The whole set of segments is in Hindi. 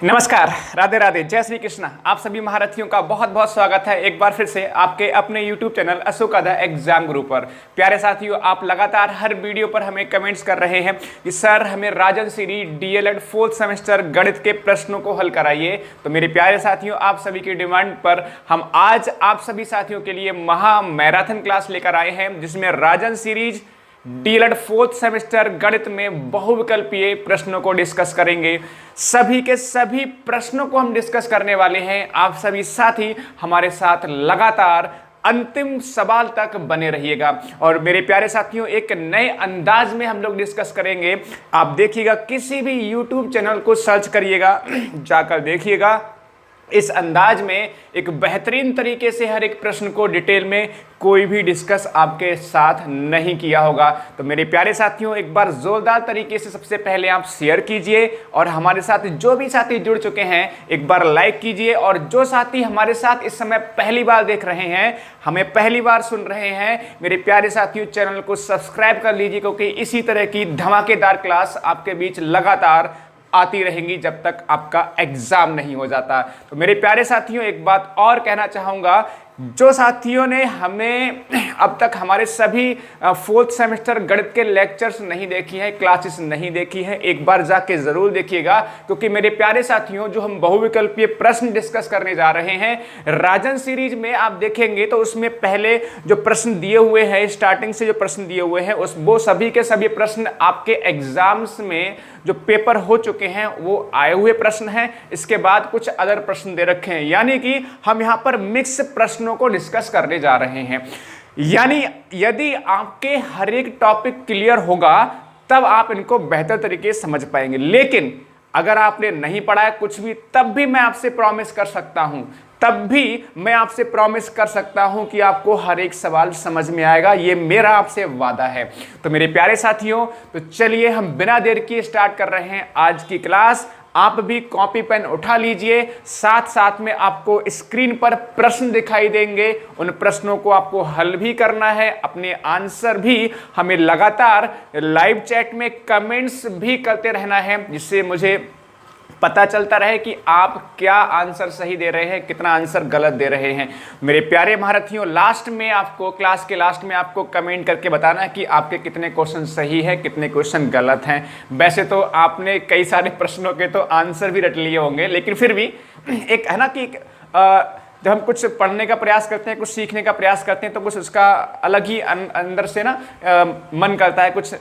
नमस्कार, राधे राधे, जय श्री कृष्णा। आप सभी महारथियों का बहुत बहुत स्वागत है एक बार फिर से आपके अपने YouTube channel Ashoka the exam गुरु पर। प्यारे साथियों, आप लगातार हर वीडियो पर हमें कमेंट्स कर रहे हैं कि सर हमें राजन सीरी डीएलएड 4th सेमेस्टर गणित के प्रश्नों को हल कराइए। तो मेरे प्यारे साथियों, आप सभी की डिमांड पर हम आज आप सभी साथियों के लिए महा मैराथन क्लास लेकर आए हैं, जिसमें राजन सीरीज डीएलएड 4th सेमेस्टर गणित में बहुविकल्पीय प्रश्नों को डिस्कस करेंगे। सभी के सभी प्रश्नों को हम डिस्कस करने वाले हैं। आप सभी साथी हमारे साथ लगातार अंतिम सवाल तक बने रहिएगा। और मेरे प्यारे साथियों, एक नए अंदाज में हम लोग डिस्कस करेंगे। आप देखिएगा, किसी भी YouTube चैनल को सर्च करिएगा, जाकर देखिएगा, इस अंदाज में एक बेहतरीन तरीके से हर एक प्रश्न को डिटेल में कोई भी डिस्कस आपके साथ नहीं किया होगा। तो मेरे प्यारे साथियों, एक बार जोरदार तरीके से सबसे पहले आप शेयर कीजिए और हमारे साथ जो भी साथी जुड़ चुके हैं एक बार लाइक कीजिए। और जो साथी हमारे साथ इस समय पहली बार देख रहे हैं, हमें पहली बार सुन रहे हैं, मेरे प्यारे साथियों चैनल को सब्सक्राइब कर लीजिए, क्योंकि इसी तरह की धमाकेदार क्लास आपके बीच लगातार आती रहेंगी जब तक आपका एग्जाम नहीं हो जाता। तो मेरे प्यारे साथियों, एक बात और कहना चाहूंगा, जो साथियों ने हमें अब तक हमारे सभी 4th सेमेस्टर गणित के लेक्चर्स नहीं देखी है, क्लासेस नहीं देखी है, एक बार जाके जरूर देखिएगा। क्योंकि मेरे प्यारे साथियों, जो हम बहुविकल्पीय प्रश्न डिस्कस करने जा रहे हैं राजन सीरीज में, आप देखेंगे तो उसमें पहले जो प्रश्न दिए हुए हैं, स्टार्टिंग से जो प्रश्न दिए हुए हैं वो सभी के सभी प्रश्न आपके एग्जाम्स में जो पेपर हो चुके हैं वो आए हुए प्रश्न हैं। इसके बाद कुछ अदर प्रश्न दे रखे हैं, यानी कि हम यहां पर मिक्स प्रश्नों को डिस्कस करने जा रहे हैं। यानी यदि आपके हर एक टॉपिक क्लियर होगा तब आप इनको बेहतर तरीके से समझ पाएंगे। लेकिन अगर आपने नहीं पढ़ा है कुछ भी, तब भी मैं आपसे प्रॉमिस कर सकता हूं कि आपको हर एक सवाल समझ में आएगा। ये मेरा आपसे वादा है। तो मेरे प्यारे साथियों, तो चलिए हम बिना देर किए स्टार्ट कर रहे हैं आज की क्लास। आप भी कॉपी पेन उठा लीजिए, साथ साथ में आपको स्क्रीन पर प्रश्न दिखाई देंगे, उन प्रश्नों को आपको हल भी करना है। अपने आंसर भी हमें लगातार लाइव चैट में कमेंट्स भी करते रहना है, जिससे मुझे पता चलता रहे कि आप क्या आंसर सही दे रहे हैं, कितना आंसर गलत दे रहे हैं। मेरे प्यारे महारथियों, लास्ट में आपको, क्लास के लास्ट में आपको कमेंट करके बताना है कि आपके कितने क्वेश्चन सही है, कितने क्वेश्चन गलत हैं। वैसे तो आपने कई सारे प्रश्नों के तो आंसर भी रट लिए होंगे, लेकिन फिर भी एक है ना कि जब हम कुछ पढ़ने का प्रयास करते हैं, कुछ सीखने का प्रयास करते हैं, तो कुछ उसका अलग ही अंदर से ना मन करता है कुछ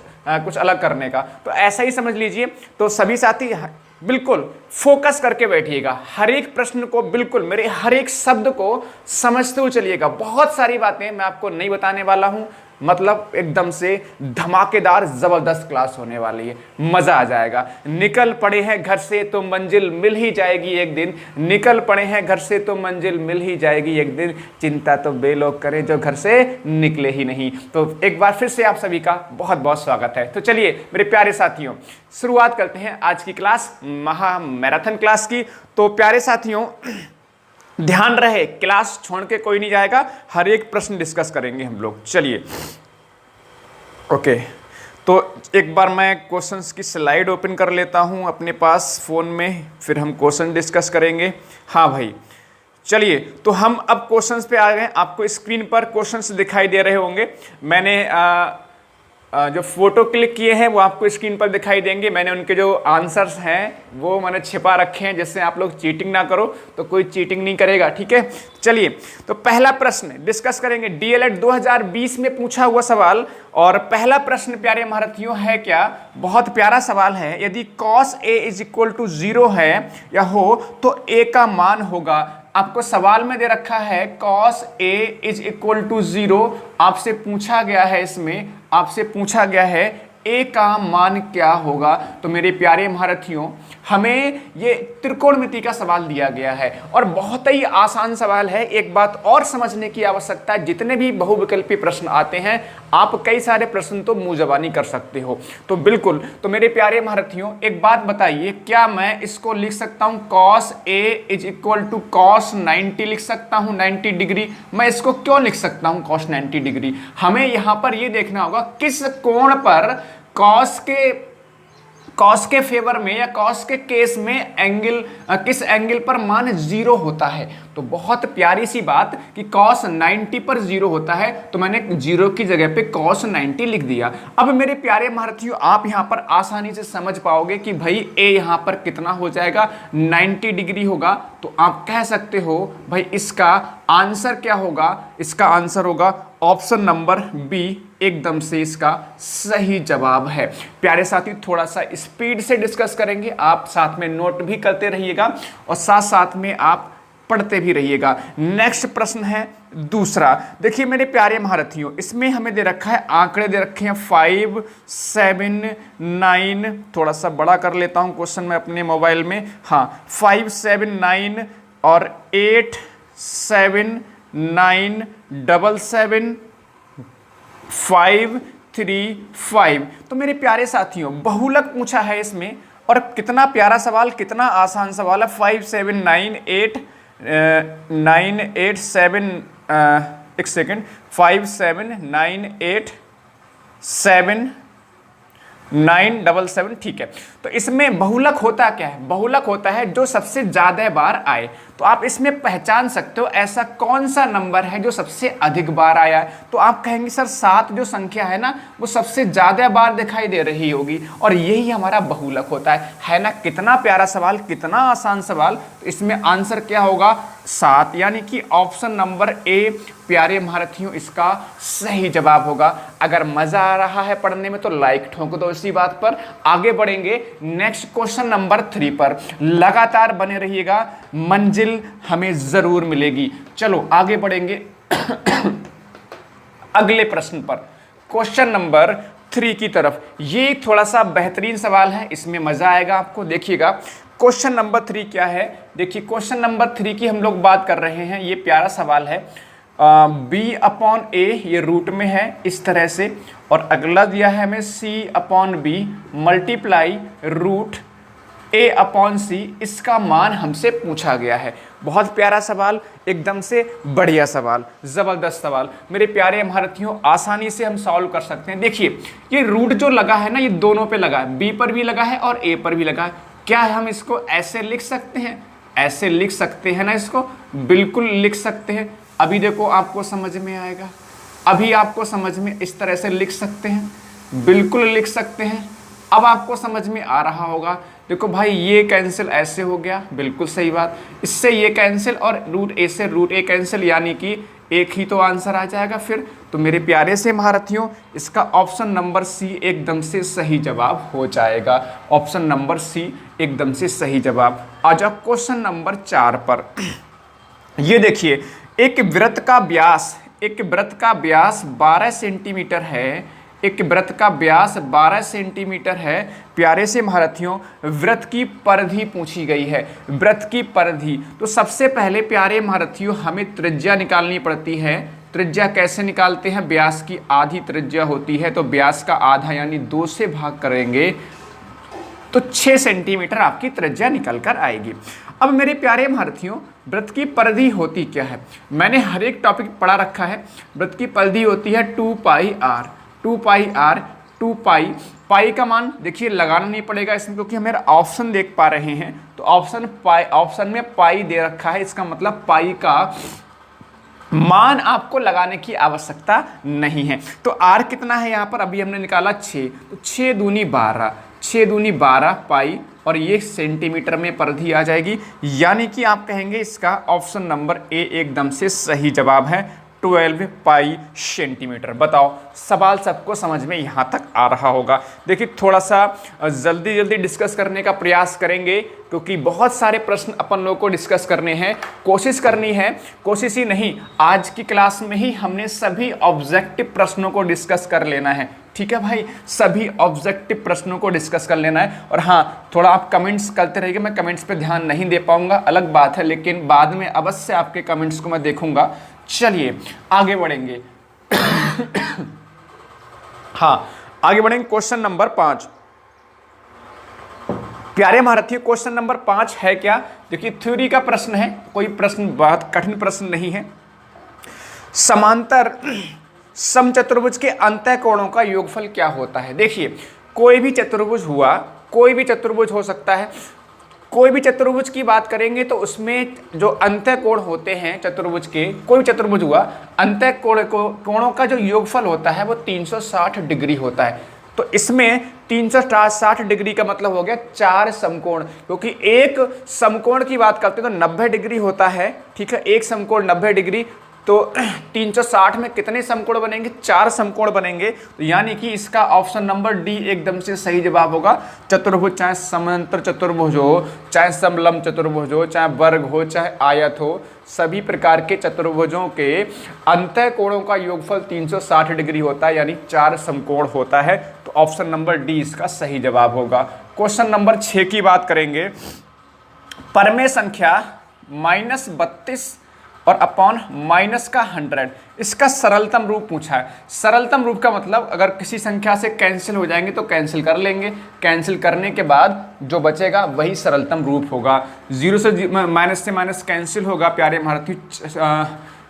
अलग करने का। तो ऐसा ही समझ लीजिए। तो सभी साथी बिल्कुल फोकस करके बैठिएगा, हर एक प्रश्न को, बिल्कुल मेरे हर एक शब्द को समझते हुए चलिएगा। बहुत सारी बातें मैं आपको नहीं बताने वाला हूं, मतलब एकदम से धमाकेदार जबरदस्त क्लास होने वाली है, मजा आ जाएगा। निकल पड़े हैं घर से तो मंजिल मिल ही जाएगी एक दिन, निकल पड़े हैं घर से तो मंजिल मिल ही जाएगी एक दिन, चिंता तो वे लोग करें जो घर से निकले ही नहीं। तो एक बार फिर से आप सभी का बहुत बहुत स्वागत है। तो चलिए मेरे प्यारे साथियों, शुरुआत करते हैं आज की क्लास, महा मैराथन क्लास की। तो प्यारे साथियों, ध्यान रहे, क्लास छोड़ के कोई नहीं जाएगा, हर एक प्रश्न डिस्कस करेंगे हम लोग। चलिए ओके, तो एक बार मैं क्वेश्चंस की स्लाइड ओपन कर लेता हूं अपने पास फोन में, फिर हम क्वेश्चन डिस्कस करेंगे। हाँ भाई, चलिए तो हम अब क्वेश्चंस पे आ गए। आपको स्क्रीन पर क्वेश्चंस दिखाई दे रहे होंगे। मैंने जो फोटो क्लिक किए हैं वो आपको स्क्रीन पर दिखाई देंगे। मैंने उनके जो आंसर्स हैं वो मैंने छिपा रखे हैं, जिससे आप लोग चीटिंग ना करो। तो कोई चीटिंग नहीं करेगा, ठीक है। चलिए, तो पहला प्रश्न डिस्कस करेंगे, डीएलएड 2020 में पूछा हुआ सवाल। और पहला प्रश्न प्यारे महारथियों है क्या, बहुत प्यारा सवाल है। यदि cos A = 0 है या हो तो A का मान होगा। आपको सवाल में दे रखा है cos A = 0, आपसे पूछा गया है, इसमें आपसे पूछा गया है A का मान क्या होगा। तो मेरे प्यारे महारथियों, हमें ये त्रिकोणमिति का सवाल दिया गया है और बहुत ही आसान सवाल है। एक बात और समझने की आवश्यकता है, जितने भी बहुविकल्पी प्रश्न आते हैं आप कई सारे प्रश्न तो मुंह जबानी कर सकते हो। तो बिल्कुल, तो मेरे प्यारे महारथियों एक बात बताइए, क्या मैं इसको लिख सकता हूं cos A = cos 90 लिख सकता हूं, 90 डिग्री। मैं इसको क्यों लिख सकता हूं cos 90 डिग्री? हमें यहां पर यह देखना होगा किस कोण पर कॉस के फेवर में या कॉस के केस में एंगल किस एंगल पर मान 0 होता है। तो बहुत प्यारी सी बात कि cos 90 पर 0 होता है, तो मैंने 0 की जगह पे cos 90 लिख दिया। अब मेरे प्यारे महारथियों, आप यहां पर आसानी से समझ पाओगे कि भाई a यहां पर कितना हो जाएगा, 90 डिग्री होगा। तो आप कह सकते हो भाई इसका आंसर क्या होगा, इसका आंसर होगा ऑप्शन नंबर बी, एकदम से इसका सही जवाब है। प्यारे साथी, थोड़ा सा स्पीड से डिस्कस करेंगे, आप साथ में नोट भी करते रहिएगा और साथ साथ में आप पढ़ते भी रहिएगा। नेक्स्ट प्रश्न है दूसरा। देखिए मेरे प्यारे महारथियों, इसमें हमें दे रखा है, आंकड़े दे रखे हैं 5, 7, 9, थोड़ा सा बड़ा कर लेता हूं क्वेश्चन में अपने मोबाइल में। हाँ, 5, 7, 9 और 8, 7, 9, 7, 7, 5, 3, 5। तो मेरे प्यारे साथियों, बहुलक पूछा है इसमें, और कितना प्यारा सवाल, कितना आसान सवाल है। 5, 7, 9, 8, 9, 8, 7, एक सेकेंड, 5, 7, 9, 8, 7, 9, 7, 7, ठीक है। तो इसमें बहुलक होता क्या है, बहुलक होता है जो सबसे ज्यादा बार आए। तो आप इसमें पहचान सकते हो ऐसा कौन सा नंबर है जो सबसे अधिक बार आया है। तो आप कहेंगे सर 7 जो संख्या है ना, वो सबसे ज्यादा बार दिखाई दे रही होगी, और यही हमारा बहुलक होता है ना। कितना प्यारा सवाल, कितना आसान सवाल। तो इसमें आंसर क्या होगा, 7, यानी कि ऑप्शन नंबर ए प्यारे महारथियों इसका सही जवाब होगा। अगर मजा आ रहा है पढ़ने में तो लाइक ठोक दो इसी बात पर। आगे बढ़ेंगे नेक्स्ट क्वेश्चन नंबर 3 पर, लगातार बने रहिएगा, मंजिल हमें जरूर मिलेगी। चलो आगे बढ़ेंगे अगले प्रश्न पर, क्वेश्चन नंबर 3 की तरफ। ये थोड़ा सा बेहतरीन सवाल है, इसमें मजा आएगा आपको। देखिएगा क्वेश्चन नंबर 3 क्या है। देखिए क्वेश्चन नंबर 3 की हम लोग बात कर रहे हैं। ये प्यारा सवाल है, b/a ये रूट में है इस तरह से, और अगला दिया है हमें c/b मल्टीप्लाई रूट a/c, इसका मान हमसे पूछा गया है। बहुत प्यारा सवाल, एकदम से बढ़िया सवाल, जबरदस्त सवाल। मेरे प्यारे महारथियों, आसानी से हम सॉल्व कर सकते हैं। देखिए ये रूट जो लगा है ना, ये दोनों पे लगा है, b पर भी लगा है और a पर भी लगा है। क्या हम इसको ऐसे लिख सकते हैं, ऐसे लिख सकते हैं ना, इसको बिल्कुल लिख सकते हैं। अभी देखो आपको समझ में आएगा, अभी आपको समझ में, इस तरह से लिख सकते हैं, बिल्कुल लिख सकते हैं। अब आपको समझ में आ रहा होगा। देखो भाई ये कैंसिल ऐसे हो गया, बिल्कुल सही बात, इससे ये कैंसिल और रूट ए से रूट ए कैंसिल, यानी कि एक ही तो आंसर आ जाएगा फिर। तो मेरे प्यारे से महारथियों, इसका ऑप्शन नंबर सी एकदम से सही जवाब हो जाएगा। ऑप्शन नंबर सी एकदम से सही जवाब। आ जाओ क्वेश्चन नंबर 4 पर। ये देखिए, एक वृत्त का व्यास 12 सेंटीमीटर है, एक वृत्त का व्यास 12 सेंटीमीटर है। प्यारे से महारथियों, वृत्त की परिधि पूछी गई है, वृत्त की परिधि। तो सबसे पहले प्यारे महारथियों हमें त्रिज्या निकालनी पड़ती है। त्रिज्या कैसे निकालते हैं, व्यास की आधी त्रिज्या होती है, तो व्यास का आधा यानी 2 से भाग करेंगे तो 6 सेंटीमीटर आपकी त्रिज्या निकल कर आएगी। अब मेरे प्यारे महारथियों, वृत्त की परिधि होती क्या है, मैंने हर एक टॉपिक पढ़ा रखा है। वृत्त की परिधि होती है 2πr, 2πr, 2π। पाई का मान देखिए लगाना नहीं पड़ेगा इसमें, क्योंकि हम मेरा ऑप्शन देख पा रहे हैं। तो ऑप्शन में पाई दे रखा है, इसका मतलब पाई का मान आपको लगाने की आवश्यकता नहीं है। तो r कितना है यहाँ पर, अभी हमने निकाला 6, तो 6 दूनी 12, 6 दूनी 12 पाई, और ये सेंटीमीटर में परिधि आ जाएगी। यानी कि आप कहेंगे इसका ऑप्शन नंबर ए एकदम से सही जवाब है, 12 पाई सेंटीमीटर। बताओ सवाल सबको समझ में यहाँ तक आ रहा होगा। देखिए थोड़ा सा जल्दी डिस्कस करने का प्रयास करेंगे, क्योंकि बहुत सारे प्रश्न अपन लोगों को डिस्कस करने हैं। कोशिश करनी है, कोशिश ही नहीं, आज की क्लास में ही हमने सभी ऑब्जेक्टिव प्रश्नों को डिस्कस कर लेना है। ठीक है भाई, सभी ऑब्जेक्टिव प्रश्नों को डिस्कस कर लेना है। और हाँ, थोड़ा आप कमेंट्स करते रहिए, मैं कमेंट्स पे ध्यान नहीं दे पाऊंगा अलग बात है, लेकिन बाद में अवश्य आपके कमेंट्स को मैं देखूंगा। चलिए आगे बढ़ेंगे। हाँ आगे बढ़ेंगे, क्वेश्चन नंबर 5। प्यारे महारथियों, क्वेश्चन नंबर 5 है क्या, देखिए थ्योरी का प्रश्न है, कोई प्रश्न बहुत कठिन प्रश्न नहीं है। समांतर समचतुर्भुज के अंतःकोणों का योगफल क्या होता है। देखिए कोई भी चतुर्भुज हुआ, कोई भी चतुर्भुज हो सकता है। कोई भी चतुर्भुज की बात करेंगे तो उसमें जो अंतः कोण होते हैं चतुर्भुज के, कोई भी चतुर्भुज हुआ, अंतः कोणों का जो योगफल होता है वो 360 डिग्री होता है। तो इसमें 360 डिग्री का मतलब हो गया 4 समकोण, क्योंकि एक समकोण की बात करते हैं तो 90 डिग्री होता है, ठीक है, एक समकोण 90 डिग्री, तो 360 में कितने समकोण बनेंगे? 4 समकोण बनेंगे। तो यानी कि इसका ऑप्शन नंबर डी एकदम से सही जवाब होगा। चतुर्भुज चाहे समांतर चतुर्भुज हो, चाहे समलंब चतुर्भुज हो, चाहे वर्ग हो, चाहे आयत हो, सभी प्रकार के चतुर्भुजों के अंतः कोणों का योगफल 360 डिग्री होता है, यानी 4 समकोण होता है। तो ऑप्शन नंबर डी इसका सही जवाब होगा। क्वेश्चन नंबर 6 की बात करेंगे। परमेय संख्या -32 और अपॉन माइनस का 100, इसका सरलतम रूप पूछा है। सरलतम रूप का मतलब अगर किसी संख्या से कैंसिल हो जाएंगे तो कैंसिल कर लेंगे, कैंसिल करने के बाद जो बचेगा वही सरलतम रूप होगा। जीरो से माइनस कैंसिल होगा प्यारे भारती,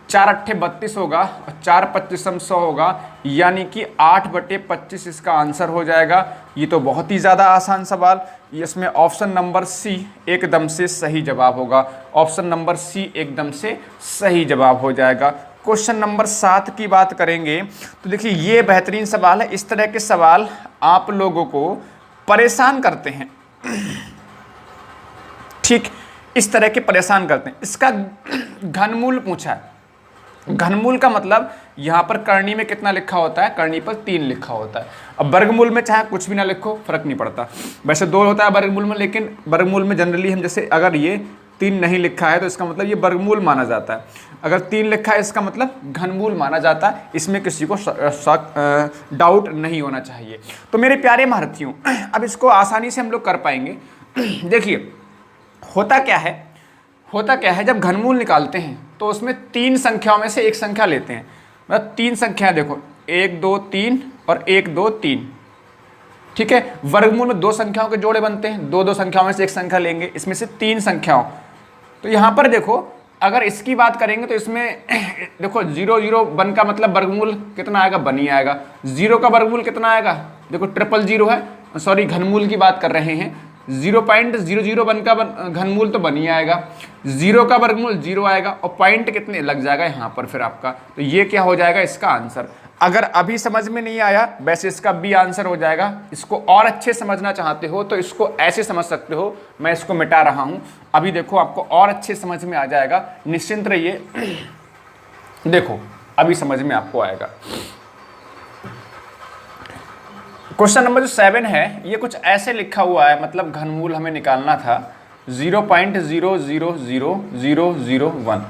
4 अट्ठे 32 होगा और 4 25 100 होगा, यानी कि 8/25 इसका आंसर हो जाएगा। ये तो बहुत ही ज़्यादा आसान सवाल, इसमें ऑप्शन नंबर सी एकदम से सही जवाब होगा। ऑप्शन नंबर सी एकदम से सही जवाब हो जाएगा। क्वेश्चन नंबर 7 की बात करेंगे तो देखिए ये बेहतरीन सवाल है। इस तरह के सवाल आप लोगों को परेशान करते हैं, ठीक, इस तरह के परेशान करते हैं। इसका घनमूल पूछा है। घनमूल का मतलब यहाँ पर करनी में कितना लिखा होता है? करनी पर 3 लिखा होता है। अब वर्गमूल में चाहे कुछ भी ना लिखो, फर्क नहीं पड़ता। वैसे 2 होता है वर्गमूल में, लेकिन वर्गमूल में जनरली हम जैसे अगर ये 3 नहीं लिखा है तो इसका मतलब ये वर्गमूल माना जाता है। अगर 3 लिखा है इसका मतलब घनमूल माना जाता है। इसमें किसी को डाउट नहीं होना चाहिए। तो मेरे प्यारे महारथियों, अब इसको आसानी से हम लोग कर पाएंगे। देखिए होता क्या है, जब घनमूल निकालते हैं तो उसमें 3 संख्याओं में से एक संख्या लेते हैं। मतलब 3 संख्याएं देखो, 1 2 3 और 1 2 3, ठीक है। वर्गमूल में 2 संख्याओं के जोड़े बनते हैं, 2 संख्याओं में से एक संख्या लेंगे, इसमें से 3 संख्याओं। तो यहाँ पर देखो अगर इसकी बात करेंगे तो इसमें देखो 0 0 1 का मतलब वर्गमूल कितना आएगा? 1 ही आएगा। 0 का वर्गमूल कितना आएगा? देखो 000 है, सॉरी घनमूल की बात कर रहे हैं। 0.001 का घनमूल तो 1 ही आएगा। 0 का वर्गमूल 0 आएगा और पॉइंट कितने लग जाएगा यहाँ पर फिर आपका। तो ये क्या हो जाएगा इसका आंसर। अगर अभी समझ में नहीं आया, वैसे इसका बी आंसर हो जाएगा। इसको और अच्छे समझना चाहते हो तो इसको ऐसे समझ सकते हो। मैं इसको मिटा रहा हूँ, अभी देखो आपको और अच्छे समझ में आ जाएगा, निश्चिंत रहिए। देखो अभी समझ में आपको आएगा। क्वेश्चन नंबर 7 है, ये कुछ ऐसे लिखा हुआ है, मतलब घनमूल हमें निकालना था 0.000001।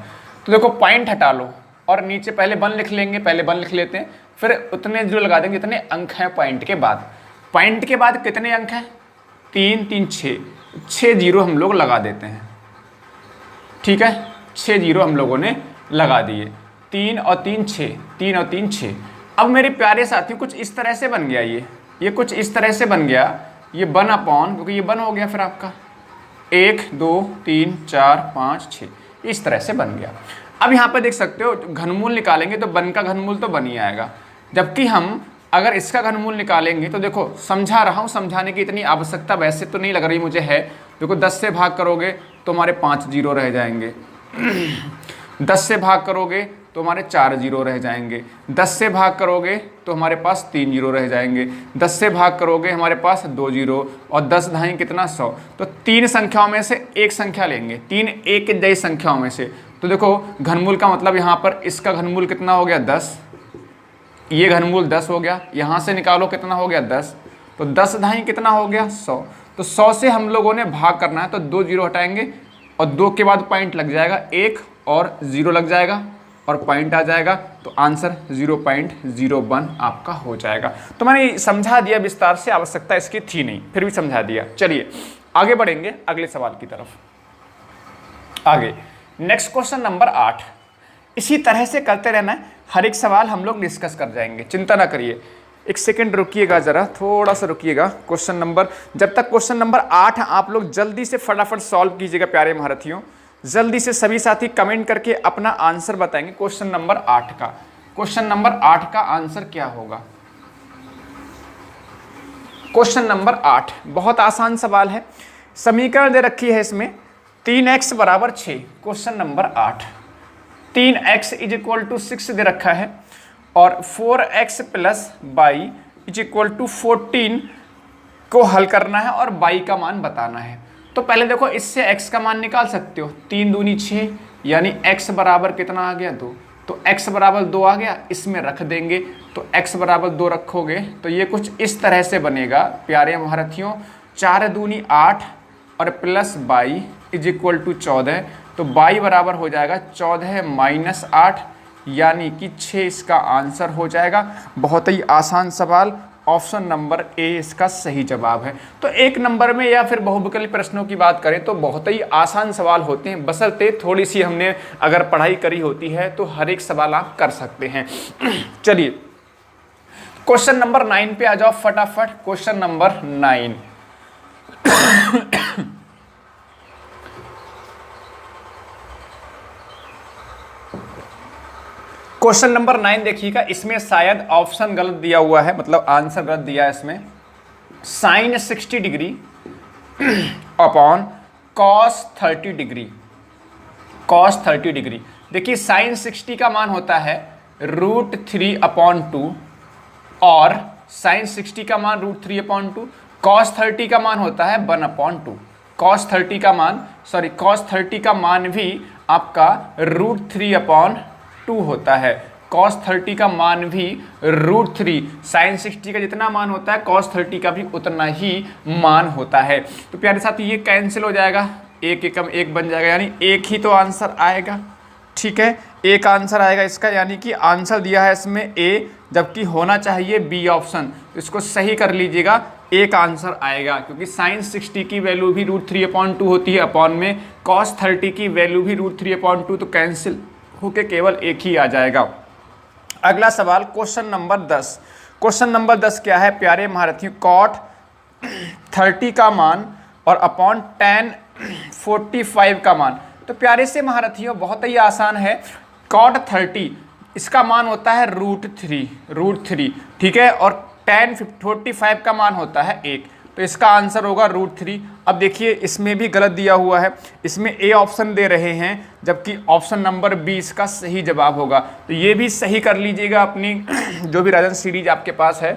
तो देखो पॉइंट हटा लो और नीचे पहले 1 लिख लेंगे, पहले 1 लिख लेते हैं, फिर उतने जीरो लगा देंगे जितने अंक हैं पॉइंट के बाद। पॉइंट के बाद कितने अंक हैं? 3 3 6 जीरो हम लोग लगा देते हैं, ठीक है। 6 जीरो हम लोगों ने लगा दिए, 3 और 3 6, 3 और 3 6। अब मेरे प्यारे साथियों कुछ इस तरह से बन गया, ये कुछ इस तरह से बन गया, ये 1 अपॉन, क्योंकि ये 1 हो गया फिर आपका 1 2 3 4 5 6, इस तरह से बन गया। अब यहाँ पे देख सकते हो घनमूल निकालेंगे तो 1 का घनमूल तो 1 ही आएगा, जबकि हम अगर इसका घनमूल निकालेंगे तो देखो समझा रहा हूँ, समझाने की इतनी आवश्यकता वैसे तो नहीं लग रही मुझे है। देखो 10 से भाग करोगे तो हमारे 5 जीरो रह जाएंगे, 10 से भाग करोगे तो हमारे 4 जीरो रह जाएंगे, 10 से भाग करोगे तो हमारे पास 3 जीरो रह जाएंगे, 10 से भाग करोगे हमारे पास 2 जीरो, और 10 ढाई कितना 100। तो 3 संख्याओं में से एक संख्या लेंगे, 3 एक जैसी संख्याओं में से। तो देखो घनमूल का मतलब यहाँ पर इसका घनमूल कितना हो गया 10, ये घनमूल 10 हो गया, यहाँ से निकालो कितना हो गया 10, तो 10 ढाई कितना हो गया 100। तो 100 से हम लोगों ने भाग करना है तो 2 जीरो हटाएंगे और 2 के बाद पॉइंट लग जाएगा, 1 और 0 लग जाएगा और पॉइंट आ जाएगा, तो आंसर 0.01 आपका हो जाएगा। तो मैंने समझा दिया विस्तार से, आवश्यकता इसकी थी नहीं, फिर भी समझा दिया। चलिए आगे बढ़ेंगे अगले सवाल की तरफ। आगे नेक्स्ट क्वेश्चन नंबर 8, इसी तरह से करते रहना है, हर एक सवाल हम लोग डिस्कस कर जाएंगे, चिंता ना करिए। एक सेकंड रुकिएगा, जरा थोड़ा सा रुकिएगा। क्वेश्चन नंबर, जब तक क्वेश्चन नंबर 8 आप लोग जल्दी से फटाफट सॉल्व कीजिएगा प्यारे महारथियों, जल्दी से सभी साथी कमेंट करके अपना आंसर बताएंगे क्वेश्चन नंबर 8 का। क्वेश्चन नंबर 8 का आंसर क्या होगा? क्वेश्चन नंबर 8 बहुत आसान सवाल है। समीकरण दे रखी है इसमें 3x बराबर 6। Question number 8 3x is equal to 6 दे रखा है और 4x plus y is equal to 14 को हल करना है और y का मान बताना है। तो पहले देखो इससे x का मान निकाल सकते हो, 3 दूनी 6 यानी x बराबर कितना आ गया 2, तो x बराबर 2 आ गया, इसमें रख देंगे तो x बराबर 2 रखोगे तो ये कुछ इस तरह से बनेगा प्यारे महारथियों, 4 दूनी 8 और plus y is equal to 14, तो बाई बराबर हो जाएगा 14 माइनस 8 यानी कि 6 इसका आंसर हो जाएगा। बहुत ही आसान सवाल, ऑप्शन नंबर ए इसका सही जवाब है। तो एक नंबर में या फिर बहुविकल्पी प्रश्नों की बात करें तो बहुत ही आसान सवाल होते हैं, बशर्ते थोड़ी सी हमने अगर पढ़ाई करी होती है तो हर एक सवाल आप कर सकते हैं। चलिए क्वेश्चन नंबर 9 पे आ जाओ फटाफट। क्वेश्चन नंबर 9 क्वेश्चन नंबर 9 देखिएगा, इसमें शायद ऑप्शन गलत दिया हुआ है, मतलब आंसर गलत दिया है इसमें। Sine 60 degree upon cos 30 degree, cos 30 degree. देखिए साइन 60 का मान होता है √3/2 और साइन 60 का मान √3/2, कॉस 30 का मान होता है 1/2। कॉस 30 का मान कॉस 30 का मान भी आपका √3/2 होता है। cos 30 का मान भी √3, साइन 60 का जितना मान होता है cos 30 का भी उतना ही मान होता है। तो प्यारे साथी ये कैंसिल हो जाएगा, एक एकम एक बन जाएगा, यानी एक ही तो आंसर आएगा। ठीक है, एक आंसर आएगा इसका, यानी कि आंसर दिया है इसमें ए, जबकि होना चाहिए बी ऑप्शन। इसको सही कर लीजिएगा, एक आंसर आएगा, क्योंकि साइन 60 की वैल्यू भी √3/2 होती है, अपॉन में cos 30 की वैल्यू भी √3/2, तो कैंसिल होके केवल एक ही आ जाएगा। अगला सवाल क्वेश्चन नंबर 10। क्वेश्चन नंबर 10 क्या है प्यारे महारथियों, cot 30 का मान और अपॉन tan 45 का मान। तो प्यारे से महारथियों बहुत ही आसान है, cot 30 इसका मान होता है √3, ठीक है, और tan 45 का मान होता है 1, तो इसका आंसर होगा √3। अब देखिए इसमें भी गलत दिया हुआ है, इसमें ए ऑप्शन दे रहे हैं, जबकि ऑप्शन नंबर बी इसका सही जवाब होगा। तो ये भी सही कर लीजिएगा, अपनी जो भी राजन सीरीज आपके पास है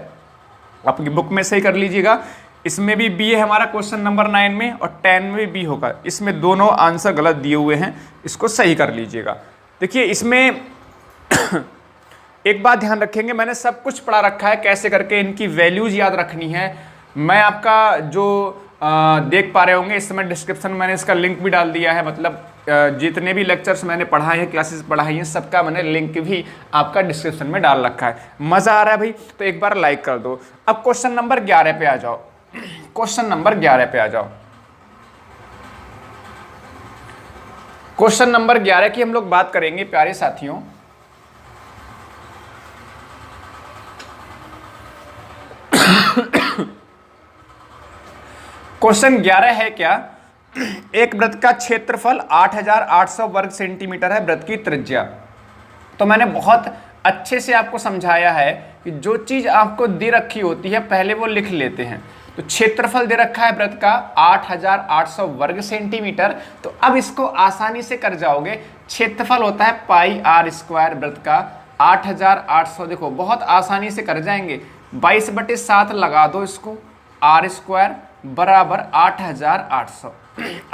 आपकी बुक में सही कर लीजिएगा। इसमें भी बी है हमारा क्वेश्चन नंबर 9 में, और 10 में भी बी होगा। इसमें दोनों आंसर गलत दिए हुए हैं, इसको सही कर लीजिएगा। देखिए इसमें एक बात ध्यान रखेंगे, मैंने सब कुछ पढ़ा रखा है, कैसे करके इनकी वैल्यूज याद रखनी है। मैं आपका जो देख पा रहे होंगे इस समय डिस्क्रिप्शन में मैंने इसका लिंक भी डाल दिया है, मतलब जितने भी लेक्चर्स मैंने पढ़ाए हैं, क्लासेस पढ़ाई हैं, सबका मैंने लिंक भी आपका डिस्क्रिप्शन में डाल रखा है। मज़ा आ रहा है भाई तो एक बार लाइक कर दो। अब क्वेश्चन नंबर 11 पे आ जाओ। क्वेश्चन नंबर 11 पे आ जाओ। क्वेश्चन नंबर 11 की हम लोग बात करेंगे प्यारे साथियों। क्वेश्चन 11 है क्या, एक वृत्त का क्षेत्रफल 8800 वर्ग सेंटीमीटर है, वृत्त की त्रिज्या। तो मैंने बहुत अच्छे से आपको समझाया है कि जो चीज आपको दे रखी होती है पहले वो लिख लेते हैं। तो क्षेत्रफल दे रखा है वृत्त का 8800 वर्ग सेंटीमीटर, तो अब इसको आसानी से कर जाओगे। क्षेत्रफल होता है πr², वृत्त का 8800, देखो बहुत आसानी से कर जाएंगे। 22/7 लगा दो इसको, r² बराबर 8800,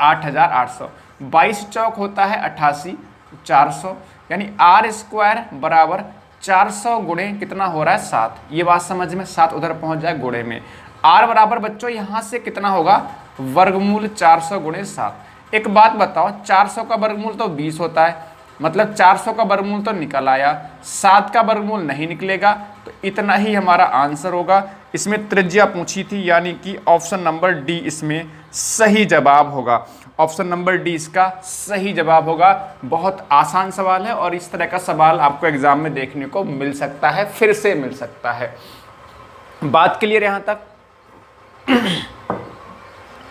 8800, 22 चौक होता है 88, 400, यानी r² बराबर 400 गुणे कितना हो रहा है 7। ये बात समझ में, 7 उधर पहुंच जाए गुणे में। r बराबर बच्चों यहाँ से कितना होगा, वर्गमूल 400 गुणे 7। एक बात बताओ, 400 का वर्गमूल तो 20 होता है, मतलब 400 का वर्गमूल तो निकल आया, 7 का वर्गमूल नहीं निकलेगा, तो इतना ही हमारा आंसर होगा। इसमें त्रिज्या पूछी थी, यानी कि ऑप्शन नंबर डी इसमें सही जवाब होगा। ऑप्शन नंबर डी इसका सही जवाब होगा। बहुत आसान सवाल है और इस तरह का सवाल आपको एग्जाम में देखने को मिल सकता है, फिर से मिल सकता है। बात क्लियर यहां तक?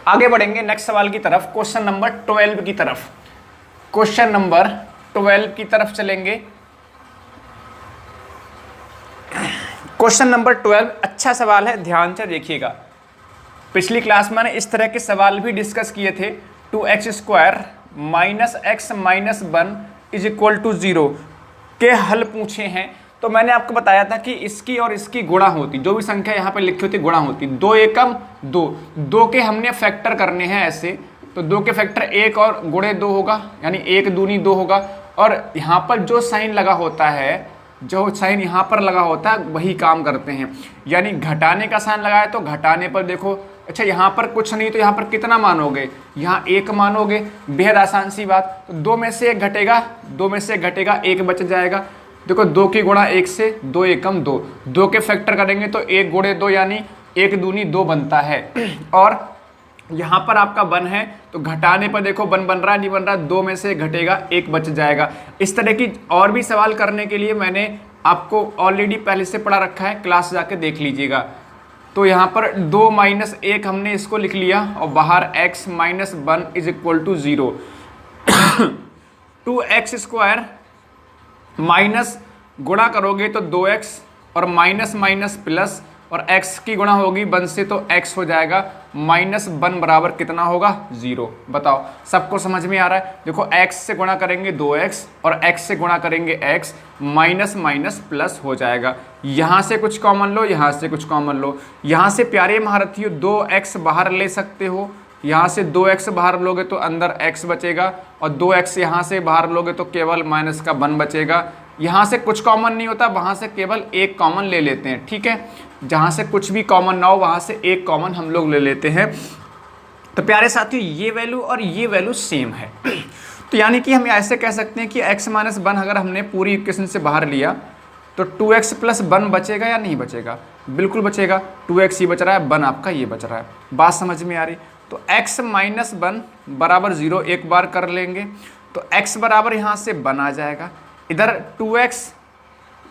आगे बढ़ेंगे नेक्स्ट सवाल की तरफ, क्वेश्चन नंबर 12 की तरफ। क्वेश्चन नंबर 12 की तरफ चलेंगे। क्वेश्चन नंबर 12 अच्छा सवाल है, ध्यान से देखिएगा। पिछली क्लास में मैंने इस तरह के सवाल भी डिस्कस किए थे। 2x² minus x minus 1 is equal to 0 के हल पूछे हैं। तो मैंने आपको बताया था कि इसकी और इसकी गुणा होती, जो भी संख्या यहाँ पे लिखी होती गुणा होती, 2 एकम 2, 2 के हमने फैक्टर करने हैं ऐसे, तो 2 के फैक्टर 1 और गुणे 2 होगा, यानी 1 दूनी 2 होगा। और यहाँ पर जो साइन लगा होता है, जो साइन यहाँ पर लगा होता है वही काम करते हैं, यानी घटाने का साइन लगाया तो घटाने पर देखो, अच्छा यहाँ पर कुछ नहीं तो यहाँ पर कितना मानोगे, यहाँ 1 मानोगे, बेहद आसान सी बात। तो 2 में से 1 घटेगा, 2 में से 1 घटेगा, 1 बच जाएगा। देखो 2 की गुणा 1 से, 2 एकम 2, 2 के फैक्टर करेंगे तो 1 गुणे 2 यानी 1 दूनी 2 बनता है। और यहाँ पर आपका 1 है तो घटाने पर देखो 1 बन रहा है नहीं बन रहा, 2 में से घटेगा 1 बच जाएगा। इस तरह की और भी सवाल करने के लिए मैंने आपको ऑलरेडी पहले से पढ़ा रखा है, क्लास जाके देख लीजिएगा। तो यहाँ पर 2 माइनस 1 हमने इसको लिख लिया और बाहर x minus 1 is equal to 0। 2x² minus गुणा करोगे तो 2x और माइनस माइनस प्लस, और x की गुणा होगी 1 से तो x हो जाएगा, माइनस 1 बराबर कितना होगा 0। बताओ सबको समझ में आ रहा है। देखो x से गुणा करेंगे 2x और x से गुणा करेंगे x, माइनस माइनस प्लस हो जाएगा। यहाँ से कुछ कॉमन लो, यहाँ से कुछ कॉमन लो, यहाँ से प्यारे महारथियों 2x बाहर ले सकते हो, यहाँ से 2x बाहर लोगे तो अंदर x बचेगा, और 2x यहाँ से बाहर लोगे तो केवल माइनस का 1 बचेगा। यहाँ से कुछ कॉमन नहीं होता, वहाँ से केवल एक कॉमन ले लेते हैं, ठीक है। जहाँ से कुछ भी कॉमन ना हो वहाँ से एक कॉमन हम लोग ले लेते हैं। तो प्यारे साथियों ये वैल्यू और ये वैल्यू सेम है। तो यानी कि हम ऐसे कह सकते हैं कि x माइनस 1 अगर हमने पूरी इक्वेशन से बाहर लिया तो 2x प्लस 1 बचेगा या नहीं बचेगा, बिल्कुल बचेगा। 2x ही बच रहा है, 1 आपका ये बच रहा है। बात समझ में आ रही। तो x माइनस 1 बराबर 0 एक बार कर लेंगे तो x बराबर यहाँ से 1 आ जाएगा, इधर 2x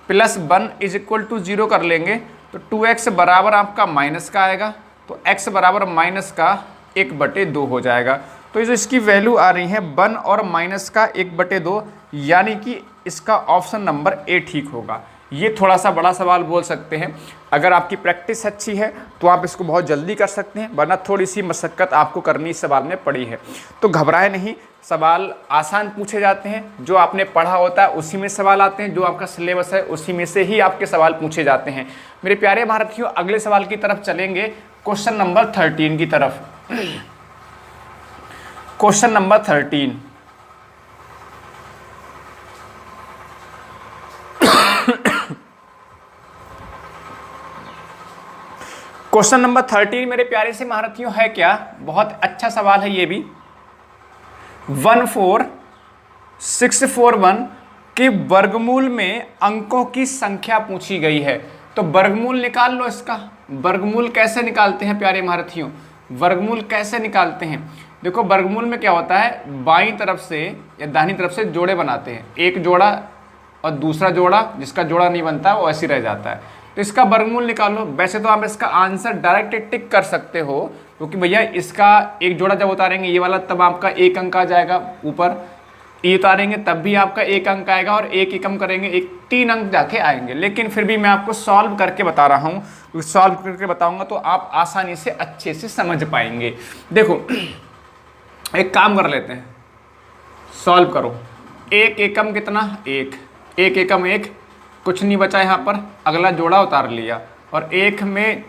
plus 1 is equal to 0 कर लेंगे तो 2x बराबर आपका माइनस का आएगा, तो x बराबर माइनस का 1/2 हो जाएगा। तो जो इसकी वैल्यू आ रही है 1 और माइनस का 1/2, यानी कि इसका ऑप्शन नंबर ए ठीक होगा। ये थोड़ा सा बड़ा सवाल बोल सकते हैं, अगर आपकी प्रैक्टिस अच्छी है तो आप इसको बहुत जल्दी कर सकते हैं, वरना थोड़ी सी मशक्क़त आपको करनी इस सवाल में पड़ी है। तो घबराए नहीं, सवाल आसान पूछे जाते हैं, जो आपने पढ़ा होता है उसी में सवाल आते हैं, जो आपका सिलेबस है उसी में से ही आपके सवाल पूछे जाते हैं। मेरे प्यारे भारतीयों अगले सवाल की तरफ चलेंगे, क्वेश्चन नंबर 13 की तरफ। क्वेश्चन नंबर 13, क्वेश्चन नंबर 13 मेरे प्यारे से महारथियों है क्या, बहुत अच्छा सवाल है ये भी। 14641 के वर्गमूल में अंकों की संख्या पूछी गई है। तो वर्गमूल निकाल लो इसका। वर्गमूल कैसे निकालते हैं प्यारे महारथियों, वर्गमूल कैसे निकालते हैं? देखो वर्गमूल में क्या होता है, बाईं तरफ से या दाहिनी तरफ से जोड़े बनाते हैं, एक जोड़ा और दूसरा जोड़ा, जिसका जोड़ा नहीं बनता वो ऐसे रह जाता है। तो इसका वर्गमूल निकालो। वैसे तो आप इसका आंसर डायरेक्ट टिक कर सकते हो, क्योंकि भैया इसका एक जोड़ा जब उतारेंगे ये वाला तब आपका 1 अंक आ जाएगा ऊपर, ये उतारेंगे तब भी आपका 1 अंक आएगा, और 1 एकम करेंगे 3 अंक जाके आएंगे। लेकिन फिर भी मैं आपको सॉल्व करके बता रहा हूँ, क्योंकि सॉल्व करके बताऊंगा तो आप आसानी से अच्छे से समझ पाएंगे। देखो एक काम कर लेते हैं, सॉल्व करो। 1 एकम कितना, 1 एकम 1, कुछ नहीं बचा यहाँ पर, अगला जोड़ा उतार लिया, और 1 में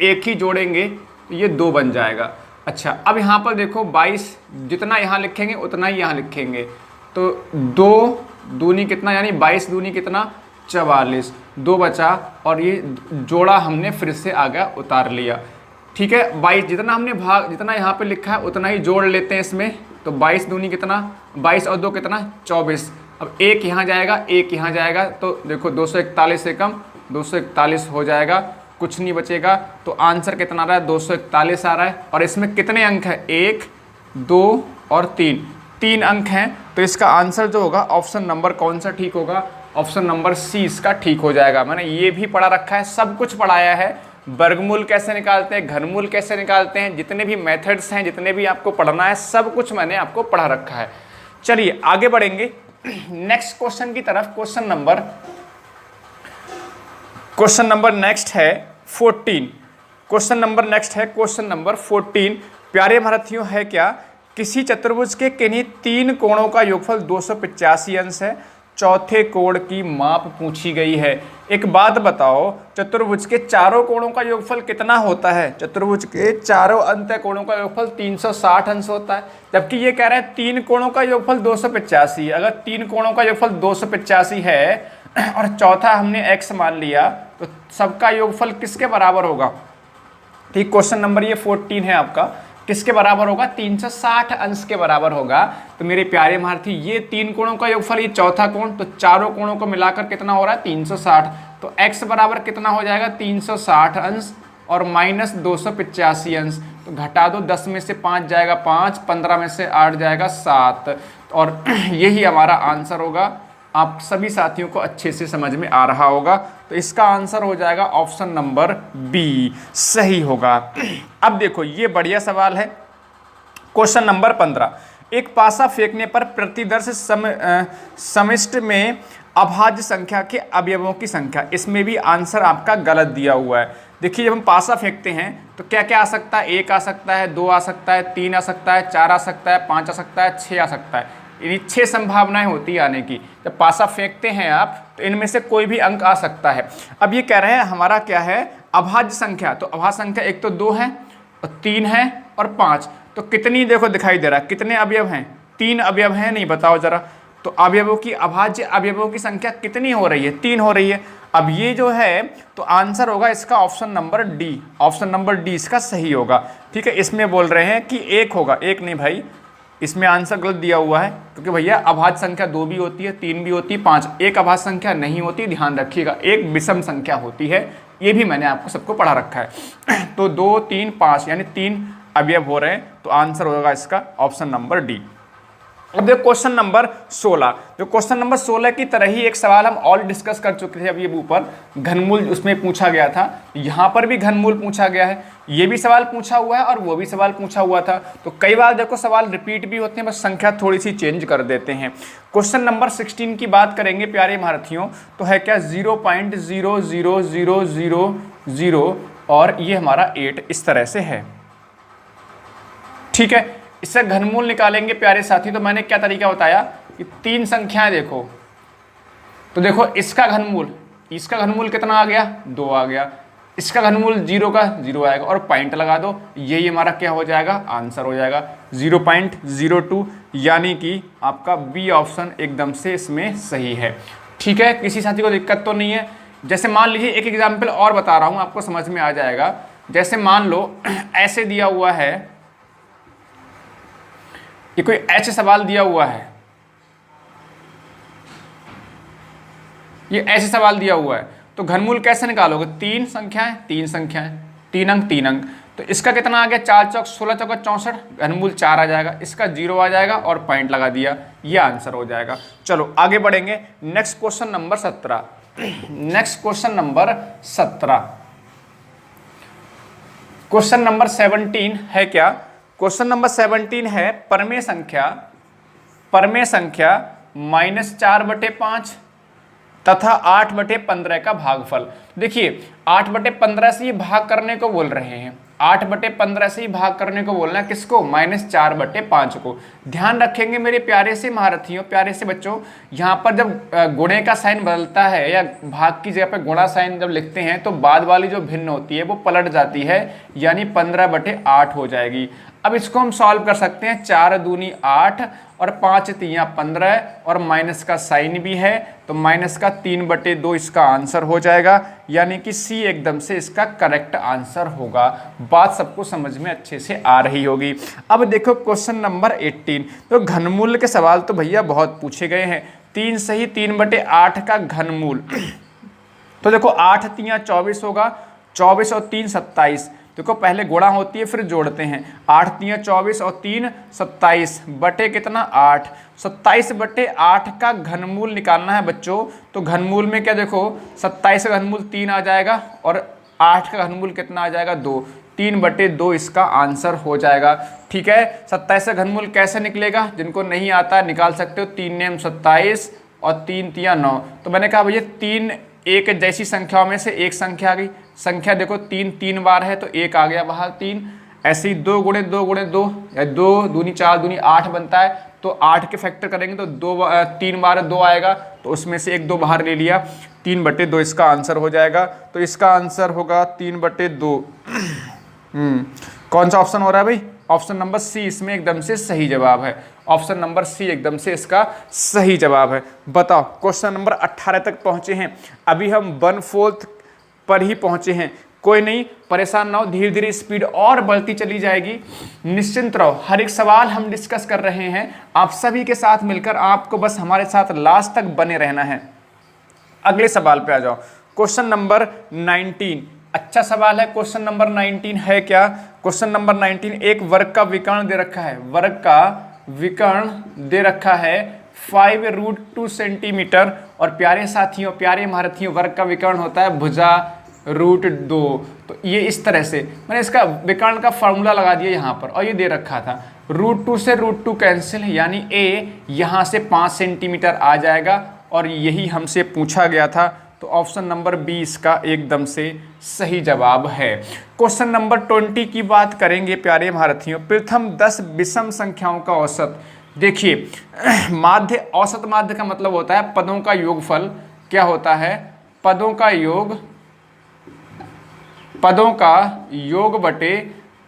1 ही जोड़ेंगे तो ये 2 बन जाएगा। अच्छा अब यहाँ पर देखो 22, जितना यहाँ लिखेंगे उतना ही यहाँ लिखेंगे, तो 2 दूनी कितना, यानी 22 दूनी कितना 44, 2 बचा, और ये जोड़ा हमने फिर से आगे उतार लिया। ठीक है, 22 जितना हमने भाग, जितना यहाँ पे लिखा है उतना ही जोड़ लेते हैं इसमें। तो 22 दूनी कितना, 22 और 2 कितना 24। अब 1 यहाँ जाएगा, 1 यहाँ जाएगा, तो देखो 241 से कम 241 हो जाएगा, कुछ नहीं बचेगा। तो आंसर कितना आ रहा है, 241 आ रहा है। और इसमें कितने अंक है, 1 2 और 3 अंक हैं। तो इसका आंसर जो होगा ऑप्शन नंबर कौन सा ठीक होगा, ऑप्शन नंबर सी इसका ठीक हो जाएगा। मैंने ये भी पढ़ा रखा है, सब कुछ पढ़ाया है, वर्गमूल कैसे निकालते हैं, घनमूल कैसे निकालते हैं, जितने भी मेथड्स हैं, जितने भी आपको पढ़ना है सब कुछ मैंने आपको पढ़ा रखा है। चलिए आगे बढ़ेंगे नेक्स्ट क्वेश्चन की तरफ। क्वेश्चन नंबर नेक्स्ट है 14। क्वेश्चन नंबर नेक्स्ट है क्वेश्चन नंबर 14। प्यारे भारतीयों, है क्या किसी चतुर्भुज के किन्हीं 3 कोणों का योगफल 285 अंश है। चौथे कोण की माप पूछी गई है। एक बात बताओ, चतुर्भुज के चारों कोणों का योगफल कितना होता है? चतुर्भुज के चारों अंत कोणों का योगफल 360 अंश होता है, जबकि ये कह रहे हैं 3 कोणों का योगफल 285 है। अगर 3 कोणों का योगफल 285 है और चौथा हमने x मान लिया, तो सबका योगफल किसके बराबर होगा? ठीक, क्वेश्चन नंबर ये 14 है आपका, किसके बराबर होगा? 360 अंश के बराबर होगा। तो मेरे प्यारे महारथी, ये 3 कोणों का योगफल, ये चौथा कोण, तो चारों कोणों को मिलाकर कितना हो रहा है? 360। तो x बराबर कितना हो जाएगा? 360 अंश और माइनस 285 अंश। तो घटा दो, 10 में से 5 जाएगा 5, 15 में से 8 जाएगा 7, और यही हमारा आंसर होगा। आप सभी साथियों को अच्छे से समझ में आ रहा होगा। तो इसका आंसर हो जाएगा ऑप्शन नंबर बी, सही होगा। अब देखो, ये बढ़िया सवाल है। Question number 15। एक पासा फेंकने पर प्रतिदर्श समिष्ट में अभाज्य संख्या के अवयवों की संख्या। इसमें भी आंसर आपका गलत दिया हुआ है। देखिए, जब हम पासा फेंकते हैं तो क्या क्या आ सकता है? 1 आ सकता है, 2 आ सकता है, 3 आ सकता है, 4 आ सकता है, 5 आ सकता है, 6 आ सकता है। इन 6 संभावनाएं होती है आने की। जब पासा फेंकते हैं आप, तो इनमें से कोई भी अंक आ सकता है। अब ये कह रहे हैं हमारा क्या है? अभाज्य संख्या। तो अभाज्य संख्या एक तो 2 है और 3 है और 5। तो कितनी, देखो दिखाई दे रहा है, कितने अवयव हैं? 3 अवयव हैं, नहीं बताओ जरा। तो अवयवों की, अभाज्य अवयवों की संख्या कितनी हो रही है? 3 हो रही है। अब ये जो है, तो आंसर होगा इसका option number D. Option number D इसका सही होगा। ठीक है, इसमें बोल रहे हैं कि 1 होगा। 1 नहीं भाई, इसमें आंसर गलत दिया हुआ है, क्योंकि भैया अभाज्य संख्या 2 भी होती है, 3 भी होती है, 5। एक अभाज्य संख्या नहीं होती, ध्यान रखिएगा, एक विषम संख्या होती है। ये भी मैंने आपको सबको पढ़ा रखा है। तो 2, 3, 5 यानी 3 अवयव हो रहे हैं। तो आंसर होगा इसका ऑप्शन नंबर डी। अब देखो क्वेश्चन नंबर 16। जो क्वेश्चन नंबर 16 की तरह ही एक सवाल हम ऑल डिस्कस कर चुके थे अभी ऊपर, घनमूल उसमें पूछा गया था। यहाँ पर भी घनमूल पूछा गया है, ये भी सवाल पूछा हुआ है और वो भी सवाल पूछा हुआ था। तो कई बार देखो सवाल रिपीट भी होते हैं, बस संख्या थोड़ी सी चेंज कर देते हैं। क्वेश्चन नंबर 16 की बात करेंगे प्यारे भारतीयों, तो है क्या? 0.00000 और ये हमारा 8 इस तरह से है। ठीक है, इससे घनमूल निकालेंगे प्यारे साथी। तो मैंने क्या तरीका बताया कि 3 संख्याएं देखो, तो देखो इसका घनमूल कितना आ गया? 2 आ गया। इसका घनमूल 0 का 0 आएगा और पॉइंट लगा दो, यही हमारा क्या हो जाएगा? आंसर हो जाएगा 0.02, यानी कि आपका बी ऑप्शन एकदम से इसमें सही है। ठीक है, किसी साथी को दिक्कत तो नहीं है? जैसे मान लीजिए, एक एग्जाम्पल और बता रहा हूं, आपको समझ में आ जाएगा। जैसे मान लो ऐसे दिया हुआ है, ये कोई ऐसे सवाल दिया हुआ है, ये ऐसे सवाल दिया हुआ है, तो घनमूल कैसे निकालोगे? 3 संख्याएं 3 अंक 3 अंक। तो इसका कितना आ गया? 4 चौक 16 चौका 64, घनमूल 4 आ जाएगा, इसका 0 आ जाएगा और पॉइंट लगा दिया, ये आंसर हो जाएगा। चलो आगे बढ़ेंगे। Next question number 17। Next question number 17। Question number 17 है क्या? क्वेश्चन नंबर 17 है परमेय संख्या -4/5 तथा 8/15 का भागफल। देखिए 8/15 से ही भाग करने को बोल रहे हैं, 8/15 से ही भाग करने को बोलना है, किसको? -4/5 को। ध्यान रखेंगे मेरे प्यारे से महारथियों, प्यारे से बच्चों, यहाँ पर जब गुणे का साइन बदलता है या भाग की जगह पर गुणा साइन जब लिखते हैं, तो बाद वाली जो भिन्न होती है वो पलट जाती है, यानी 15/8 हो जाएगी। अब इसको हम सॉल्व कर सकते हैं, 4 दूनी 8 और 5 तियां 15 और माइनस का साइन भी है, तो माइनस का 3/2 इसका आंसर हो जाएगा, यानी कि सी एकदम से इसका करेक्ट आंसर होगा। बात सबको समझ में अच्छे से आ रही होगी। अब देखो क्वेश्चन नंबर 18। तो घनमूल के सवाल तो भैया बहुत पूछे गए हैं। 3 सही 3/8 का घनमूल, तो देखो 8 तियां 24 होगा, 24 और 3 27। देखो पहले गुणा होती है फिर जोड़ते हैं, 8 तियां 24 और 3 27 बटे कितना? 8। 27/8 का घनमूल निकालना है बच्चों। तो घनमूल में क्या देखो, 27 का घनमूल 3 आ जाएगा और 8 का घनमूल कितना आ जाएगा? 2। 3/2 इसका आंसर हो जाएगा। ठीक है, 27 का घनमूल कैसे निकलेगा? जिनको नहीं आता निकाल सकते हो, 3 नेम 27 और 3 तियां 9। तो मैंने कहा भैया 3 एक जैसी संख्याओं में से एक संख्या आ गई, संख्या देखो 3 3 बार है तो 1 आ गया बाहर 3। ऐसे ही 2 गुणे 2 गुणे 2 या 2 दूनी 4 दूनी 8 बनता है, तो 8 के फैक्टर करेंगे तो 3 बार 2 आएगा, तो उसमें से 1 2 बाहर ले लिया, 3/2 इसका आंसर हो जाएगा। तो इसका आंसर होगा 3/2। कौन सा ऑप्शन हो रहा है भाई? ऑप्शन नंबर सी इसमें एकदम से सही जवाब है। ऑप्शन नंबर सी एकदम से इसका सही जवाब है। बताओ, क्वेश्चन नंबर 18 तक पहुंचे हैं, अभी हम 1/4 पर ही पहुंचे हैं। कोई नहीं, परेशान ना हो, धीरे धीरे स्पीड और बढ़ती चली जाएगी। निश्चिंत रहो, हर एक सवाल हम डिस्कस कर रहे हैं आप सभी के साथ मिलकर, आपको बस हमारे साथ लास्ट तक बने रहना है। अगले सवाल पे आ जाओ, क्वेश्चन नंबर 19। अच्छा सवाल है। क्वेश्चन नंबर 19 है क्या? क्वेश्चन नंबर 19, एक वर्ग का विकर्ण दे रखा है, वर्ग का विकर्ण दे रखा है 5√2 सेंटीमीटर, और प्यारे साथियों, प्यारे महारथियों, वर्ग का विकर्ण होता है भुजा √2। तो ये इस तरह से मैंने इसका विकर्ण का फॉर्मूला लगा दिया यहाँ पर, और ये दे रखा था √2 से √2 कैंसिल, यानी a यहाँ से 5 सेंटीमीटर आ जाएगा, और यही हमसे पूछा गया था। तो ऑप्शन नंबर बी इसका एकदम से सही जवाब है। क्वेश्चन नंबर 20 की बात करेंगे प्यारे महारथियों। प्रथम 10 विषम संख्याओं का औसत। देखिए, माध्य, औसत माध्य का मतलब होता है पदों का योगफल। क्या होता है? पदों का योग, पदों का योग बटे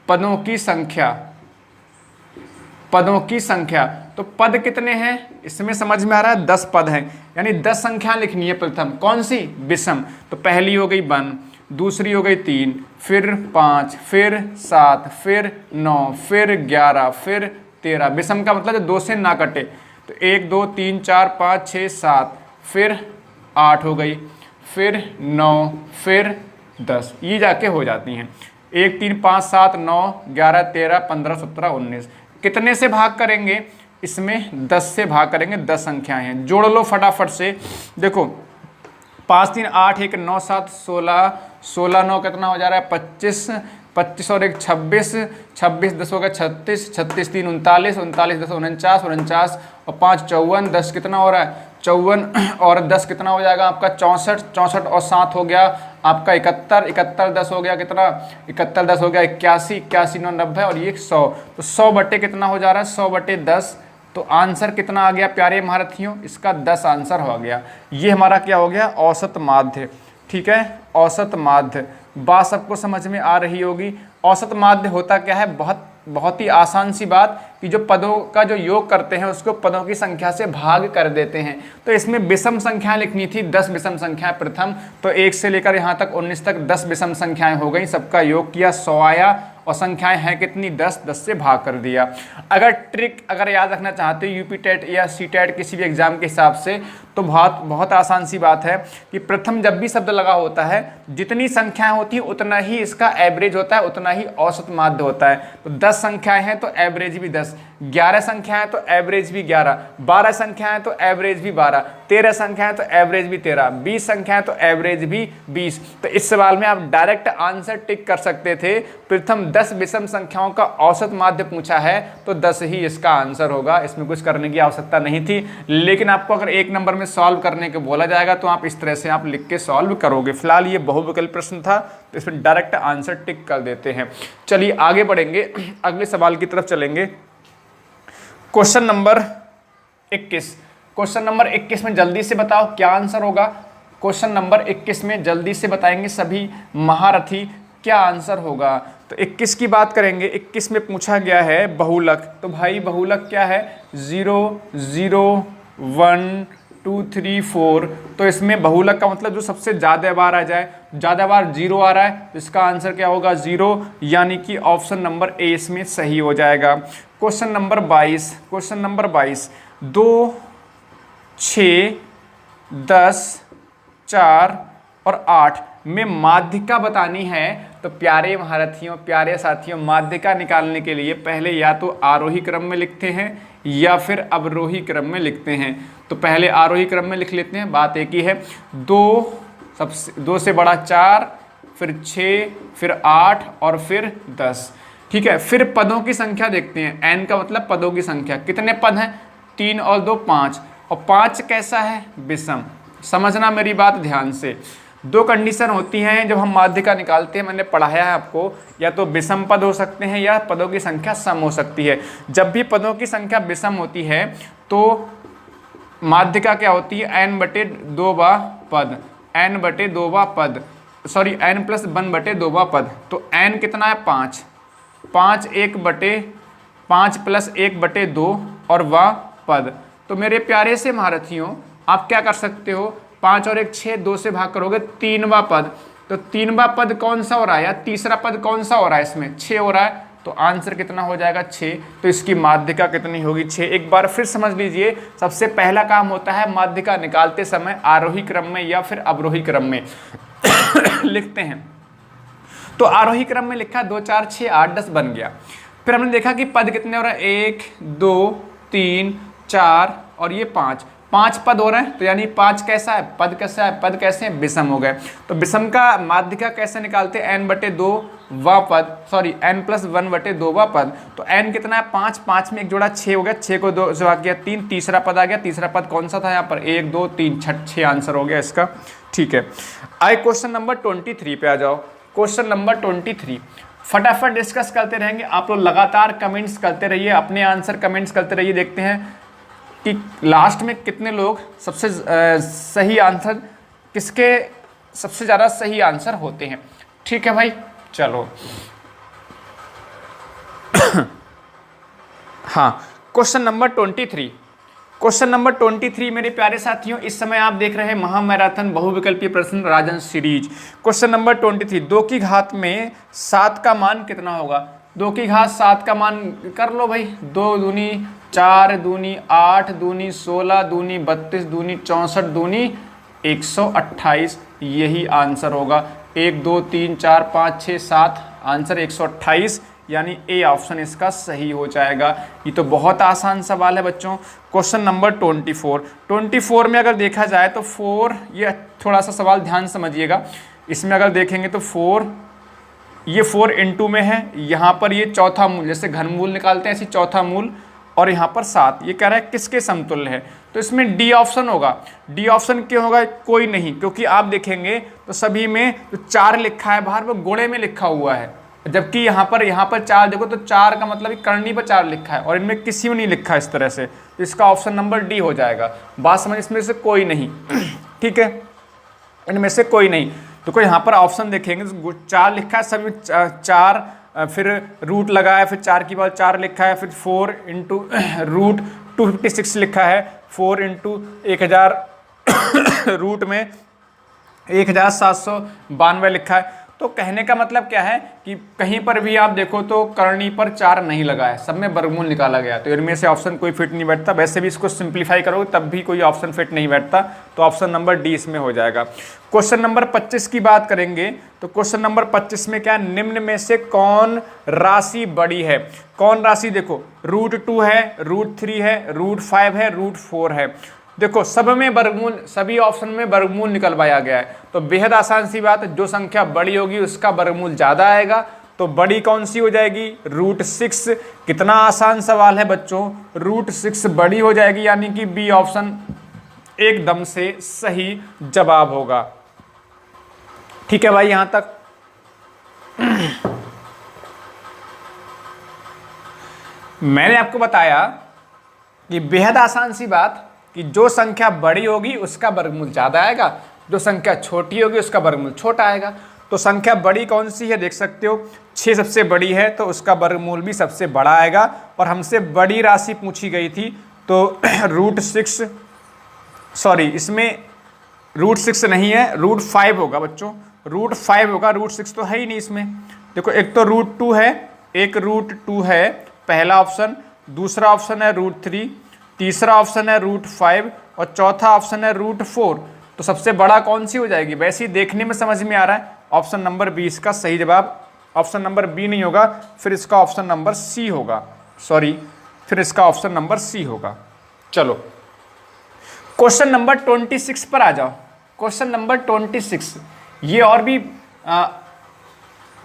पदों की संख्या, पदों की संख्या। तो पद कितने हैं इसमें समझ में आ रहा है? 10 पद हैं, यानी 10 संख्या लिखनी है प्रथम। कौन सी? विषम। तो पहली हो गई 1, दूसरी हो गई 3, फिर 5, फिर 7, फिर 9, फिर 11, फिर 13। विषम का मतलब 2 से ना कटे, तो 1 2 3 4 5 6 7, फिर 8 हो गई, फिर 9, फिर 10, ये जाके हो जाती हैं। 1 3 5 7 9 11 13 15 17 19। कितने से भाग करेंगे? इसमें 10 से भाग करेंगे। 10 संख्याएं हैं, जोड़ लो फटाफट से। देखो, 5 3 8 1 9 7 16, 16 9 कितना हो जा रहा है? 25, 25 और 1 26, 26 10 हो गया 36, 36 3 39, 39 10 49, 49 और 5 54, 10 कितना हो रहा है? 54 और 10 कितना हो जाएगा आपका? 64, 64 और 7 हो गया आपका 71, 71 10 हो गया कितना? 71 10 हो गया 81, 81 9 90 और ये 100। तो 100 बटे कितना हो जा रहा है? 100 बटे 10। तो आंसर कितना आ गया प्यारे महारथियों? इसका 10 आंसर हो गया। ये हमारा क्या हो गया? औसत माध्य। ठीक है, औसत माध्य। बात सबको समझ में आ रही होगी। औसत माध्य होता क्या है? बहुत ही आसान सी बात, कि जो पदों का जो योग करते हैं उसको पदों की संख्या से भाग कर देते हैं। तो इसमें विषम संख्याएं लिखनी थी, 10 विषम संख्याएं प्रथम। तो 1 से लेकर यहाँ तक 19 तक 10 विषम संख्याएं हो गई, सबका योग किया, 100 आया, और संख्याएं हैं कितनी? 10, 10 से भाग कर दिया। अगर ट्रिक अगर याद रखना चाहते हो यूपी टेट या सी टेट किसी भी एग्जाम के हिसाब से, तो बहुत आसान सी बात है कि प्रथम जब भी शब्द लगा होता है, जितनी संख्याएं होती है उतना ही इसका एवरेज होता है, उतना ही औसत माध्य होता है। तो 10 संख्याएं हैं तो एवरेज भी 10, 11 संख्याएं तो एवरेज भी 11, 12 संख्याएं तो एवरेज भी 12, 13 संख्याएं तो एवरेज भी 13, 20 संख्याएं तो एवरेज भी 20। तो इस सवाल में आप डायरेक्ट आंसर टिक कर सकते थे। प्रथम 10 विषम संख्याओं का औसत माध्य पूछा है तो 10 ही इसका आंसर होगा, इसमें कुछ करने की आवश्यकता नहीं थी। लेकिन आपको अगर 1 नंबर में सॉल्व करने को बोला जाएगा तो आप इस तरह से आप लिख के सॉल्व करोगे। फिलहाल ये बहुविकल्प प्रश्न था तो इसमें डायरेक्ट आंसर टिक कर देते हैं। चलिए आगे बढ़ेंगे, अगले सवाल की तरफ चलेंगे। Question number 21। क्वेश्चन नंबर 21 में जल्दी से बताओ क्या आंसर होगा। क्वेश्चन नंबर 21 में जल्दी से बताएंगे सभी महारथी क्या आंसर होगा। तो 21 की बात करेंगे। 21 में पूछा गया है बहुलक। तो भाई बहुलक क्या है? 0 0 1 2 3 4। तो इसमें बहुलक का मतलब जो सबसे ज़्यादा बार आ जाए, ज़्यादा बार 0 आ रहा है तो इसका आंसर क्या होगा? 0, यानी कि ऑप्शन नंबर ए इसमें सही हो जाएगा। Question number 22। क्वेश्चन नंबर 22, 2 6 10 4 और 8 में माध्यिका बतानी है। तो प्यारे महारथियों, प्यारे साथियों, माध्यिका निकालने के लिए पहले या तो आरोही क्रम में लिखते हैं या फिर अवरोही क्रम में लिखते हैं। तो पहले आरोही क्रम में लिख लेते हैं, बात एक ही है। 2 से बड़ा 4, फिर 6, फिर 8 और फिर 10। ठीक है, फिर पदों की संख्या देखते हैं। n का मतलब पदों की संख्या। कितने पद हैं? 3 और 2 5। और 5 कैसा है? विषम। समझना मेरी बात ध्यान से। दो कंडीशन होती हैं जब हम माध्यिका निकालते हैं, मैंने पढ़ाया है आपको, या तो विषम पद हो सकते हैं या पदों की संख्या सम हो सकती है। जब भी पदों की संख्या विषम होती है तो माध्यिका क्या होती है, n/2 पद, n/2 पद, सॉरी n+1/2 पद। तो n कितना है 5, 5 1/5 + 1/2 और वह पद। तो मेरे प्यारे से महारथियों आप क्या कर सकते हो, 5 और 1 6, 2 से भाग करोगे 3वां पद। तो 3वां पद कौन सा हो रहा है, या तीसरा पद कौन सा हो रहा है, इसमें 6 हो रहा है। तो आंसर कितना हो जाएगा 6। तो इसकी माध्यिका कितनी होगी 6। एक बार फिर समझ लीजिए, सबसे पहला काम होता है माध्यिका निकालते समय आरोही क्रम में या फिर अवरोही क्रम में लिखते हैं। तो आरोही क्रम में लिखा 2 4 6 8 10 बन गया। फिर हमने देखा कि पद कितने हो रहे हैं, 1 2 3 4 और ये 5 पद हो रहे हैं। तो यानी 5 कैसा है, पद कैसा है, पद कैसे हैं, विषम हो गए। तो विषम का माध्यिका कैसे निकालते हैं, n/2 पद, सॉरी n+1/2 पद। तो n कितना है 5, 5 में एक जोड़ा 6 हो गया, 6 को 2 से भाग किया 3, तीसरा पद आ गया। तीसरा पद कौन सा था यहाँ पर, 1 2 3 6 आंसर हो गया इसका। ठीक है, आइए क्वेश्चन नंबर 23 पे आ जाओ। क्वेश्चन नंबर 23 फटाफट डिस्कस करते रहेंगे, आप लोग लगातार कमेंट्स करते रहिए, अपने आंसर कमेंट्स करते रहिए। देखते हैं कि लास्ट में कितने लोग सबसे सही आंसर, किसके सबसे ज़्यादा सही आंसर होते हैं। ठीक है भाई, चलो हाँ, क्वेश्चन नंबर 23। क्वेश्चन नंबर 23 मेरे प्यारे साथियों, इस समय आप देख रहे हैं महामैराथन बहुविकल्पीय प्रश्न राजन सीरीज। क्वेश्चन नंबर 23, 2 की घात में 7 का मान कितना होगा। 2 की घात 7 का मान कर लो भाई, 2 दूनी 4, दूनी 8, दूनी 16, दूनी 32, दूनी 64, दूनी 128, यही आंसर होगा। 1 2 3 4 5 6 7, आंसर 128, यानी ए ऑप्शन इसका सही हो जाएगा। ये तो बहुत आसान सवाल है बच्चों। क्वेश्चन नंबर 24 में अगर देखा जाए तो 4, ये थोड़ा सा सवाल ध्यान समझिएगा। इसमें अगर देखेंगे तो 4, ये 4 × में है, यहाँ पर ये चौथा मूल, जैसे घनमूल निकालते हैं ऐसे चौथा मूल, और यहाँ पर 7, ये कह रहा है किसके समतुल्य है। तो इसमें डी ऑप्शन होगा। डी ऑप्शन क्यों होगा, कोई नहीं, क्योंकि आप देखेंगे तो सभी में तो 4 लिखा है बाहर, वो गुणे में लिखा हुआ है, जबकि यहाँ पर 4 देखो तो 4 का मतलब करनी पर 4 लिखा है, और इनमें किसी में नहीं लिखा इस तरह से। तो इसका ऑप्शन नंबर डी हो जाएगा। बात समझ, इसमें से कोई नहीं ठीक है, इनमें से कोई नहीं। तो कोई यहाँ पर ऑप्शन देखेंगे तो 4 लिखा है, सभी 4, फिर रूट लगा है, फिर 4 की बाद 4 लिखा है, फिर 4 × रूट 256 लिखा है, 4 × 1000 रूट में 1792 लिखा है। तो कहने का मतलब क्या है कि कहीं पर भी आप देखो तो करनी पर 4 नहीं लगा है, सब में वर्गमूल निकाला गया। तो इनमें से ऑप्शन कोई फिट नहीं बैठता। वैसे भी इसको सिंप्लीफाई करोगे तब भी कोई ऑप्शन फिट नहीं बैठता, तो ऑप्शन नंबर डी इसमें हो जाएगा। क्वेश्चन नंबर 25 की बात करेंगे तो क्वेश्चन नंबर 25 में क्या, निम्न में से कौन राशि बड़ी है। कौन राशि, देखो √2 है, √3 है, √5 है, √4 है। देखो सब में वर्गमूल, सभी ऑप्शन में वर्गमूल निकलवाया गया है। तो बेहद आसान सी बात है, जो संख्या बड़ी होगी उसका वर्गमूल ज्यादा आएगा। तो बड़ी कौन सी हो जाएगी, √6। कितना आसान सवाल है बच्चों, √6 बड़ी हो जाएगी, यानी कि बी ऑप्शन एकदम से सही जवाब होगा। ठीक है भाई, यहां तक मैंने आपको बताया कि बेहद आसान सी बात कि जो संख्या बड़ी होगी उसका वर्गमूल ज्यादा आएगा, जो संख्या छोटी होगी उसका वर्गमूल छोटा आएगा। तो संख्या बड़ी कौन सी है, देख सकते हो 6 सबसे बड़ी है, तो उसका वर्गमूल भी सबसे बड़ा आएगा। और हमसे बड़ी राशि पूछी गई थी तो √6, सॉरी इसमें √6 नहीं है, √5 होगा बच्चों, √5 होगा, √6 तो है ही नहीं इसमें। देखो एक तो √2 है, एक √2 है पहला ऑप्शन, दूसरा ऑप्शन है √3, तीसरा ऑप्शन है √5 और चौथा ऑप्शन है √4। तो सबसे बड़ा कौन सी हो जाएगी, वैसे ही देखने में समझ में आ रहा है, ऑप्शन नंबर 20 का सही जवाब। ऑप्शन नंबर बी नहीं होगा, फिर इसका ऑप्शन नंबर सी होगा, सॉरी फिर इसका ऑप्शन नंबर सी होगा। चलो क्वेश्चन नंबर 26 पर आ जाओ। क्वेश्चन नंबर 26, ये और भी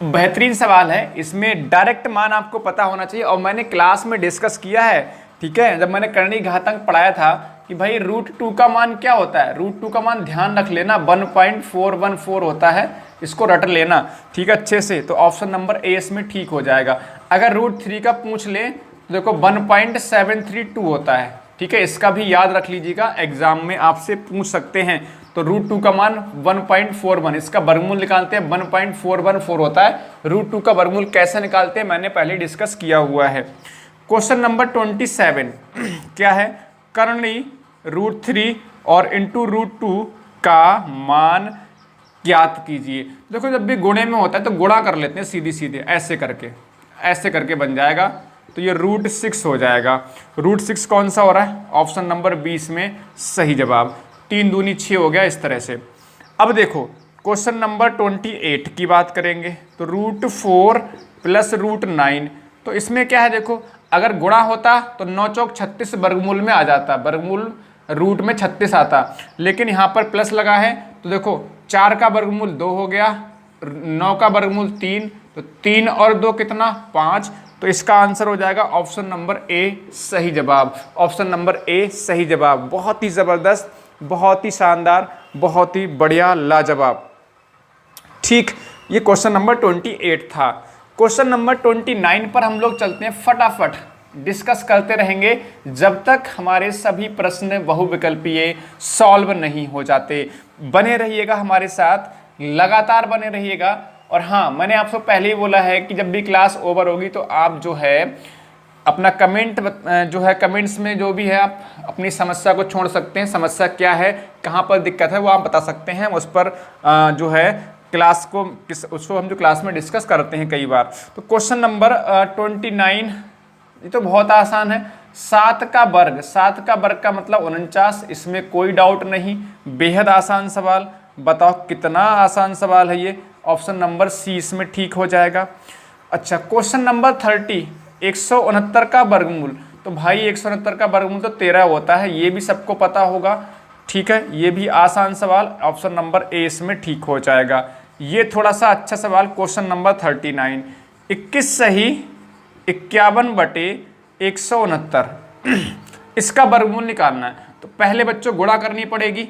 बेहतरीन सवाल है। इसमें डायरेक्ट मान आपको पता होना चाहिए, और मैंने क्लास में डिस्कस किया है, ठीक है। जब मैंने करणी घातांक पढ़ाया था कि भाई √2 का मान क्या होता है। √2 का मान ध्यान रख लेना 1.414 होता है, इसको रट लेना ठीक है अच्छे से। तो ऑप्शन नंबर ए इसमें ठीक हो जाएगा। अगर √3 का पूछ ले तो देखो 1.732 होता है ठीक है, इसका भी याद रख लीजिएगा, एग्जाम में आपसे पूछ सकते हैं। तो √2 का मान 1.41, इसका वर्गमूल निकालते हैं 1.414 होता है। √2 का वर्गमूल कैसे निकालते हैं मैंने पहले डिस्कस किया हुआ है। क्वेश्चन नंबर 27 क्या है, करंटली √3 और इंटू √2 का मान ज्ञात कीजिए। देखो जब भी गुणे में होता है तो गुणा कर लेते हैं सीधी सीधे, ऐसे करके बन जाएगा। तो ये √6 हो जाएगा। √6 कौन सा हो रहा है, ऑप्शन नंबर 20 में सही जवाब। 3 दूनी 6 हो गया इस तरह से। अब देखो क्वेश्चन नंबर 28 की बात करेंगे तो √4 प्लस √9, तो इसमें क्या है देखो, अगर गुणा होता तो 9 चौक 36 वर्गमूल में आ जाता, वर्गमूल रूट में 36 आता, लेकिन यहाँ पर प्लस लगा है तो देखो 4 का वर्गमूल 2 हो गया, 9 का वर्गमूल 3, तो 3 और 2 कितना 5। तो इसका आंसर हो जाएगा ऑप्शन नंबर ए सही जवाब। ऑप्शन नंबर ए सही जवाब। बहुत ही जबरदस्त, बहुत ही शानदार, बहुत ही बढ़िया, लाजवाब। ठीक, ये क्वेश्चन नंबर 28 था। क्वेश्चन नंबर 29 पर हम लोग चलते हैं, फटाफट डिस्कस करते रहेंगे जब तक हमारे सभी प्रश्न बहुविकल्पीय सॉल्व नहीं हो जाते। बने रहिएगा हमारे साथ, लगातार बने रहिएगा। और हाँ, मैंने आपको पहले ही बोला है कि जब भी क्लास ओवर होगी तो आप जो है अपना कमेंट जो है कमेंट्स में जो भी है आप अपनी समस्या को छोड़ सकते हैं। समस्या क्या है, कहाँ पर दिक्कत है, वो आप बता सकते हैं। उस पर जो है क्लास को उसको हम जो क्लास में डिस्कस करते हैं कई बार। तो क्वेश्चन नंबर 29 ये तो बहुत आसान है। 7 का वर्ग का मतलब 49, इसमें कोई डाउट नहीं, बेहद आसान सवाल। बताओ कितना आसान सवाल है ये, ऑप्शन नंबर सी इसमें ठीक हो जाएगा। अच्छा, क्वेश्चन नंबर 30, 169 का वर्गमूल, तो भाई 169 का वर्गमूल तो 13 होता है, ये भी सबको पता होगा ठीक है। ये भी आसान सवाल, ऑप्शन नंबर ए इसमें ठीक हो जाएगा। ये थोड़ा सा अच्छा सवाल, क्वेश्चन नंबर 39, 21 सही 51 बटे 169 इसका वर्गमूल निकालना है। तो पहले बच्चों गुणा करनी पड़ेगी,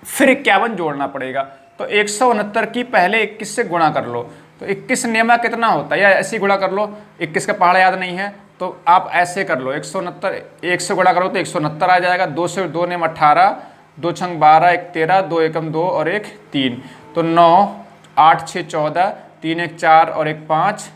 फिर 51 जोड़ना पड़ेगा। तो 169 की पहले 21 से गुणा कर लो, तो 21 नियमा कितना होता है, या ऐसे ही गुणा कर लो। 21 का पहाड़ा याद नहीं है तो आप ऐसे कर लो, 169 1 से गुणा करो तो 169 आ जाएगा। 2 से 2 ने 18, 2 छंग 12, 1 13, 2 एकम 2 और 1 3, तो 9, 8 6 14, 3 1 4 और 1 5,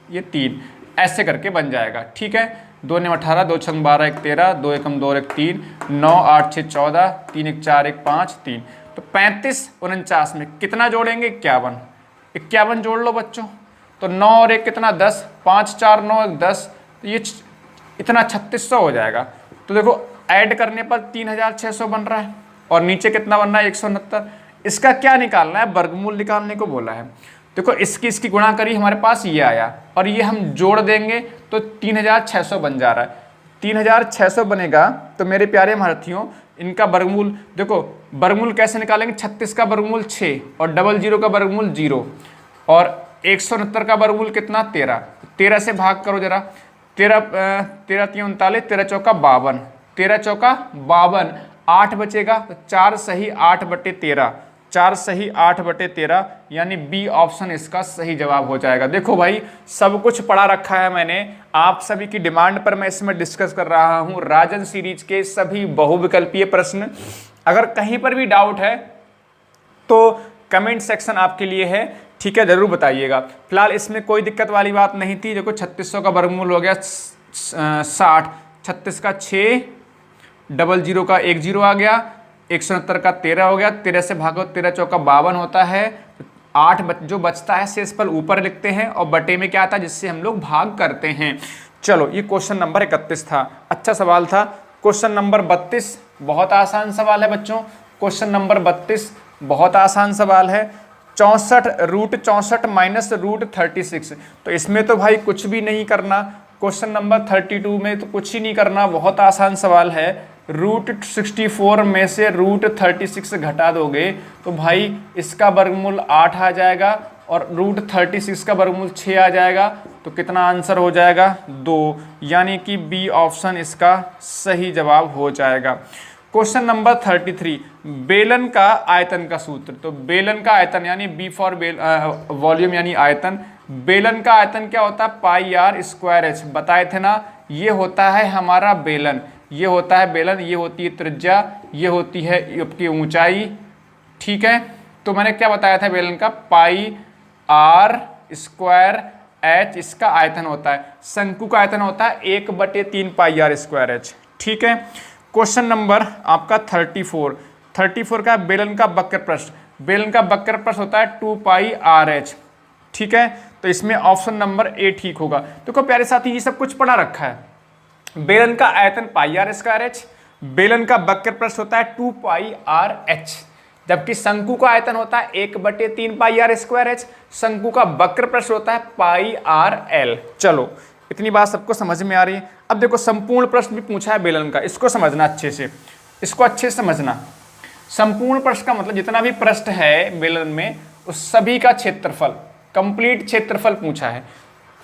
ये 3, ऐसे करके बन जाएगा ठीक है। 2 ने 18, 2 छंग 12, 1 13, 2 एकम 2 और 1 3, 9 8 6 14, 3 1 4 1 5 3, तो 35 49 में कितना जोड़ेंगे 51, 51 जोड़ लो बच्चों। तो 9 और 1 कितना 10, 5 4 9 1 10, तो ये इतना 3600 हो जाएगा। तो देखो ऐड करने पर 3600 बन रहा है, और नीचे कितना बन रहा है 169। इसका क्या निकालना है, वर्गमूल निकालने को बोला है। देखो इसकी गुणा करी, हमारे पास ये आया, और ये हम जोड़ देंगे तो 3600 बन जा रहा है। 3600 बनेगा तो मेरे प्यारे महारथियों, इनका वर्गमूल देखो, वर्गमूल कैसे निकालेंगे, 36 का वर्गमूल 6 और 00 का वर्गमूल 0, और 169 का वर्गमूल कितना 13, 13 से भाग करो जरा, 13 3 39, 13 चौका 52, 13 चौका 52, 8 बचेगा तो 4 सही 8 बटे 13, 4 सही 8 बटे 13, यानी बी ऑप्शन इसका सही जवाब हो जाएगा। देखो भाई सब कुछ पढ़ा रखा है मैंने, आप सभी की डिमांड पर मैं इसमें डिस्कस कर रहा हूं राजन सीरीज के सभी बहुविकल्पीय प्रश्न। अगर कहीं पर भी डाउट है तो कमेंट सेक्शन आपके लिए है ठीक है, जरूर बताइएगा। फिलहाल इसमें कोई दिक्कत वाली बात नहीं थी। देखो 3600 का वर्गमूल हो गया 60, 36 का 6, 00 का 1 0 आ गया, 169 का 13 हो गया, 13 से भागो 13 चौका 52 होता है, 8 जो बचता है शेषफल ऊपर लिखते हैं, और बटे में क्या आता है जिससे हम लोग भाग करते हैं। चलो ये क्वेश्चन नंबर 31 था, अच्छा सवाल था। क्वेश्चन नंबर 32 बहुत आसान सवाल है बच्चों। क्वेश्चन नंबर 32 बहुत आसान सवाल है। 64 √64 माइनस √36, तो इसमें तो भाई कुछ भी नहीं करना। क्वेश्चन नंबर 32 में तो कुछ ही नहीं करना, बहुत आसान सवाल है। √64 में से √36 घटा दोगे तो भाई इसका वर्गमूल 8 आ जाएगा, और √36 का वर्गमूल 6 आ जाएगा। तो कितना आंसर हो जाएगा 2, यानी कि बी ऑप्शन इसका सही जवाब हो जाएगा। क्वेश्चन नंबर 33, बेलन का आयतन का सूत्र। तो बेलन का आयतन यानी बी फॉर वॉल्यूम यानी आयतन। बेलन का आयतन क्या होता है πr²h, बताए थे ना। ये होता है हमारा बेलन, ये होता है बेलन, ये होती है त्रिज्या, ये होती है आपकी ऊंचाई, ठीक है। तो मैंने क्या बताया था बेलन का πr²h इसका आयतन होता है। शंकु का आयतन होता है 1/3 πr²h, ठीक है। क्वेश्चन नंबर आपका 34 का बेलन का वक्र प्रस्थ। बेलन का वक्र प्रस्थ होता है 2πrh, ठीक है। तो इसमें ऑप्शन नंबर ए ठीक होगा। देखो प्यारे साथी, ये सब कुछ पढ़ा रखा है। बेलन का आयतन πr²h, बेलन का वक्र प्रस्थ होता है 2πrh, जबकि शंकु का आयतन होता है 1/3 πr²h, शंकु का वक्र प्रस्थ होता है πrl। चलो, इतनी बात सबको समझ में आ रही है। अब देखो संपूर्ण प्रश्न भी पूछा है बेलन का, इसको समझना अच्छे से, इसको अच्छे से समझना। संपूर्ण प्रश्न का मतलब जितना भी प्रश्न है बेलन में उस सभी का क्षेत्रफल, कंप्लीट क्षेत्रफल पूछा है,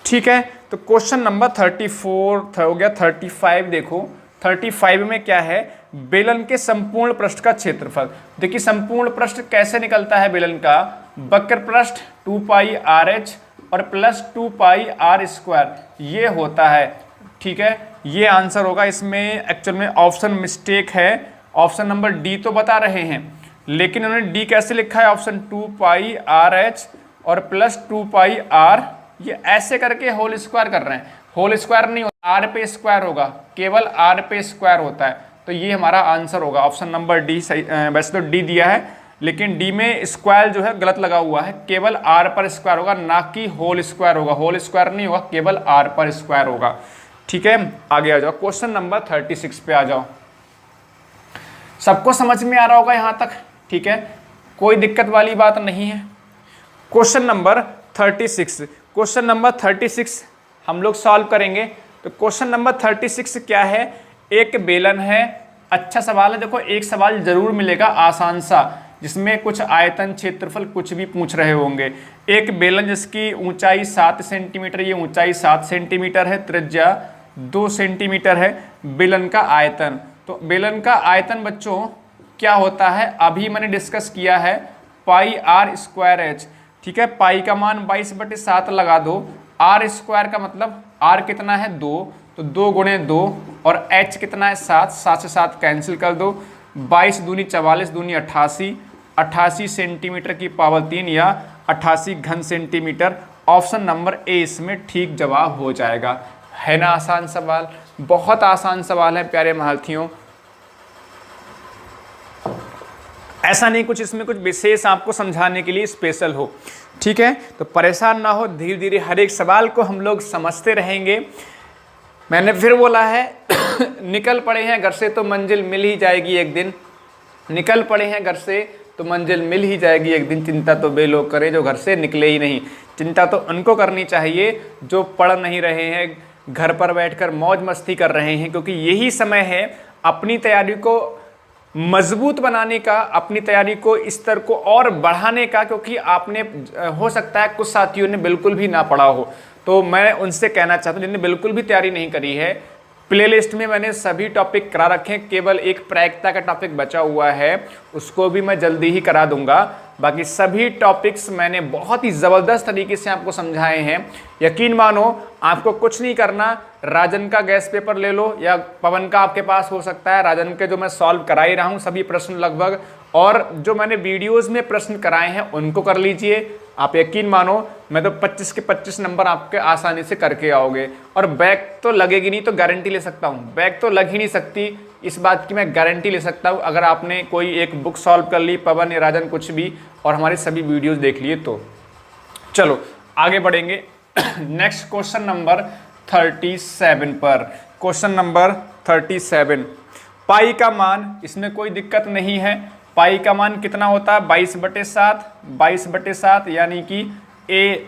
ठीक है। तो क्वेश्चन नंबर 34 हो गया। 35 देखो, 35 में क्या है, बेलन के संपूर्ण पृष्ठ का क्षेत्रफल। देखिए संपूर्ण पृष्ठ कैसे निकलता है बेलन का, वक्र पृष्ठ 2πrh और प्लस 2πr², ये होता है, ठीक है। ये आंसर होगा। इसमें एक्चुअल में ऑप्शन मिस्टेक है, ऑप्शन नंबर डी तो बता रहे हैं, लेकिन उन्होंने डी कैसे लिखा है, ऑप्शन 2πrh और प्लस 2πr, ये ऐसे करके होल स्क्वायर कर रहे हैं। होल स्क्वायर नहीं होता, आर पे स्क्वायर होगा, केवल आर पे स्क्वायर होता है। तो ये हमारा आंसर होगा ऑप्शन नंबर डी सही। वैसे तो डी दिया है, लेकिन डी में स्क्वायर जो है गलत लगा हुआ है, केवल आर पर स्क्वायर होगा, ना कि होल स्क्वायर होगा। होल स्क्वायर नहीं होगा, केवल आर पर स्क्वायर होगा, ठीक है। आगे आ जाओ, क्वेश्चन नंबर 36 पे आ जाओ। सबको समझ में आ रहा होगा यहाँ तक, ठीक है, कोई दिक्कत वाली बात नहीं है। क्वेश्चन नंबर 36, क्वेश्चन नंबर 36 हम लोग सॉल्व करेंगे। तो क्वेश्चन नंबर 36 क्या है, एक बेलन है। अच्छा सवाल है, देखो एक सवाल जरूर मिलेगा आसान सा, जिसमें कुछ आयतन क्षेत्रफल कुछ भी पूछ रहे होंगे। एक बेलन जिसकी ऊंचाई 7 सेंटीमीटर, ये ऊंचाई 7 सेंटीमीटर है, त्रिज्या 2 सेंटीमीटर है। बेलन का आयतन, तो बेलन का आयतन बच्चों क्या होता है, अभी मैंने डिस्कस किया है, πr²h, ठीक है। पाई का मान 22/7 लगा दो, r² का मतलब r कितना है 2, तो 2 × 2 और h कितना है 7, 7 से 7 कैंसिल कर दो, 22 दूनी 44 दूनी 88, 88 सेंटीमीटर की पावर 3 या 88 घन सेंटीमीटर। ऑप्शन नंबर ए इसमें ठीक जवाब हो जाएगा। है ना आसान सवाल, बहुत आसान सवाल है प्यारे महारथियों। ऐसा नहीं कुछ इसमें कुछ विशेष आपको समझाने के लिए स्पेशल हो, ठीक है। तो परेशान ना हो, धीरे धीरे हर एक सवाल को हम लोग समझते रहेंगे। मैंने फिर बोला है निकल पड़े हैं घर से तो मंजिल मिल ही जाएगी एक दिन, निकल पड़े हैं घर से तो मंजिल मिल ही जाएगी एक दिन। चिंता तो वे लोग करें जो घर से निकले ही नहीं, चिंता तो उनको करनी चाहिए जो पढ़ नहीं रहे हैं, घर पर बैठकर मौज मस्ती कर रहे हैं, क्योंकि यही समय है अपनी तैयारी को मजबूत बनाने का, अपनी तैयारी को स्तर को और बढ़ाने का। क्योंकि आपने, हो सकता है कुछ साथियों ने बिल्कुल भी ना पढ़ा हो, तो मैं उनसे कहना चाहता हूँ जिन्होंने बिल्कुल भी तैयारी नहीं करी है, प्लेलिस्ट में मैंने सभी टॉपिक करा रखे हैं, केवल एक प्रायिकता का टॉपिक बचा हुआ है, उसको भी मैं जल्दी ही करा दूंगा। बाकी सभी टॉपिक्स मैंने बहुत ही ज़बरदस्त तरीके से आपको समझाए हैं। यकीन मानो, आपको कुछ नहीं करना, राजन का गैस पेपर ले लो या पवन का आपके पास हो सकता है, राजन के जो मैं सॉल्व करा ही रहा हूँ सभी प्रश्न लगभग, और जो मैंने वीडियोज़ में प्रश्न कराए हैं उनको कर लीजिए। आप यकीन मानो, मैं तो 25 के 25 नंबर आपके आसानी से करके आओगे। और बैक तो लगेगी नहीं, तो गारंटी ले सकता हूँ, बैक तो लग ही नहीं सकती, इस बात की मैं गारंटी ले सकता हूँ, अगर आपने कोई एक बुक सॉल्व कर ली, पवन या राजन कुछ भी, और हमारे सभी वीडियोस देख लिए तो। चलो आगे बढ़ेंगे नेक्स्ट क्वेश्चन नंबर 37 पर। क्वेश्चन नंबर 37, पाई का मान, इसमें कोई दिक्कत नहीं है। पाई का मान कितना होता है, 22/7, 22/7, यानी कि ए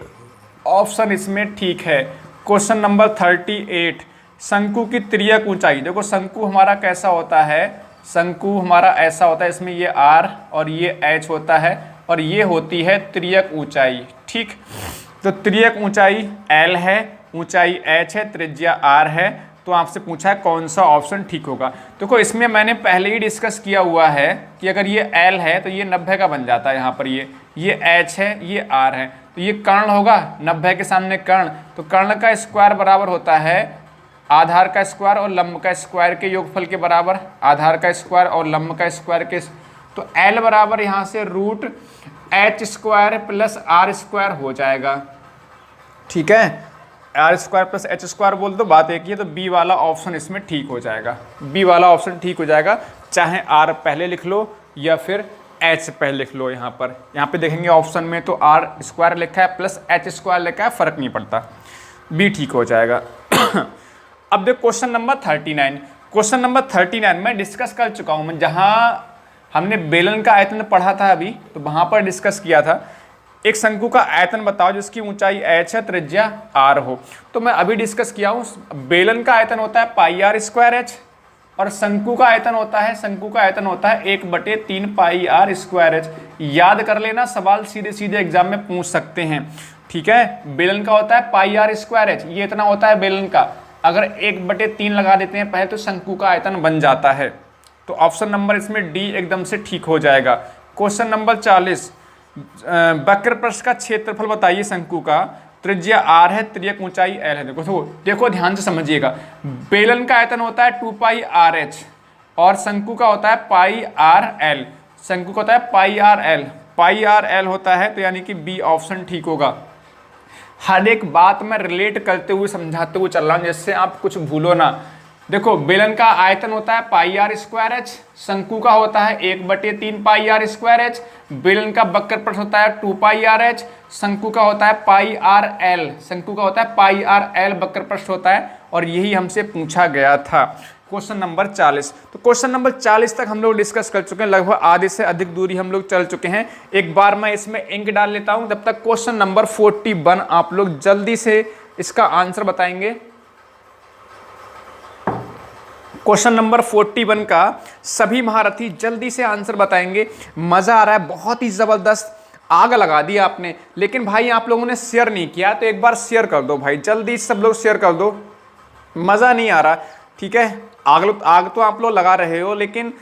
ऑप्शन इसमें ठीक है। क्वेश्चन नंबर 38, शंकु की तिर्यक ऊंचाई। देखो शंकु हमारा कैसा होता है, शंकु हमारा ऐसा होता है, इसमें ये r और ये h होता है, और ये होती है तिर्यक ऊंचाई, ठीक। तो त्रियक ऊंचाई L है, ऊंचाई H है, त्रिज्या R है। तो आपसे पूछा है कौन सा ऑप्शन ठीक होगा। देखो इसमें मैंने पहले ही डिस्कस किया हुआ है कि अगर ये L है तो ये 90 का बन जाता है। यहाँ पर ये H है, ये R है, तो ये कर्ण होगा, 90 के सामने कर्ण। तो कर्ण का स्क्वायर बराबर होता है आधार का स्क्वायर और लंब का स्क्वायर के योगफल के बराबर, आधार का स्क्वायर और लंब का स्क्वायर के। तो L बराबर यहाँ से root H square plus R square हो जाएगा। ठीक है, R square plus H square बोल दो, बात एक ही है। तो बी वाला ऑप्शन इसमें ठीक हो जाएगा, बी वाला ऑप्शन ठीक हो जाएगा। चाहे आर पहले लिख लो या फिर एच पहले लिख लो। यहाँ पे देखेंगे ऑप्शन में तो आर स्क्वायर लिखा है प्लस एच स्क्वायर लिखा है, फर्क नहीं पड़ता, बी ठीक हो जाएगा। अब देखो क्वेश्चन नंबर 39। क्वेश्चन नंबर 39 मैं डिस्कस कर चुका हूँ। जहाँ हमने बेलन का आयतन पढ़ा था अभी, तो वहाँ पर डिस्कस किया था। एक शंकु का आयतन बताओ जिसकी ऊंचाई h है, त्रिज्या r हो। तो मैं अभी डिस्कस किया हूँ, बेलन का आयतन होता है पाई आर स्क्वायर एच और शंकु का आयतन होता है 1/3 पाई आर स्क्वायर एच। याद कर लेना, सवाल सीधे सीधे एग्जाम में पूछ सकते हैं। ठीक है, बेलन का होता है पाई आर स्क्वायर एच, ये इतना होता है बेलन का। अगर 1/3 लगा देते हैं पहले तो शंकु का आयतन बन जाता है। तो ऑप्शन नंबर इसमें डी एकदम से ठीक हो जाएगा। क्वेश्चन नंबर 40, वक्र पृष्ठ का क्षेत्रफल बताइए शंकु का, त्रिज्या r है, त्रियक ऊंचाई l है। देखो ध्यान से समझिएगा, बेलन का आयतन होता है 2 पाई आर एच और शंकु का होता है पाई आर एल। शंकु का होता है पाई आर एल, पाई आर एल होता है, तो यानी कि बी ऑप्शन ठीक होगा। हर एक बात मैं रिलेट करते हुए समझाते हुए चल रहा हूँ, जिससे आप कुछ भूलो ना। देखो बेलन का आयतन होता है पाई आर स्क्वायर एच, शंकु का होता है 1/3 पाई आर स्क्वायर एच, बेलन का वक्र पृष्ठ होता है 2 पाई आर एच, शंकु का होता है पाई आर एल, शंकु का होता है पाई आर एल वक्र पृष्ठ होता है। और यही हमसे पूछा गया था क्वेश्चन नंबर 40। तो क्वेश्चन नंबर 40 तक हम लोग डिस्कस कर चुके हैं, लगभग आधे से अधिक दूरी हम लोग चल चुके हैं। एक बार मैं इसमें इंक डाल लेता हूं, तब तक क्वेश्चन नंबर 41 आप लोग जल्दी से इसका आंसर बताएंगे। क्वेश्चन नंबर 41 का सभी महारथी जल्दी से आंसर बताएंगे। मजा आ रहा है, बहुत ही जबरदस्त, आग लगा दी आपने। लेकिन भाई आप लोगों ने शेयर नहीं किया, तो एक बार शेयर कर दो भाई, जल्दी सब लोग शेयर कर दो, मजा नहीं आ रहा। ठीक है, आग तो आप लोग लगा रहे हो, लेकिन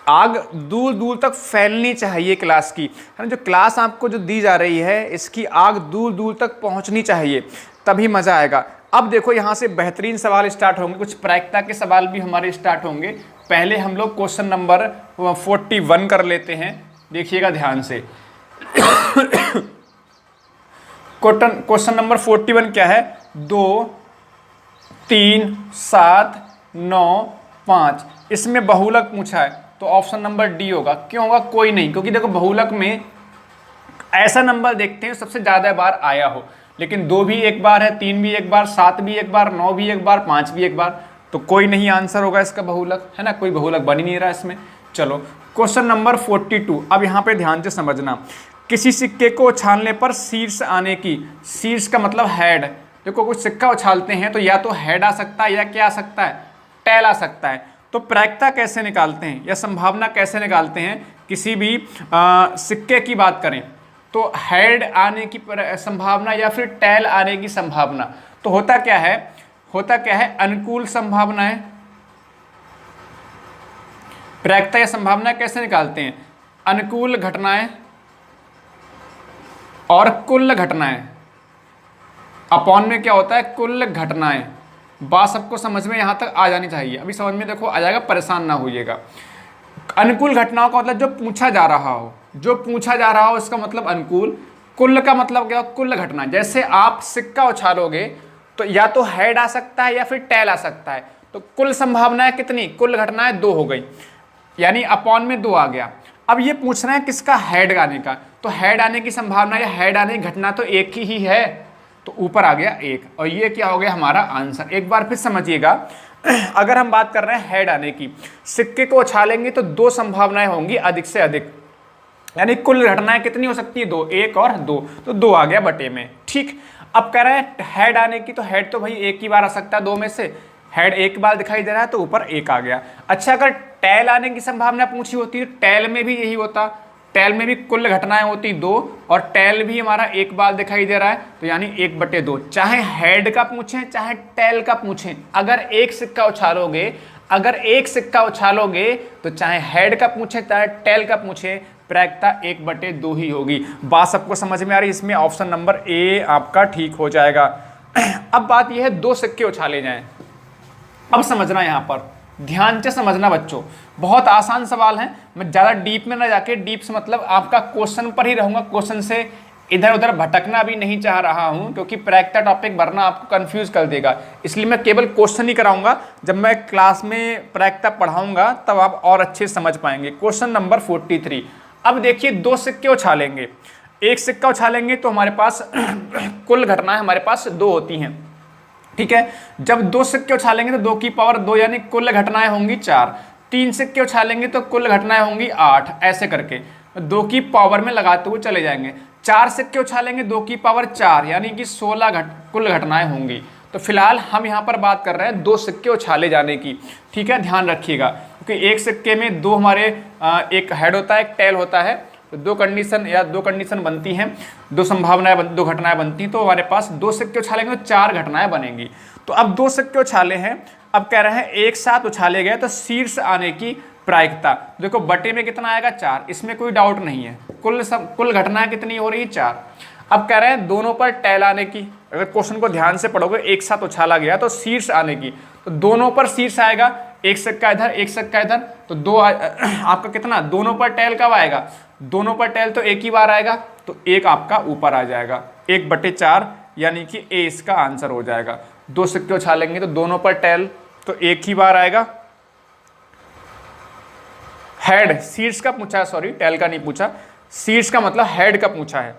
आग दूर दूर तक फैलनी चाहिए क्लास की, है ना। जो क्लास आपको जो दी जा रही है, इसकी आग दूर दूर तक पहुंचनी चाहिए, तभी मजा आएगा। अब देखो यहाँ से बेहतरीन सवाल स्टार्ट होंगे, कुछ प्रायिकता के सवाल भी हमारे स्टार्ट होंगे। पहले हम लोग क्वेश्चन नंबर 41 कर लेते हैं, देखिएगा ध्यान से। क्वेश्चन नंबर 41 क्या है? 2, 3, 7, 9, 5। इसमें बहुलक पूछा है, तो ऑप्शन नंबर डी होगा। क्यों होगा? कोई नहीं, क्योंकि देखो बहुलक में ऐसा नंबर देखते हैं सबसे ज्यादा बार आया हो, लेकिन 2 भी एक बार है, 3 भी एक बार, 7 भी एक बार, 9 भी एक बार, 5 भी एक बार, तो कोई नहीं आंसर होगा इसका बहुलक, है ना। कोई बहुलक बन ही नहीं रहा इसमें। चलो क्वेश्चन नंबर 42। अब यहाँ पे ध्यान से समझना, किसी सिक्के को उछालने पर शीर्ष आने की, शीर्ष का मतलब हेड। देखो कुछ सिक्का उछालते हैं तो या तो हेड आ सकता है या क्या आ सकता है, टेल आ सकता है। तो प्रायिकता कैसे निकालते हैं या संभावना कैसे निकालते हैं? किसी भी सिक्के की बात करें तो हेड आने की संभावना या फिर टेल आने की संभावना। तो होता क्या है अनुकूल संभावना है। प्रायिकता या संभावना कैसे निकालते हैं? अनुकूल घटनाएं और कुल घटनाएं। अपॉन में क्या होता है? कुल घटनाएं। बात सबको समझ में यहां तक आ जानी चाहिए। अभी समझ में देखो आ जाएगा, परेशान ना होइएगा। अनुकूल घटनाओं का मतलब जो पूछा जा रहा हो, इसका मतलब अनुकूल। कुल का मतलब क्या? कुल घटना। जैसे आप सिक्का उछालोगे तो या तो हेड आ सकता है या फिर टेल आ सकता है। तो कुल संभावनाएं कितनी? कुल घटनाएं 2 हो गई, यानी अपॉन में 2 आ गया। अब ये पूछना है किसका? हेड आने का। तो हेड आने की संभावना या हेड आने की घटना तो एक ही है, तो ऊपर आ गया 1, और ये क्या हो गया हमारा आंसर। एक बार फिर समझिएगा, अगर हम बात कर रहे हैं हेड आने की, सिक्के को उछालेंगे तो 2 संभावनाएं होंगी अधिक से अधिक, यानी कुल घटनाएं कितनी हो सकती है? 2, 1 और 2, तो 2 आ गया बटे में। ठीक, अब कह रहे हैं हेड आने की, तो हेड तो भाई एक ही बार आ सकता है 2 में से, हेड एक बार दिखाई दे रहा है तो ऊपर 1 आ गया। अच्छा, अगर टेल आने की संभावना पूछी होती है, टेल में भी यही होता। टेल में भी कुल घटनाएं होती 2 और टेल भी हमारा एक बार दिखाई दे रहा है, तो यानी 1/2। चाहे हेड का पूछें चाहे टेल का पूछें, अगर एक सिक्का उछालोगे तो चाहे हेड का पूछे चाहे टेल का पूछे, प्रायिकता 1/2 ही होगी। बात सबको समझ में आ रही है? इसमें ऑप्शन नंबर ए आपका ठीक हो जाएगा। अब बात यह है 2 सिक्के उछाले जाएं। अब समझना, यहां पर ध्यान से समझना बच्चों, बहुत आसान सवाल है। मैं ज्यादा डीप में ना जाके, डीप से मतलब आपका क्वेश्चन पर ही रहूंगा, क्वेश्चन से इधर उधर भटकना भी नहीं चाह रहा हूं, क्योंकि प्रायिकता टॉपिक वरना आपको कंफ्यूज कर देगा। इसलिए मैं केवल क्वेश्चन ही कराऊंगा। जब मैं क्लास में प्रायिकता पढ़ाऊंगा तब आप और अच्छे समझ पाएंगे। Question number 43। अब देखिए 2 सिक्के उछालेंगे, एक सिक्का उछालेंगे तो हमारे पास कुल घटनाएं हमारे पास 2 होती हैं, ठीक है। जब 2 सिक्के उछालेंगे तो 2 की पावर 2 यानी कुल घटनाएं होंगी 4। 3 सिक्के उछालेंगे तो कुल घटनाएं होंगी 8, ऐसे करके 2 की पावर में लगाते हुए चले जाएंगे। 4 सिक्के उछालेंगे 2 की पावर 4 यानी कि 16 कुल घटनाएं होंगी। तो फिलहाल हम यहाँ पर बात कर रहे हैं 2 सिक्के उछाले जाने की, ठीक है, ध्यान रखिएगा। क्योंकि एक सिक्के में 2 हमारे एक हेड होता है, एक टेल होता है, तो 2 कंडीशन बनती हैं, 2 संभावनाएं 2 घटनाएं बनती हैं। तो हमारे पास 2 सिक्के उछालेंगे तो 4 घटनाएं बनेंगी। तो अब 2 सिक्के उछाले हैं, अब कह रहे हैं एक साथ उछाले गए तो शीर्ष आने की प्रायिकता, देखो बटे में कितना आएगा 4, इसमें कोई डाउट नहीं है। कुल घटनाएं कितनी हो रही है 4। अब कह रहे हैं दोनों पर टेल आने की, अगर क्वेश्चन को ध्यान से पढ़ोगे, एक साथ उछाला गया तो शीर्ष आने की, तो दोनों पर शीर्ष आएगा, एक सिक्का इधर एक सिक्का इधर, तो 2 आपका कितना, दोनों पर टेल कब आएगा, दोनों पर टेल तो एक ही बार आएगा, तो 1 आपका ऊपर आ जाएगा, 1/4 यानी कि ए इसका आंसर हो जाएगा। 2 सिक्के उछालेंगे तो दोनों पर टेल तो एक ही बार आएगा। हेड शीर्ष का पूछा है, सॉरी टेल का नहीं पूछा, शीर्ष का मतलब हेड का पूछा है,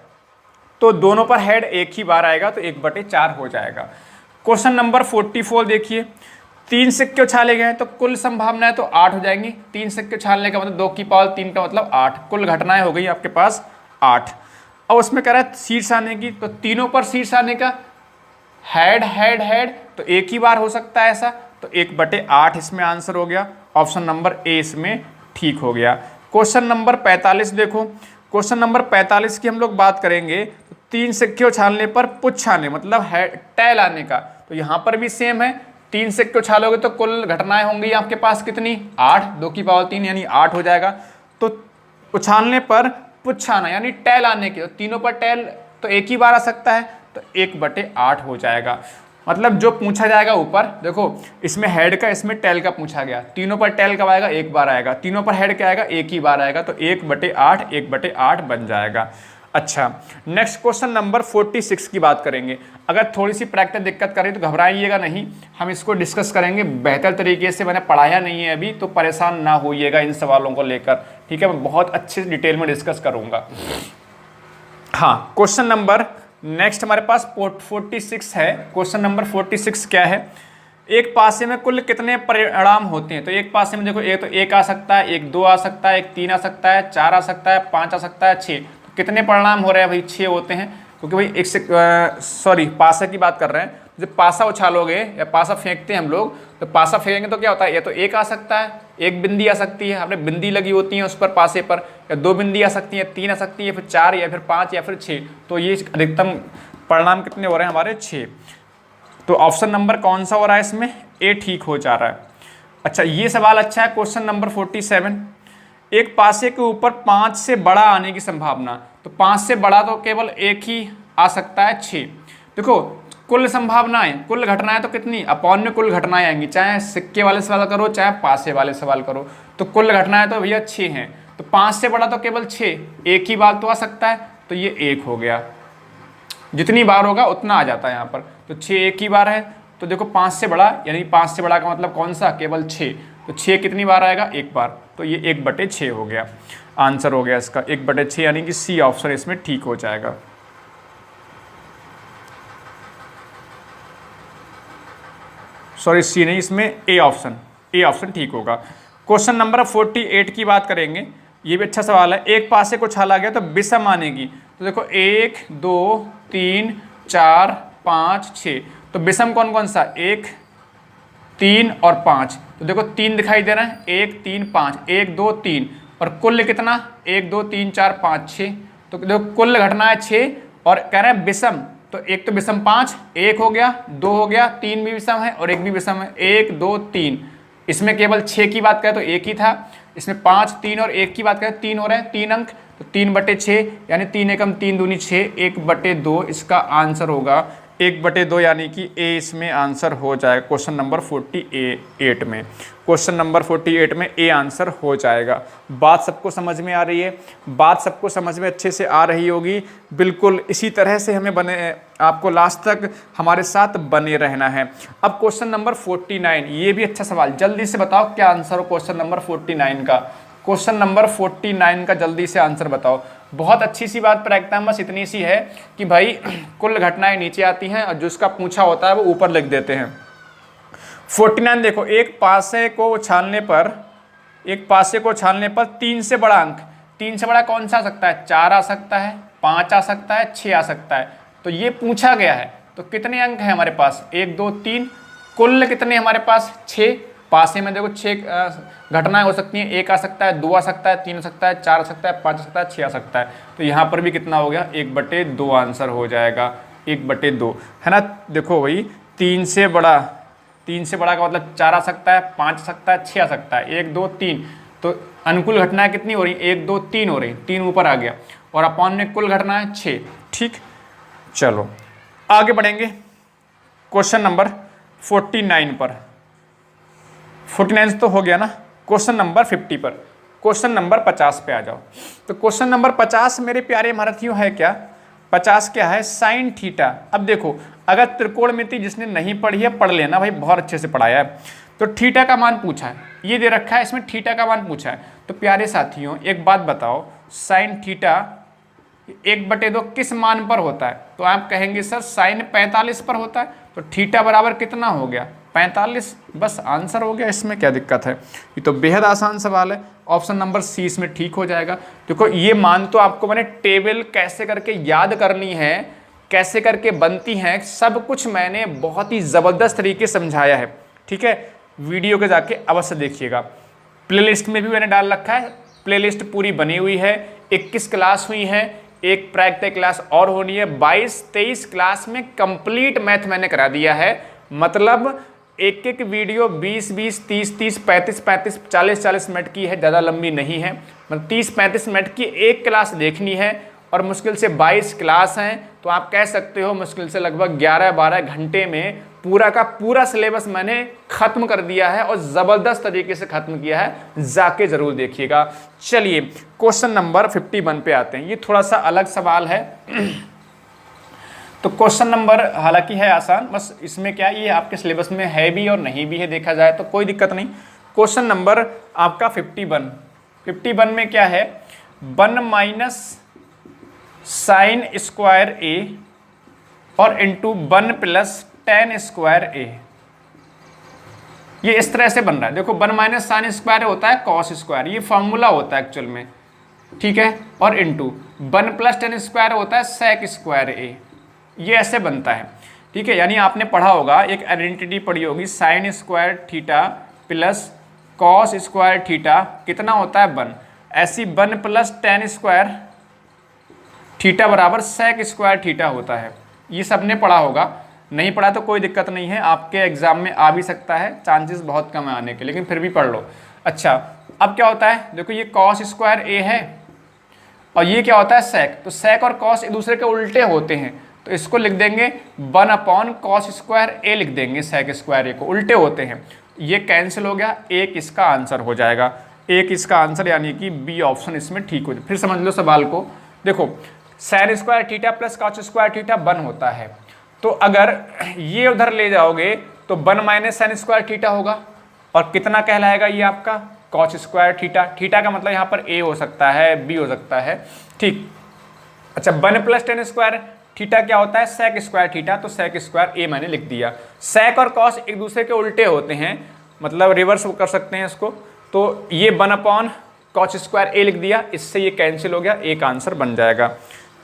तो दोनों पर हेड एक ही बार आएगा, तो 1/4 हो जाएगा। क्वेश्चन नंबर 44 देखिए, 3 सिक्के उछाले गए तो कुल संभावनाएं तो 8 हो जाएंगी। 3 सिक्के उछालने का मतलब 2 की पावर 3 का मतलब 8, कुल घटनाएं हो गई आपके पास 8। और उसमें कह रहा है शीर्ष आने की, तो तीनों पर शीर्ष आने का हेड हेड हेड तो एक ही बार हो सकता है ऐसा, तो 1/8 इसमें आंसर हो गया। ऑप्शन नंबर ए इसमें ठीक हो गया। क्वेश्चन नंबर 45 देखो, क्वेश्चन नंबर 45 की हम लोग बात करेंगे तो 3 सिक्के उछालने पर पुच्छ आने मतलब टेल आने का, तो यहाँ पर भी सेम है। 3 सिक्के उछालोगे तो कुल घटनाएं होंगी आपके पास कितनी 8, 2 की पावर 3 यानी 8 हो जाएगा। तो उछालने पर पुच्छ आना यानी टेल आने के, तो तीनों पर टेल तो एक ही बार आ सकता है, तो 1/8 हो जाएगा। मतलब जो पूछा जाएगा ऊपर देखो, इसमें हेड का इसमें टेल का पूछा गया, तीनों पर टेल कब आएगा, एक बार आएगा, तीनों पर हेड क्या आएगा, एक ही बार आएगा, तो 1/8 बन जाएगा। अच्छा, नेक्स्ट क्वेश्चन नंबर 46 की बात करेंगे। अगर थोड़ी सी प्रैक्टिस दिक्कत करें तो घबराइएगा नहीं, हम इसको डिस्कस करेंगे बेहतर तरीके से। मैंने पढ़ाया नहीं है अभी, तो परेशान ना होइएगा इन सवालों को लेकर, ठीक है, मैं बहुत अच्छे डिटेल में डिस्कस करूंगा। हाँ, क्वेश्चन नंबर नेक्स्ट हमारे पास 46 है। क्वेश्चन नंबर 46 क्या है, एक पासे में कुल कितने परिणाम होते हैं। तो एक पासे में देखो, एक तो 1 आ सकता है, 1 2 आ सकता है, 1 3 आ सकता है, 4 आ सकता है, 5 आ सकता है, 6। तो कितने परिणाम हो रहे हैं भाई, 6 होते हैं। क्योंकि भाई एक से पासे की बात कर रहे हैं, जब पासा उछालोगे या पासा फेंकते हैं हम लोग, तो पासा फेंकेंगे तो क्या होता है, या तो 1 आ सकता है, 1 बिंदी आ सकती है, हमने बिंदी लगी होती है उस पर पासे पर, या 2 बिंदी आ सकती है, 3 आ सकती है, फिर 4 या फिर 5 या फिर 6। तो ये अधिकतम परिणाम कितने हो रहे हैं हमारे 6। तो ऑप्शन नंबर कौन सा हो रहा है इसमें, ए ठीक हो जा रहा है। अच्छा, ये सवाल अच्छा है। क्वेश्चन नंबर 47, एक पासे के ऊपर 5 से बड़ा आने की संभावना। तो 5 से बड़ा तो केवल एक ही आ सकता है, 6। देखो कुल संभावनाएं, कुल घटनाएं तो कितनी अपॉन में कुल घटनाएं आएंगी, चाहे सिक्के वाले सवाल करो चाहे पासे वाले सवाल करो, तो कुल घटनाएं तो भैया 6 हैं। तो 5 से बड़ा तो केवल 6, एक ही बार तो आ सकता है, तो ये 1 हो गया। जितनी बार होगा उतना आ जाता है यहाँ पर, तो 6 एक ही बार है। तो देखो 5 से बड़ा यानी 5 से बड़ा का मतलब कौन सा, केवल 6। तो 6 कितनी बार आएगा, एक बार, तो ये 1/6 हो गया, आंसर हो गया इसका 1/6, यानी कि सी ऑप्शन इसमें ठीक हो जाएगा। सॉरी सी नहीं, इसमें ए ऑप्शन ठीक होगा। क्वेश्चन नंबर 48 की बात करेंगे, ये भी अच्छा सवाल है। एक पासे को छाला गया तो विषम आनेगी। तो देखो 1 2 3 4 5 6, तो विषम कौन कौन सा, 1 3 और 5। तो देखो 3 दिखाई दे रहा है, 1 3 5, 1 2 3, और कुल कितना 1 2 3 4 5 6, तो देखो कुल घटना है 6 और कह रहे हैं विषम, तो एक तो विषम 5, एक हो गया, 2 हो गया, 3 भी विषम है और एक भी विषम है, 1 2 3। इसमें केवल 6 की बात करें तो एक ही था, इसमें 5 3 और 1 की बात करें 3 हो रहे हैं, 3 अंक, तो 3/6 यानी 3 एकम 3 दूनी 6, 1/2 इसका आंसर होगा 1/2 यानी कि ए इसमें आंसर हो जाएगा क्वेश्चन नंबर 48 में। क्वेश्चन नंबर 48 में ए आंसर हो जाएगा। बात सबको समझ में आ रही है, बात सबको समझ में अच्छे से आ रही होगी। बिल्कुल इसी तरह से हमें आपको लास्ट तक हमारे साथ बने रहना है। अब क्वेश्चन नंबर 49, ये भी अच्छा सवाल, जल्दी से बताओ क्या आंसर हो क्वेश्चन नंबर 49 का। क्वेश्चन नंबर 49 का जल्दी से आंसर बताओ। बहुत अच्छी सी बात प्रायिकता बस इतनी सी है कि भाई कुल घटनाएं नीचे आती हैं और जो उसका पूछा होता है वो ऊपर लिख देते हैं। 49 देखो, एक पासे को उछालने पर 3 से बड़ा अंक, 3 से बड़ा कौन सा आ सकता है, 4 आ सकता है, 5 आ सकता है, 6 आ सकता है। तो ये पूछा गया है, तो कितने अंक हैं हमारे पास, 1 2 3, कुल कितने हमारे पास 6। पासे में देखो 6 घटनाएं हो सकती हैं, 1 आ सकता है, 2 आ सकता है, 3 आ सकता है, 4 आ सकता है, 5 आ सकता है, 6 आ सकता है। तो यहाँ पर भी कितना हो गया, 1/2 आंसर हो जाएगा, 1/2 है ना। देखो भाई 3 से बड़ा का मतलब 4 आ सकता है, 5 आ सकता है, 6 आ सकता है, 1 2 3। तो अनुकूल घटनाएं कितनी हो रही, 1 2 3 हो रही, 3 ऊपर आ गया और अपॉन में कुल घटना है 6। ठीक, चलो आगे बढ़ेंगे क्वेश्चन नंबर 49 पर। 49 तो हो गया ना। क्वेश्चन नंबर 50 पर, क्वेश्चन नंबर 50 पे आ जाओ। तो क्वेश्चन नंबर 50 मेरे प्यारे महारथियों है क्या, 50 क्या है, साइन थीटा। अब देखो अगर त्रिकोणमिति जिसने नहीं पढ़ी है पढ़ लेना भाई, बहुत अच्छे से पढ़ाया है। तो थीटा का मान पूछा है, ये दे रखा है, इसमें थीटा का मान पूछा है। तो प्यारे साथियों एक बात बताओ, साइन थीटा 1/2 किस मान पर होता है। तो आप कहेंगे सर साइन 45 पर होता है, तो थीटा बराबर कितना हो गया 45, बस आंसर हो गया। इसमें क्या दिक्कत है, ये तो बेहद आसान सवाल है। ऑप्शन नंबर सी इसमें ठीक हो जाएगा। देखो ये मान तो आपको मैंने टेबल कैसे करके याद करनी है, कैसे करके बनती हैं, सब कुछ मैंने बहुत ही ज़बरदस्त तरीके से समझाया है। ठीक है, वीडियो के जाके अवश्य देखिएगा। प्लेलिस्ट में भी मैंने डाल रखा है, प्लेलिस्ट पूरी बनी हुई है। 21 क्लास हुई है, एक प्रायिकता क्लास और होनी है। 22-23 क्लास में कंप्लीट मैथ मैंने करा दिया है। मतलब एक एक वीडियो 20-20, 30-30, 35-35, 40-40 मिनट की है, ज़्यादा लंबी नहीं है। मतलब 30-35 मिनट की एक क्लास देखनी है और मुश्किल से 22 क्लास हैं, तो आप कह सकते हो मुश्किल से लगभग 11-12 घंटे में पूरा का पूरा सिलेबस मैंने ख़त्म कर दिया है और ज़बरदस्त तरीके से ख़त्म किया है। जाके ज़रूर देखिएगा। चलिए क्वेश्चन नंबर 51 पे आते हैं। ये थोड़ा सा अलग सवाल है। तो क्वेश्चन नंबर हालांकि है आसान, बस इसमें क्या ये आपके सिलेबस में है भी और नहीं भी है, देखा जाए तो कोई दिक्कत नहीं। क्वेश्चन नंबर आपका 51 में क्या है, 1 माइनस साइन स्क्वायर ए और इंटू 1 प्लस टेन स्क्वायर ए। ये इस तरह से बन रहा है। देखो 1 माइनस साइन स्क्वायर होता है कॉस स्क्वायर, ये फॉर्मूला होता है एक्चुअल में, ठीक है। और इंटू 1 प्लस टेन स्क्वायर होता है सेक स्क्वायर ए, ये ऐसे बनता है। ठीक है, यानी आपने पढ़ा होगा, एक आइडेंटिटी पढ़ी होगी, sine square theta plus cos square theta कितना होता है 1। ऐसी 1 प्लस टेन स्क्वायर थीटा बराबर सेक स्क्वायर थीटा होता है। ये सबने पढ़ा होगा, नहीं पढ़ा तो कोई दिक्कत नहीं है, आपके एग्जाम में आ भी सकता है, चांसेस बहुत कम है आने के, लेकिन फिर भी पढ़ लो। अच्छा अब क्या होता है, देखो ये कॉस स्क्वायर ए है और ये क्या होता है सेक। तो सेक और कॉस एक दूसरे के उल्टे होते हैं, तो इसको लिख देंगे 1 कॉस स्क्वायर ए लिख देंगे, सेक स्क्वायर ए को उल्टे होते हैं। ये कैंसिल हो गया, एक इसका आंसर हो जाएगा, एक इसका आंसर, यानी कि बी ऑप्शन इसमें ठीक हो जाए। फिर समझ लो सवाल को, देखो sine square theta plus cos square theta 1 होता है, तो अगर ये उधर ले जाओगे तो 1 माइनस साइन स्क्वायर थीटा होगा और कितना कहलाएगा ये आपका कॉस स्क्वायर थीटा। थीटा का मतलब यहाँ पर ए हो सकता है, बी हो सकता है, ठीक। अच्छा 1 प्लस टेन स्क्वायर थीटा क्या होता है सेक स्क्वायर थीटा, तो सेक स्क्वायर ए मैंने लिख दिया। सेक और कॉस एक दूसरे के उल्टे होते हैं, मतलब रिवर्स कर सकते हैं इसको, तो ये 1 कॉस स्क्वायर ए लिख दिया, इससे ये कैंसिल हो गया, एक आंसर बन जाएगा।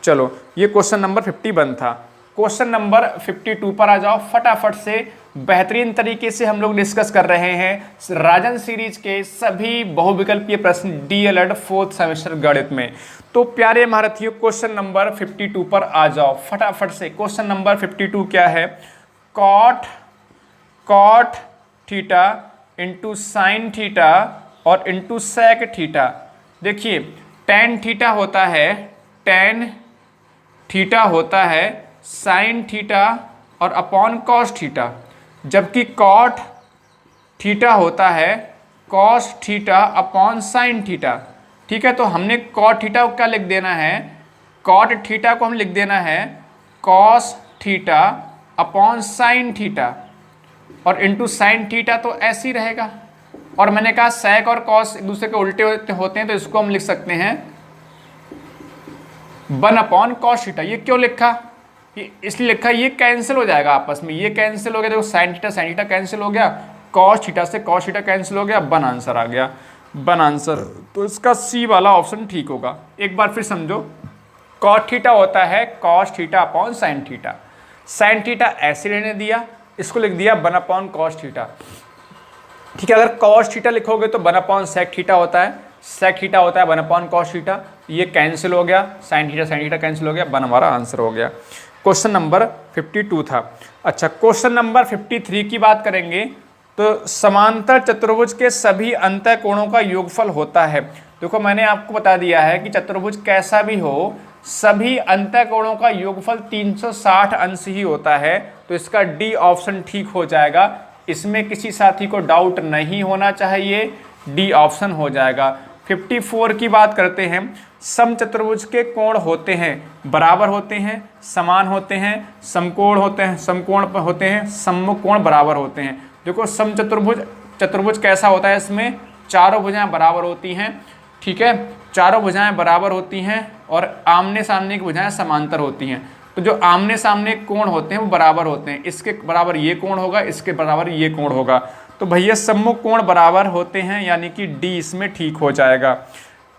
चलो ये क्वेश्चन नंबर 51 था। क्वेश्चन नंबर 52 पर आ जाओ फटाफट से। बेहतरीन तरीके से हम लोग डिस्कस कर रहे हैं राजन सीरीज के सभी बहुविकल्पीय प्रश्न डीएलएड 4th सेमेस्टर गणित में। तो प्यारे महारथियों क्वेश्चन नंबर 52 पर आ जाओ फटाफट से। क्वेश्चन नंबर 52 क्या है? Cot theta into sine theta और इंटू सेक थीटा। देखिए टेन थीटा होता है साइन थीटा और अपॉन कॉस थीटा, जबकि कॉट थीटा होता है cos theta upon sine theta. ठीक है, तो हमने कॉट थीटा को क्या लिख देना है? कॉट थीटा को हम लिख देना है cos theta upon sine theta और इंटू साइन थीटा, तो ऐसे ही रहेगा। और मैंने कहा सेक और कॉस एक दूसरे के उल्टे होते हैं, तो इसको हम लिख सकते हैं 1 अपॉन कॉस थीटा। ये क्यों लिखा? इसलिए लिखा ये कैंसिल हो जाएगा आपस में, ये कैंसिल हो गया। देखो साइन थीटा कैंसिल हो गया, कॉस थीटा से कॉस थीटा कैंसिल हो गया, 1 आंसर आ गया, 1 आंसर। तो इसका सी वाला ऑप्शन ठीक होगा। एक बार फिर समझो, कॉट थीटा होता है cos theta upon sine theta. Sine theta ऐसे रहने दिया, इसको लिख दिया 1 अपॉन कॉस थीटा। ठीक है, अगर कॉस थीटा लिखोगे तो 1 अपॉन सेक थीटा होता है, सेक थीटा होता है 1 अपॉन कॉस थीटा। ये कैंसिल हो गया, साइन थीटा कैंसिल हो गया, 1 हमारा आंसर हो गया। क्वेश्चन नंबर 52 था। अच्छा, क्वेश्चन नंबर 53 की बात करेंगे तो समांतर चतुर्भुज के सभी अंतःकोणों का योगफल होता है। देखो मैंने आपको बता दिया है कि चतुर्भुज कैसा भी हो, सभी अंतःकोणों का योगफल 360 अंश ही होता है। तो इसका डी ऑप्शन ठीक हो जाएगा। इसमें किसी साथी को डाउट नहीं होना चाहिए, डी ऑप्शन हो जाएगा। 54 की बात करते हैं। समचतुर्भुज के कोण होते हैं, बराबर होते हैं, समान होते हैं, समकोण होते हैं, समकोण होते हैं, सम्मुख कोण बराबर होते हैं। देखो चतुर्भुज कैसा होता है? इसमें चारों भुजाएं बराबर होती हैं। ठीक है, चारों भुजाएं बराबर होती हैं और आमने सामने की भुजाएं समांतर होती हैं। तो जो आमने सामने कोण होते हैं वो बराबर होते हैं। इसके बराबर ये कोण होगा, इसके बराबर ये कोण होगा। तो भैया सम्मुख कोण बराबर होते हैं, यानी कि डी इसमें ठीक हो जाएगा।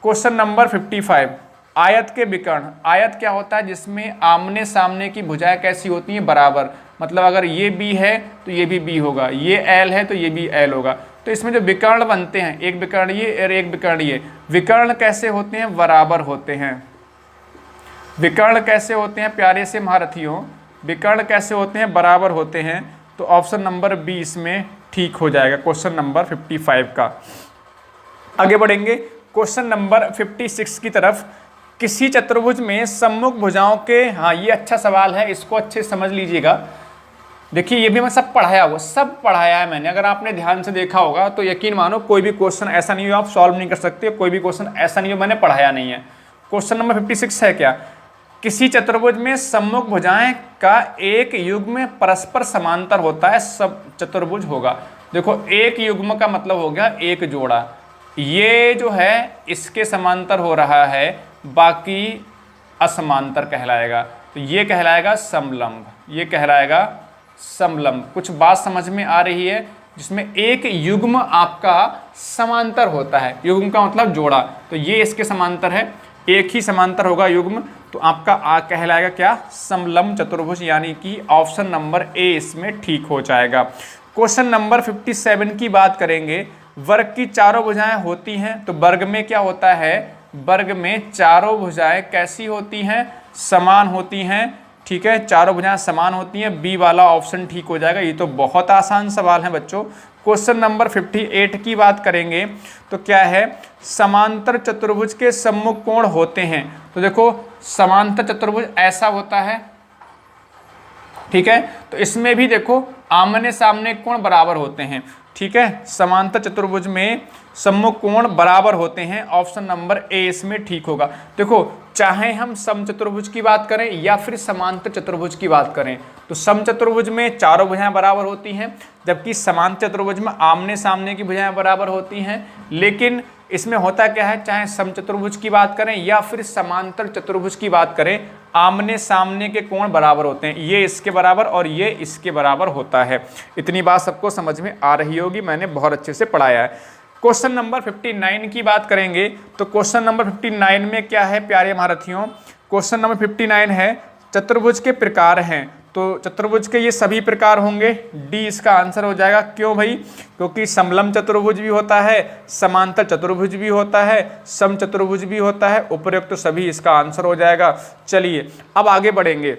क्वेश्चन नंबर 55, आयत के विकर्ण। आयत क्या होता है? जिसमें आमने सामने की भुजाएं कैसी होती हैं? बराबर। मतलब अगर ये बी है तो ये भी बी होगा, ये एल है तो ये भी एल होगा। तो इसमें जो विकर्ण बनते हैं, एक विकर्ण ये और एक विकर्ण ये, विकर्ण कैसे होते हैं? बराबर होते हैं। विकर्ण कैसे होते हैं प्यारे से महारथियों? विकर्ण कैसे होते हैं? बराबर होते हैं। तो ऑप्शन नंबर बी इसमें ठीक हो जाएगा क्वेश्चन नंबर 55 का। आगे बढ़ेंगे क्वेश्चन नंबर 56 की तरफ। किसी चतुर्भुज में सम्मुख भुजाओं के, हाँ ये अच्छा सवाल है, इसको अच्छे से समझ लीजिएगा। देखिए ये भी मैं सब पढ़ाया है मैंने। अगर आपने ध्यान से देखा होगा तो यकीन मानो कोई भी क्वेश्चन ऐसा नहीं हो आप सॉल्व नहीं कर सकते, कोई भी क्वेश्चन ऐसा नहीं हो मैंने पढ़ाया नहीं है। क्वेश्चन नंबर 56 है क्या? किसी चतुर्भुज में सम्मुख भुजाएं का एक युग्म परस्पर समांतर होता है, सब चतुर्भुज होगा। देखो एक युग्म का मतलब हो गया एक जोड़ा। ये जो है इसके समांतर हो रहा है, बाकी असमांतर कहलाएगा। तो ये कहलाएगा समलंब, ये कहलाएगा समलंब। कुछ बात समझ में आ रही है? जिसमें एक युग्म आपका समांतर होता है, युग्म का मतलब जोड़ा। तो ये इसके समांतर है, एक ही समांतर होगा युग्म, तो आपका कहलाएगा क्या? समलंब चतुर्भुज, यानी कि ऑप्शन नंबर ए इसमें ठीक हो जाएगा। क्वेश्चन नंबर 57 की बात करेंगे। वर्ग की चारों भुजाएं होती हैं, तो वर्ग में क्या होता है? वर्ग में चारों भुजाएं कैसी होती हैं? समान होती हैं। ठीक है, चारों भुजाएं समान होती हैं, बी वाला ऑप्शन ठीक हो जाएगा। ये तो बहुत आसान सवाल है बच्चों। क्वेश्चन नंबर 58 की बात करेंगे तो क्या है? समांतर चतुर्भुज के सम्मुख कोण होते हैं। तो देखो समांतर चतुर्भुज ऐसा होता है, ठीक है, तो इसमें भी देखो आमने सामने कोण बराबर होते हैं। ठीक है, समांतर चतुर्भुज में सम्मुख कोण बराबर होते हैं, ऑप्शन नंबर ए इसमें ठीक होगा। देखो चाहे हम समचतुर्भुज की बात करें या फिर समांतर चतुर्भुज की बात करें, तो समचतुर्भुज में चारों भुजाएं बराबर होती हैं, जबकि समांतर चतुर्भुज में आमने सामने की भुजाएं बराबर होती हैं। लेकिन इसमें होता क्या है, चाहे समचतुर्भुज की बात करें या फिर समांतर चतुर्भुज की बात करें, आमने सामने के कोण बराबर होते हैं। ये इसके बराबर और ये इसके बराबर होता है। इतनी बात सबको समझ में आ रही होगी, मैंने बहुत अच्छे से पढ़ाया है। क्वेश्चन नंबर 59 की बात करेंगे तो क्वेश्चन नंबर 59 में क्या है प्यारे महारथियों? क्वेश्चन नंबर 59 है चतुर्भुज के प्रकार हैं, तो चतुर्भुज के ये सभी प्रकार होंगे, डी इसका आंसर हो जाएगा। क्यों भाई? क्योंकि समलंब चतुर्भुज भी होता है, समांतर चतुर्भुज भी होता है, सम चतुर्भुज भी होता है, उपर्युक्त तो सभी इसका आंसर हो जाएगा। चलिए अब आगे बढ़ेंगे।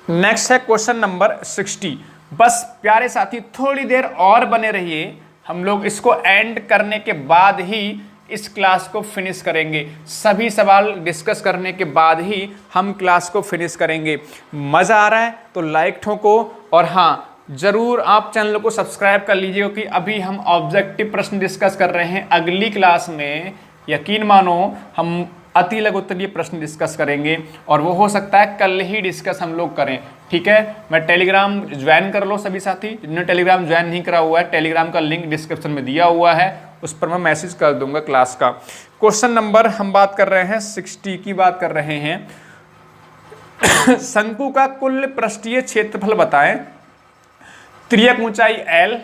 नेक्स्ट है क्वेश्चन नंबर 60। बस प्यारे साथी थोड़ी देर और बने रहिए, हम लोग इसको एंड करने के बाद ही इस क्लास को फिनिश करेंगे। सभी सवाल डिस्कस करने के बाद ही हम क्लास को फिनिश करेंगे। मज़ा आ रहा है तो लाइक ठोको, और हाँ ज़रूर आप चैनल को सब्सक्राइब कर लीजिए, क्योंकि अभी हम ऑब्जेक्टिव प्रश्न डिस्कस कर रहे हैं। अगली क्लास में यकीन मानो हम अति लघु उत्तरीय प्रश्न डिस्कस करेंगे, और वो हो सकता है कल ही डिस्कस हम लोग करें। ठीक है, मैं टेलीग्राम ज्वाइन कर लो सभी साथी। जिन्होंने टेलीग्राम ज्वाइन नहीं करा हुआ है, टेलीग्राम का लिंक डिस्क्रिप्शन में दिया हुआ है, उस पर मैं मैसेज कर दूंगा क्लास का। क्वेश्चन नंबर हम बात कर रहे हैं 60 की बात कर रहे हैं। शंकु का कुल पृष्ठीय क्षेत्रफल बताएं। त्रियक ऊंचाई L,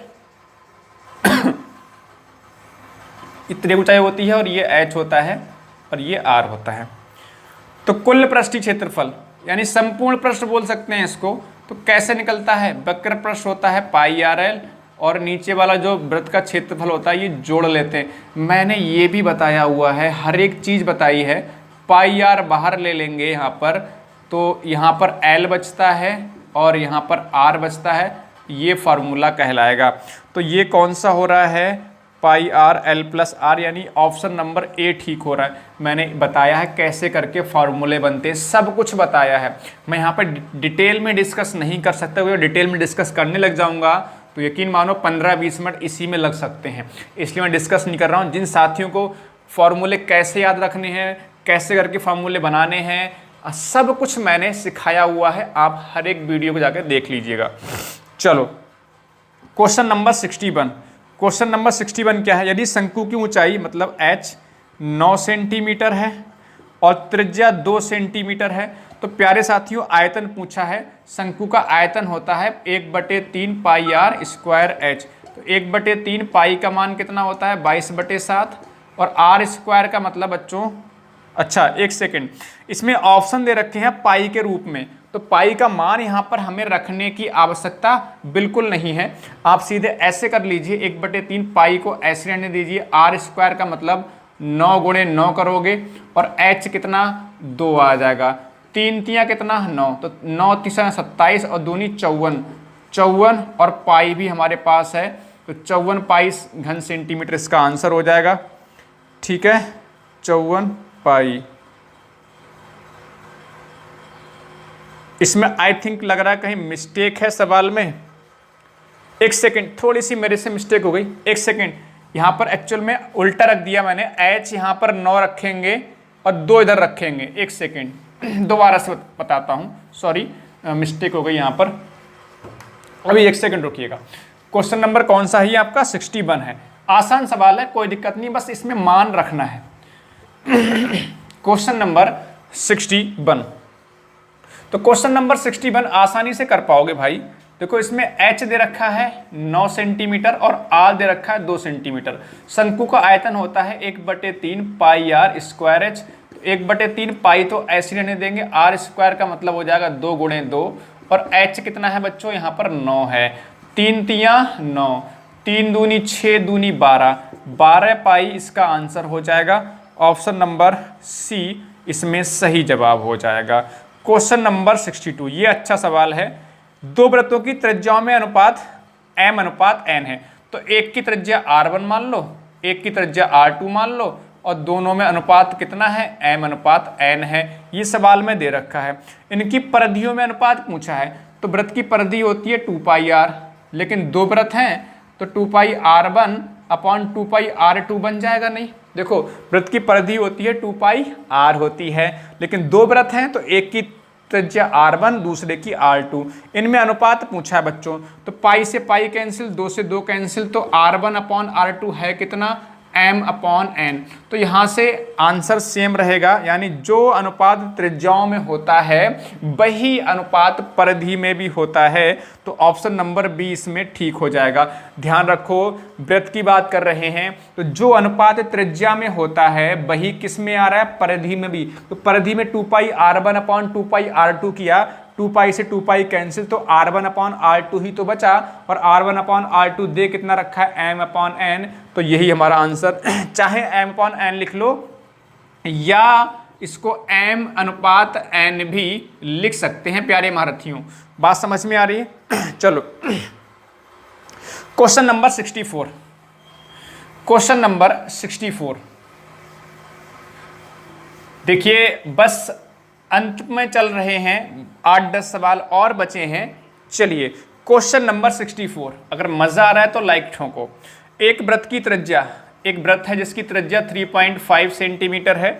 त्रियक ऊंचाई होती है, और ये H होता है, और ये R होता है। तो कुल पृष्ठीय क्षेत्रफल यानी संपूर्ण पृष्ठ बोल सकते हैं इसको। तो कैसे निकलता है? वक्र पृष्ठ होता है पाई RL, और नीचे वाला जो वृत्त का क्षेत्रफल होता है ये जोड़ लेते हैं। मैंने ये भी बताया हुआ है, हर एक चीज़ बताई है। पाई R बाहर ले लेंगे यहाँ पर, तो यहाँ पर L बचता है और यहाँ पर R बचता है, ये फार्मूला कहलाएगा। तो ये कौन सा हो रहा है? पाई R L प्लस R, यानी ऑप्शन नंबर ए ठीक हो रहा है। मैंने बताया है कैसे करके फार्मूले बनते हैं, सब कुछ बताया है। मैं यहाँ पर डिटेल में डिस्कस नहीं कर सकता, क्योंकि डिटेल में डिस्कस करने लग जाऊँगा तो यकीन मानो 15-20 मिनट इसी में लग सकते हैं, इसलिए मैं डिस्कस नहीं कर रहा हूँ। जिन साथियों को फार्मूले कैसे याद रखने हैं, कैसे करके फार्मूले बनाने हैं, सब कुछ मैंने सिखाया हुआ है। आप हर एक वीडियो को जाकर देख लीजिएगा। चलो क्वेश्चन नंबर 61। क्वेश्चन नंबर 61 क्या है? यदि शंकु की ऊंचाई मतलब H 9 सेंटीमीटर है और त्रिज्या 2 सेंटीमीटर है, तो प्यारे साथियों आयतन पूछा है। शंकु का आयतन होता है 1/3 पाई R स्क्वायर H। तो 1/3 पाई का मान कितना होता है? 22/7, और R स्क्वायर का मतलब बच्चों, अच्छा एक सेकेंड, इसमें ऑप्शन दे रखे हैं पाई के रूप में, तो पाई का मान यहाँ पर हमें रखने की आवश्यकता बिल्कुल नहीं है। आप सीधे ऐसे कर लीजिए, 1/3 पाई को ऐसे रहने दीजिए। R स्क्वायर का मतलब 9 × 9 करोगे, और H कितना? 2 आ जाएगा। 3 तियाँ कितना? 9, तो 9 3 27 और 2 54, 54, और पाई भी हमारे पास है, तो 54 पाई घन सेंटीमीटर इसका आंसर हो जाएगा। ठीक है, 54 पाई। इसमें आई थिंक लग रहा है कहीं मिस्टेक है सवाल में। एक सेकेंड, थोड़ी सी मेरे से मिस्टेक हो गई, एक सेकेंड। यहाँ पर एक्चुअल में उल्टा रख दिया मैंने, H यहाँ पर 9 रखेंगे और 2 इधर रखेंगे। एक सेकेंड दोबारा से बताता हूँ, सॉरी मिस्टेक हो गई यहाँ पर। अभी एक सेकेंड रुकिएगा। क्वेश्चन नंबर कौन सा है? आपका 61 है। आसान सवाल है, कोई दिक्कत नहीं, बस इसमें मान रखना है। Question number 61। तो क्वेश्चन नंबर 61 आसानी से कर पाओगे भाई। देखो इसमें H दे रखा है 9 सेंटीमीटर और R दे रखा है 2 सेंटीमीटर। शंकु का आयतन होता है 1/3 पाई R स्क्वायर H। 1/3 पाई तो ऐसे रहने देंगे, R स्क्वायर का मतलब हो जाएगा 2 × 2, और H कितना है बच्चों? यहाँ पर 9 है। 3 तियाँ 9, 3 दूनी 6, दूनी 12, 12 पाई इसका आंसर हो जाएगा। ऑप्शन नंबर सी इसमें सही जवाब हो जाएगा। क्वेश्चन नंबर 62, ये अच्छा सवाल है। दो वृत्तों की त्रिज्याओं में अनुपात M/N है, तो एक की त्रिज्या R1 मान लो, एक की त्रिज्या R2 मान लो, और दोनों में अनुपात कितना है? M/N है। ये सवाल में दे रखा है। इनकी परिधियों में अनुपात पूछा है, तो वृत्त की परिधि होती है 2πr, लेकिन दो वृत्त हैं तो 2πr1/2πr2 बन जाएगा। नहीं, देखो वृत्त की परिधि होती है 2πr होती है, लेकिन दो वृत्त हैं तो एक की त्रिज्या R1 दूसरे की R2। इनमें अनुपात पूछा है बच्चों, तो पाई से पाई कैंसिल, 2 से 2 कैंसिल, तो R1/R2 है कितना? m upon n। तो यहाँ से आंसर सेम रहेगा, यानी जो अनुपात त्रिज्याओं में होता है वही अनुपात परिधि में भी होता है। तो ऑप्शन नंबर बी इसमें ठीक हो जाएगा। ध्यान रखो, वृत्त की बात कर रहे हैं तो जो अनुपात त्रिज्या में होता है वही किस में आ रहा है, परिधि में भी। तो परिधि में 2 पाई r1 अपॉन 2 पाई r2 किया, 2 पाई से 2 पाई कैंसिल, तो r1 अपॉन r2 ही तो बचा, और r1 अपॉन r2 दे कितना रखा है m अपॉन n। तो यही हमारा आंसर, चाहे m अपॉन n लिख लो या इसको m अनुपात n भी लिख सकते हैं प्यारे महारथियों। बात समझ में आ रही है? चलो क्वेश्चन नंबर 64। क्वेश्चन नंबर 64 देखिए, बस अंत में चल रहे हैं, 8-10 सवाल और बचे हैं। चलिए क्वेश्चन नंबर 64, अगर मजा आ रहा है तो लाइक ठोको। एक वृत्त की त्रिज्या, एक वृत्त है जिसकी त्रिज्या 3.5 सेंटीमीटर है,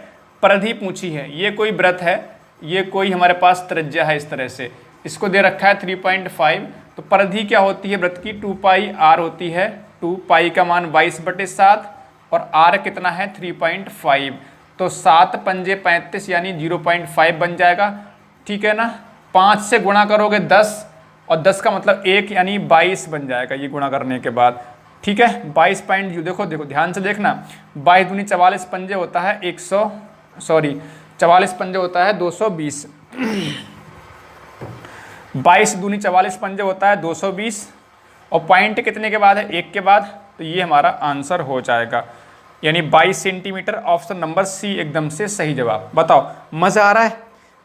परिधि पूछी है। ये कोई वृत्त है, ये कोई हमारे पास त्रिज्या है, इस तरह से इसको दे रखा है 3.5। तो परिधि क्या होती है वृत्त की, 2 पाई r होती है। 2 पाई का मान 22/7 और r कितना है 3.5, तो 7 पंजे 35 यानी 0.5 बन जाएगा। ठीक है ना, 5 से गुणा करोगे 10 और 10 का मतलब 1 यानी 22 बन जाएगा ये गुणा करने के बाद। ठीक है, 22 पॉइंट, देखो देखो ध्यान से देखना, 22 दूनी 44 पंजे होता है 44 पंजे होता है 220। 22 दूनी 44 पंजे होता है 220, और पॉइंट कितने के बाद है, 1 के बाद। तो ये हमारा आंसर हो जाएगा, यानी 22 सेंटीमीटर। ऑप्शन नंबर सी एकदम से सही जवाब। बताओ मज़ा आ रहा है,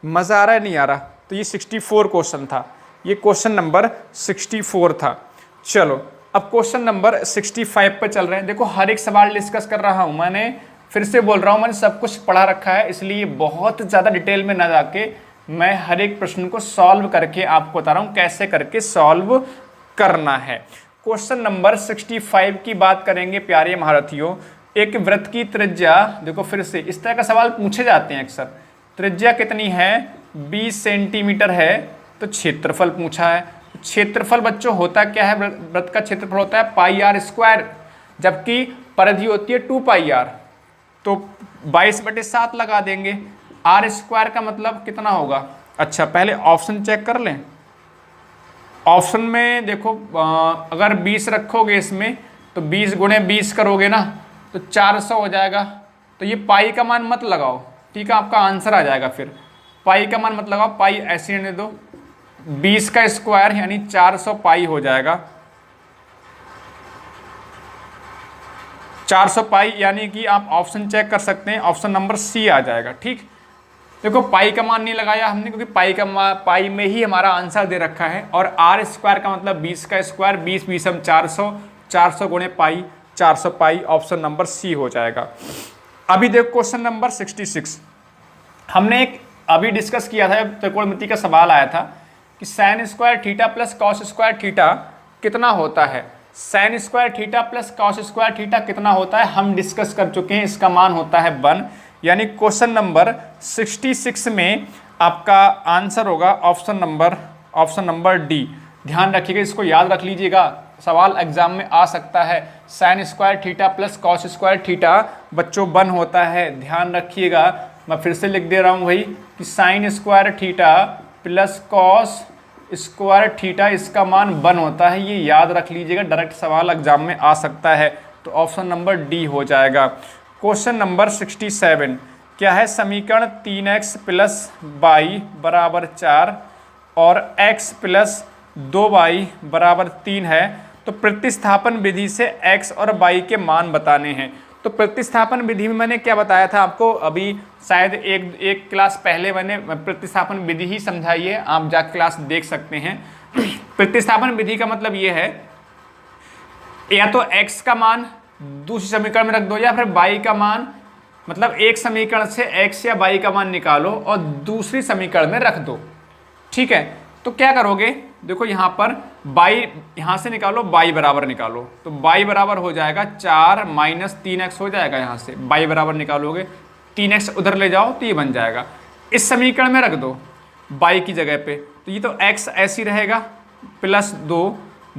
मज़ा आ रहा है नहीं आ रहा? तो ये 64 क्वेश्चन था, ये क्वेश्चन नंबर 64 था। चलो अब क्वेश्चन नंबर 65 पर चल रहे हैं। देखो हर एक सवाल डिस्कस कर रहा हूँ, मैंने फिर से बोल रहा हूँ, मैंने सब कुछ पढ़ा रखा है, इसलिए बहुत ज़्यादा डिटेल में ना जाके मैं हर एक प्रश्न को सॉल्व करके आपको बता रहा हूँ कैसे करके सॉल्व करना है। क्वेश्चन नंबर 65 की बात करेंगे प्यारे महारथियों। एक वृत्त की त्रिज्या, देखो फिर से इस तरह का सवाल पूछे जाते हैं अक्सर, त्रिज्या कितनी है 20 सेंटीमीटर है, तो क्षेत्रफल पूछा है। क्षेत्रफल बच्चों होता क्या है, वृत्त का क्षेत्रफल होता है पाई r स्क्वायर, जबकि परिधि होती है 2 पाई r, तो 22/7 लगा देंगे। r स्क्वायर का मतलब कितना होगा? अच्छा पहले ऑप्शन चेक कर लें। ऑप्शन में देखो अगर 20 रखोगे इसमें तो 20 गुणे 20 करोगे ना तो 400 हो जाएगा। तो ये पाई का मान मत लगाओ, ठीक है, आपका आंसर आ जाएगा। फिर पाई का मान मत लगाओ, पाई ऐसे रहने दो, 20 का स्क्वायर यानी 400 पाई हो जाएगा। 400 पाई यानी कि आप ऑप्शन चेक कर सकते हैं, ऑप्शन नंबर सी आ जाएगा। ठीक, देखो पाई का मान नहीं लगाया हमने क्योंकि पाई में ही हमारा आंसर दे रखा है, और r स्क्वायर का मतलब 20 का स्क्वायर, 20 हम 400, 400 गुणे पाई, 400 पाई, ऑप्शन नंबर सी हो जाएगा। अभी देखो क्वेश्चन नंबर 66, हमने एक अभी डिस्कस किया था, त्रिकोणमिति का सवाल आया था कि sine square theta plus cos square theta कितना होता है। Sine square theta plus cos square theta कितना होता है हम डिस्कस कर चुके हैं, इसका मान होता है 1। यानी क्वेश्चन नंबर 66 में आपका आंसर होगा ऑप्शन नंबर डी। ध्यान रखिएगा, इसको याद रख लीजिएगा, सवाल एग्जाम में आ सकता है। Sine square theta plus cos square theta बच्चों 1 होता है, ध्यान रखिएगा। मैं फिर से लिख दे रहा हूँ भाई कि sine square theta plus cos square theta इसका मान 1 होता है, ये याद रख लीजिएगा, डायरेक्ट सवाल एग्जाम में आ सकता है। तो ऑप्शन नंबर डी हो जाएगा। क्वेश्चन नंबर 67 क्या है, समीकरण 3x प्लस y बराबर 4 और x प्लस 2y बराबर 3 है, तो प्रतिस्थापन विधि से x और y के मान बताने हैं। तो प्रतिस्थापन विधि में मैंने क्या बताया था आपको, अभी शायद एक क्लास पहले मैंने प्रतिस्थापन विधि ही समझाई है, आप जा क्लास देख सकते हैं। प्रतिस्थापन विधि का मतलब ये है, या तो x का मान दूसरी समीकरण में रख दो, या फिर y का मान, मतलब एक समीकरण से x या y का मान निकालो और दूसरी समीकरण में रख दो। ठीक है, तो क्या करोगे, देखो यहाँ पर y यहाँ से निकालो, y बराबर निकालो, तो y बराबर हो जाएगा 4 माइनस 3x हो जाएगा। यहाँ से y बराबर निकालोगे, 3x उधर ले जाओ तो ये बन जाएगा। इस समीकरण में रख दो y की जगह पे, तो ये तो x ऐसी रहेगा प्लस 2,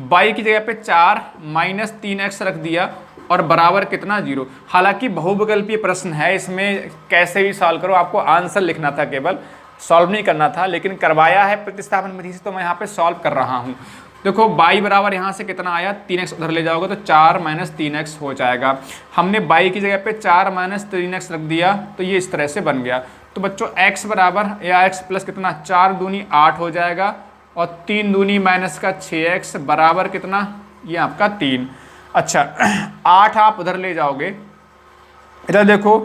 y की जगह पे 4 माइनस 3x रख दिया और बराबर कितना 0। हालांकि बहुविकल्पीय प्रश्न है, इसमें कैसे भी सॉल्व करो, आपको आंसर लिखना था, केवल सॉल्व नहीं करना था, लेकिन करवाया है प्रतिस्थापन विधि से तो मैं यहाँ पे सॉल्व कर रहा हूँ। देखो y बराबर यहाँ से कितना आया, 3x उधर ले जाओगे तो 4 - 3x हो जाएगा। हमने y की जगह पे 4 - 3x रख दिया तो ये इस तरह से बन गया। तो बच्चों x बराबर या x प्लस कितना, 4 दूनी 8 हो जाएगा और 3 दूनी माइनस का 6x बराबर कितना, ये आपका 3। अच्छा 8 आप उधर ले जाओगे, इधर देखो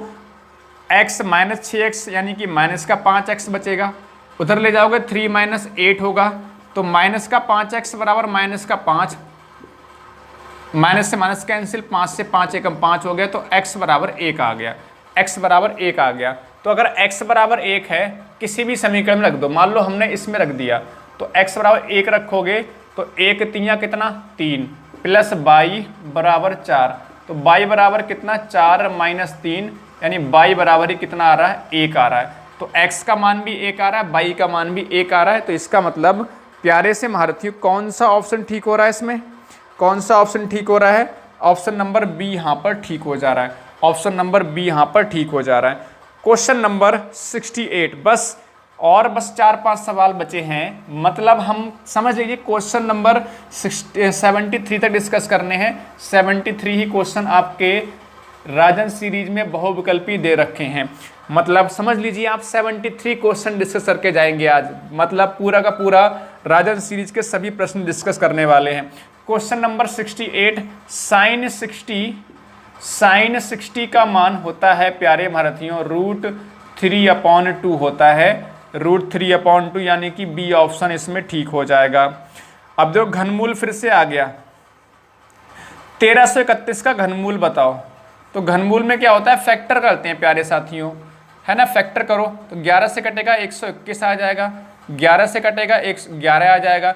x - 6x यानी कि माइनस का 5x बचेगा, उधर ले जाओगे 3 - 8 होगा तो माइनस का 5x बराबर माइनस का 5, माइनस से माइनस कैंसिल, 5 से 5 एकम 5 हो गया तो x बराबर 1 आ गया, x बराबर 1 आ गया। तो अगर x बराबर 1 है किसी भी समीकरण में रख दो, मान लो हमने इसमें रख दिया तो x बराबर 1 रखोगे तो 1 3 कितना 3 प्लस y बराबर 4, तो y बराबर कितना 4 - 3 यानी y बराबर ही कितना आ रहा है, 1 आ रहा है। तो x का मान भी 1 आ रहा है, y का मान भी 1 आ रहा है। तो इसका मतलब प्यारे से महारथियों कौन सा ऑप्शन ठीक हो रहा है, इसमें कौन सा ऑप्शन ठीक हो रहा है, ऑप्शन नंबर बी यहाँ पर ठीक हो जा रहा है, ऑप्शन नंबर बी यहाँ पर ठीक हो जा रहा है। क्वेश्चन नंबर 68, बस 4-5 सवाल बचे हैं, मतलब हम समझ लीजिए क्वेश्चन नंबर 73 तक डिस्कस करने हैं। 73 ही क्वेश्चन आपके राजन सीरीज में बहुविकल्पी दे रखे हैं, मतलब समझ लीजिए आप 73 क्वेश्चन डिस्कस करके जाएंगे आज, मतलब पूरा का पूरा राजन सीरीज के सभी प्रश्न डिस्कस करने वाले हैं। क्वेश्चन नंबर 68, साइन 60 का मान होता है प्यारे भारतीयों √3/2 होता है, √3/2 यानी कि बी ऑप्शन इसमें ठीक हो जाएगा। अब देखो घनमूल फिर से आ गया, 1331 का घनमूल बताओ। तो घनमूल में क्या होता है, फैक्टर करते हैं प्यारे साथियों, है ना, फैक्टर करो तो 11 से कटेगा 121 आ जाएगा, 11 से कटेगा 11 आ जाएगा।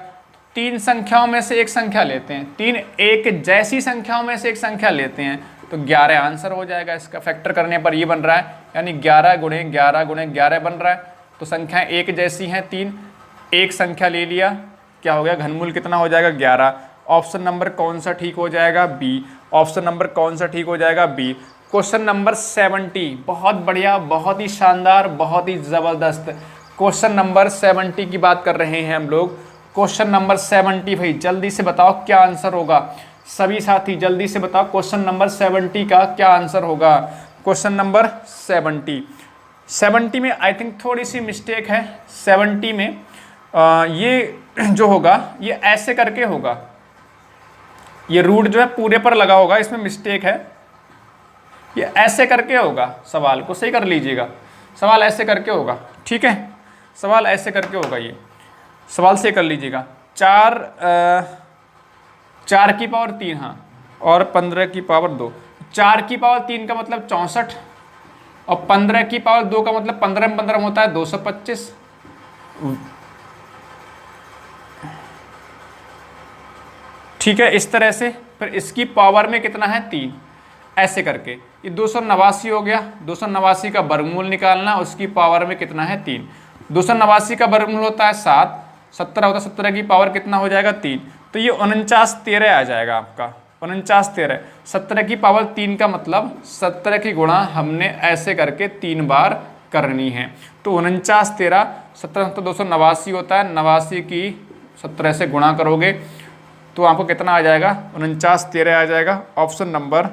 3 संख्याओं में से एक संख्या लेते हैं, 3 एक जैसी संख्याओं में से एक संख्या लेते हैं तो 11 आंसर हो जाएगा इसका। फैक्टर करने पर ये बन रहा है, यानी 11 × 11 × 11 बन रहा है। तो संख्याएं एक जैसी हैं 3, एक संख्या ले लिया, क्या हो गया, घनमूल कितना हो जाएगा 11। ऑप्शन नंबर कौन सा ठीक हो जाएगा, बी। ऑप्शन नंबर कौन सा ठीक हो जाएगा, बी। क्वेश्चन नंबर 70, बहुत बढ़िया, बहुत ही शानदार, बहुत ही ज़बरदस्त। क्वेश्चन नंबर 70 की बात कर रहे हैं हम लोग। क्वेश्चन नंबर 70 भाई जल्दी से बताओ क्या आंसर होगा, सभी साथी जल्दी से बताओ क्वेश्चन नंबर 70 का क्या आंसर होगा। क्वेश्चन नंबर 70 में आई थिंक थोड़ी सी मिस्टेक है। 70 में ये जो होगा ये ऐसे करके होगा, ये रूट जो है पूरे पर लगा होगा, इसमें मिस्टेक है, ये ऐसे करके होगा। सवाल को सही कर लीजिएगा, सवाल ऐसे करके होगा, ठीक है, सवाल ऐसे करके होगा, ये सवाल से कर लीजिएगा। 4 की पावर 3, हाँ, और 15 की पावर 2। 4 की पावर 3 का मतलब 64 और 15 की पावर 2 का मतलब 15 में 15 होता है 225। ठीक है, इस तरह से। फिर इसकी पावर में कितना है 3, ऐसे करके ये 289 हो गया। 289 का वर्गमूल निकालना, उसकी पावर में कितना है 3। 289 का वर्गमूल होता है 7, 17 होता है, 17 की पावर कितना हो जाएगा 3, तो ये 49 13 आ जाएगा आपका, 49 13। 17 की पावर 3 का मतलब 17 की गुणा हमने ऐसे करके 3 बार करनी है। तो 49 13, 17 तो 289 होता है, 89 की 17 से गुणा करोगे तो आपको कितना आ जाएगा, 49 13 आ जाएगा। ऑप्शन नंबर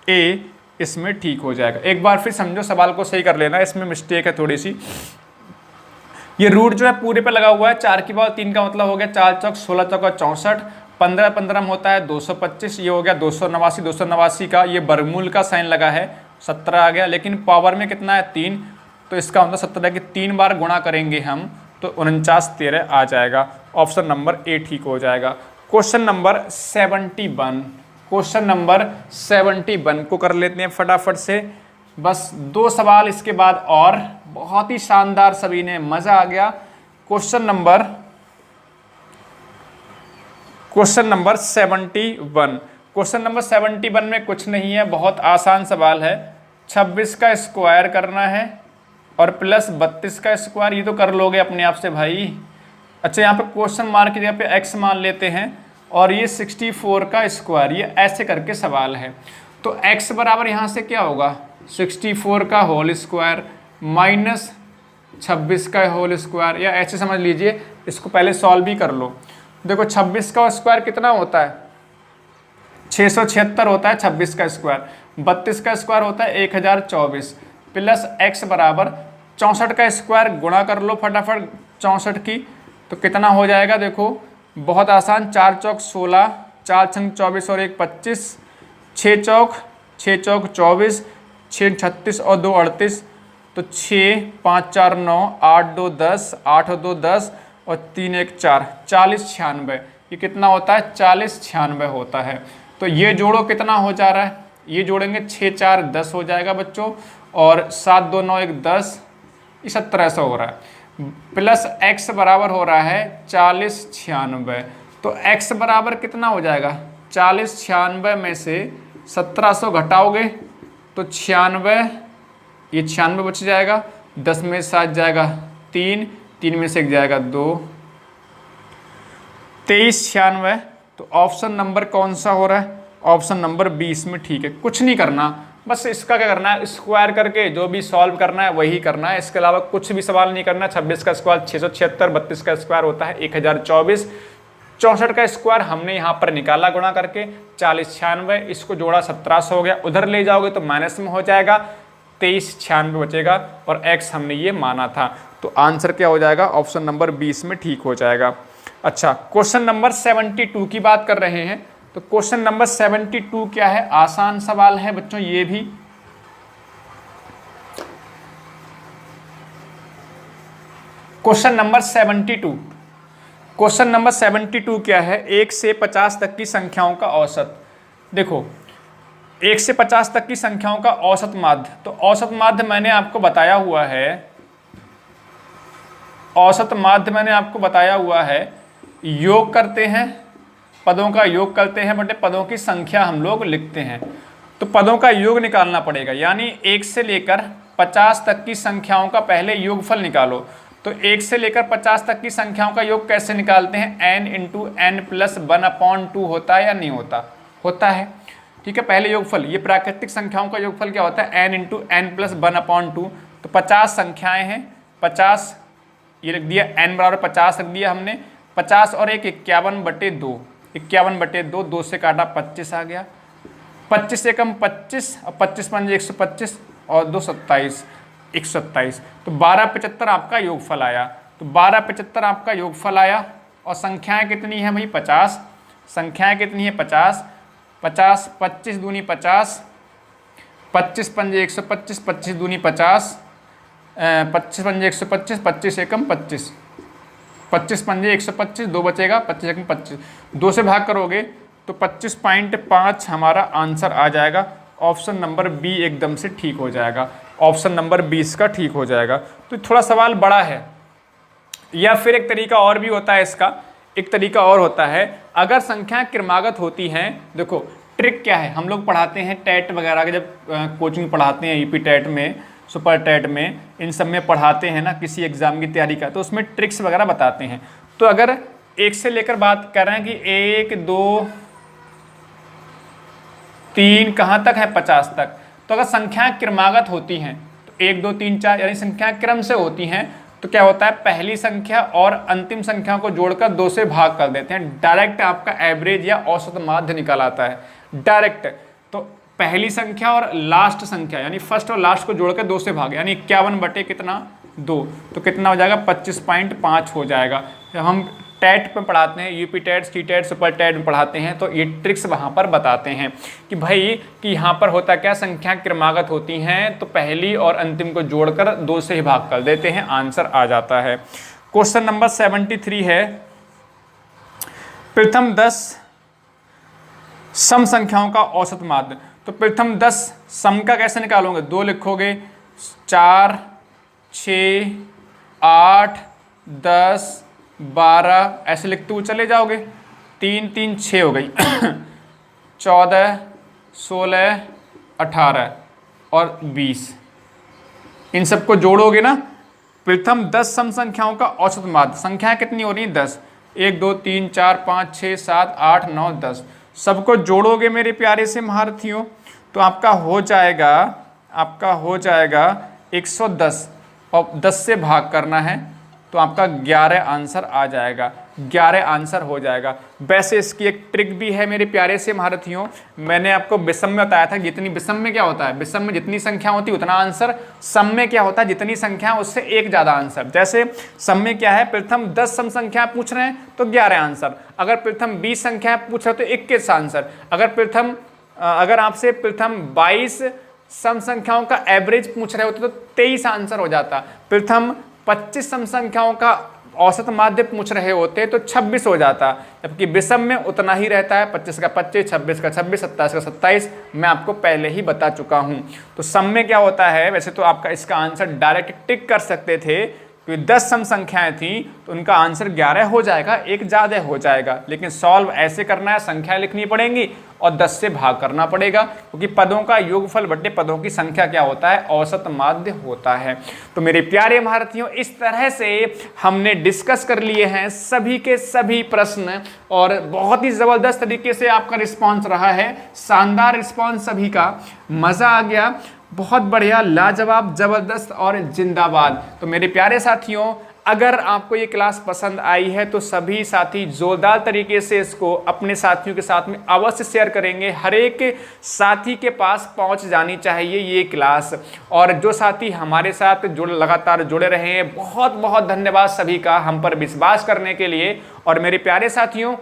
ए इसमें ठीक हो जाएगा। एक बार फिर समझो, सवाल को सही कर लेना, इसमें मिस्टेक है थोड़ी सी। ये रूट जो है पूरे पे लगा हुआ है, 4 की पावर 3 का मतलब हो गया 4 चौक 16 चौका 64, 15 15 में होता है 225, ये हो गया 289। 289 का ये वर्गमूल का साइन लगा है, 17 आ गया, लेकिन पावर में कितना है 3, तो इसका मतलब 17 की 3 बार गुणा करेंगे हम तो 49 13 आ जाएगा। ऑप्शन नंबर ए ठीक हो जाएगा। क्वेश्चन नंबर 71, क्वेश्चन नंबर 71 को कर लेते हैं फटाफट से, बस 2 सवाल इसके बाद और, बहुत ही शानदार, सभी ने मजा आ गया। क्वेश्चन नंबर 71, क्वेश्चन नंबर 71 में कुछ नहीं है, बहुत आसान सवाल है। 26 का स्क्वायर करना है और प्लस 32 का स्क्वायर, ये तो कर लोगे अपने आप से भाई। अच्छा, यहाँ पे क्वेश्चन मार्क की जगह पे x मान लेते हैं और ये 64 का स्क्वायर, ये ऐसे करके सवाल है। तो x बराबर यहाँ से क्या होगा 64 का होल स्क्वायर माइनस 26 का होल स्क्वायर, या ऐसे समझ लीजिए, इसको पहले सॉल्व भी कर लो। देखो 26 का स्क्वायर कितना होता है 676 होता है 26 का स्क्वायर, 32 का स्क्वायर होता है 1024 प्लस x बराबर 64 का स्क्वायर गुणा कर लो फटाफट 64 की, तो कितना हो जाएगा देखो बहुत आसान, 4 चौक 16, 4 छंग 24 और 1 25, 6 चौक 24, 6 36 और 2 38, तो 6 5 4 9, 8 2 10, 8 2 10 और 3 1 4, 40 96। ये कितना होता है 40 96 होता है। तो ये जोड़ो कितना हो जा रहा है, ये जोड़ेंगे 6 4 10 हो जाएगा बच्चों, और 7 2 9 1 10, ये 1700 हो रहा है, प्लस x बराबर हो रहा है 40 96। तो x बराबर कितना हो जाएगा 40 96 में से 1700 घटाओगे तो 96, ये 96 बच जाएगा, 10 में 7 जाएगा 3, 3 में से 1 जाएगा 2, 23 96। तो ऑप्शन नंबर कौन सा हो रहा है, ऑप्शन नंबर 20 में ठीक है। कुछ नहीं करना, बस इसका क्या करना है स्क्वायर करके जो भी सॉल्व करना है वही करना है, इसके अलावा कुछ भी सवाल नहीं करना। 26 का स्क्वायर 676, 32 का स्क्वायर होता है 1024, 64 का स्क्वायर हमने यहाँ पर निकाला गुणा करके 40 96, इसको जोड़ा 1700 हो गया, उधर ले जाओगे तो माइनस में हो जाएगा 23 96 बचेगा, और x हमने ये माना था। तो आंसर क्या हो जाएगा ऑप्शन नंबर 20 में ठीक हो जाएगा। अच्छा, क्वेश्चन नंबर 72 की बात कर रहे हैं। तो क्वेश्चन नंबर 72 क्या है, आसान सवाल है बच्चों ये भी। क्वेश्चन नंबर 72, क्वेश्चन नंबर 72 क्या है, 1 से 50 तक की संख्याओं का औसत। देखो 1 से 50 तक की संख्याओं का औसत माध्य, तो औसत माध्य मैंने आपको बताया हुआ है, औसत माध्य मैंने आपको बताया हुआ है, योग करते हैं, पदों का योग करते हैं बटे पदों की संख्या हम लोग लिखते हैं। तो पदों का योग निकालना पड़ेगा, यानी 1 से लेकर 50 तक की संख्याओं का पहले योगफल निकालो। तो 1 से लेकर 50 तक की संख्याओं का योग कैसे निकालते हैं, n इंटू एन प्लस 1/2 होता है या नहीं होता, होता है। ठीक है, पहले योगफल, ये प्राकृतिक संख्याओं का योगफल क्या होता है n इंटू एन प्लस 1/2। तो 50 संख्याएं हैं, 50 ये लिख दिया, n बराबर 50 रख दिया हमने, 50 और 1 51/2, 51/2, 2 से काटा 25 आ गया, 25 से कम 25 और 25 पंजे 125 और 2 27, 127। तो 1275 आपका योगफल आया। तो 1275 आपका योगफल आया, और संख्याएं कितनी है भाई 50, संख्याएं कितनी है 50, 50 25 दूनी 50, 25 पंजे 125, 25 दूनी 50, 25 पंजे 125, 25 एकम 25, 25 पंजे 125, 2 बचेगा, 25 एकम 25, 2 से भाग करोगे तो 25.5 हमारा आंसर आ जाएगा। ऑप्शन नंबर बी एकदम से ठीक हो जाएगा, ऑप्शन नंबर 20 का ठीक हो जाएगा। तो थोड़ा सवाल बड़ा है, या फिर एक तरीका और भी होता है इसका, एक तरीका और होता है, अगर संख्याएं क्रमागत होती हैं। देखो ट्रिक क्या है, हम लोग पढ़ाते हैं टेट वगैरह के, जब कोचिंग पढ़ाते हैं यूपी टेट में, सुपर टेट में, इन सब में पढ़ाते हैं ना किसी एग्जाम की तैयारी का, तो उसमें ट्रिक्स वगैरह बताते हैं। तो अगर 1 से लेकर बात कर रहे हैं कि 1 2 3 कहाँ तक है 50 तक, तो अगर संख्याएं क्रमागत होती हैं तो 1 2 3 4 यानी संख्याएं क्रम से होती हैं, तो क्या होता है पहली संख्या और अंतिम संख्या को जोड़कर 2 से भाग कर देते हैं, डायरेक्ट आपका एवरेज या औसत माध्य निकल आता है डायरेक्ट। तो पहली संख्या और लास्ट संख्या यानी फर्स्ट और लास्ट को जोड़कर 2 से भाग, यानी 51 बटे कितना 2, तो कितना हो जाएगा 25.5 हो जाएगा। जब हम टेट में पढ़ाते हैं, UP TET, C TET, super TET में पढ़ाते हैं, तो ये ट्रिक्स वहाँ पर बताते हैं कि भाई कि यहाँ पर होता क्या, संख्या क्रमागत होती हैं तो पहली और अंतिम को जोड़कर 2 से ही भाग कर देते हैं, आंसर आ जाता है। क्वेश्चन नंबर 73 है, प्रथम 10 सम संख्याओं का औसत माध्य। तो प्रथम 10 सम का कैसे निकालोगे, 2 लिखोगे, 4 6 8 10 12 ऐसे लिखते हुए चले जाओगे, 3 3 6 हो गई 14 16 18 और 20, इन सबको जोड़ोगे ना, प्रथम 10 सम संख्याओं का औसत माध्य, संख्याएं कितनी हो रही हैं 10, 1 2 3 4 5 6 7 8 9 10, सबको जोड़ोगे मेरे प्यारे से महारथियों तो आपका हो जाएगा 110 और 10 से भाग करना है तो आपका 11 आंसर आ जाएगा, 11 आंसर हो जाएगा। वैसे इसकी एक ट्रिक भी है मेरे प्यारे से महारथियों, मैंने आपको विषम में बताया था, जितनी विषम में क्या होता है, विषम में जितनी संख्या होती है उतना आंसर, सम में क्या होता है, जितनी संख्या उससे एक ज़्यादा आंसर। जैसे सम में क्या है, प्रथम 10 सम संख्या पूछ रहे हैं तो 11 आंसर, अगर प्रथम 20 संख्या पूछ रहे हो तो 21 आंसर, अगर आपसे प्रथम 22 सम संख्याओं का एवरेज पूछ रहे होते तो 23 आंसर हो जाता, प्रथम 25 सम संख्याओं का औसत माध्य पूछ रहे होते तो 26 हो जाता, जबकि विषम में उतना ही रहता है, 25 का 25, 26 का 26, 27 का 27, मैं आपको पहले ही बता चुका हूं। तो सम में क्या होता है, वैसे तो आपका इसका आंसर डायरेक्ट टिक कर सकते थे, क्योंकि 10 सम संख्याएं थी तो उनका आंसर 11 हो जाएगा, एक ज़्यादा हो जाएगा, लेकिन सॉल्व ऐसे करना है, संख्या लिखनी पड़ेंगी और 10 से भाग करना पड़ेगा, क्योंकि पदों का योगफल बटे पदों की संख्या क्या होता है, औसत माध्य होता है। तो मेरे प्यारे महारथियों, इस तरह से हमने डिस्कस कर लिए हैं सभी के सभी प्रश्न और बहुत ही ज़बरदस्त तरीके से आपका रिस्पॉन्स रहा है, शानदार रिस्पॉन्स सभी का, मज़ा आ गया, बहुत बढ़िया, लाजवाब, ज़बरदस्त और जिंदाबाद। तो मेरे प्यारे साथियों, अगर आपको ये क्लास पसंद आई है तो सभी साथी जोरदार तरीके से इसको अपने साथियों के साथ में अवश्य शेयर करेंगे, हर एक साथी के पास पहुंच जानी चाहिए ये क्लास। और जो साथी हमारे साथ लगातार जुड़े रहे हैं, बहुत बहुत धन्यवाद सभी का हम पर विश्वास करने के लिए। और मेरे प्यारे साथियों,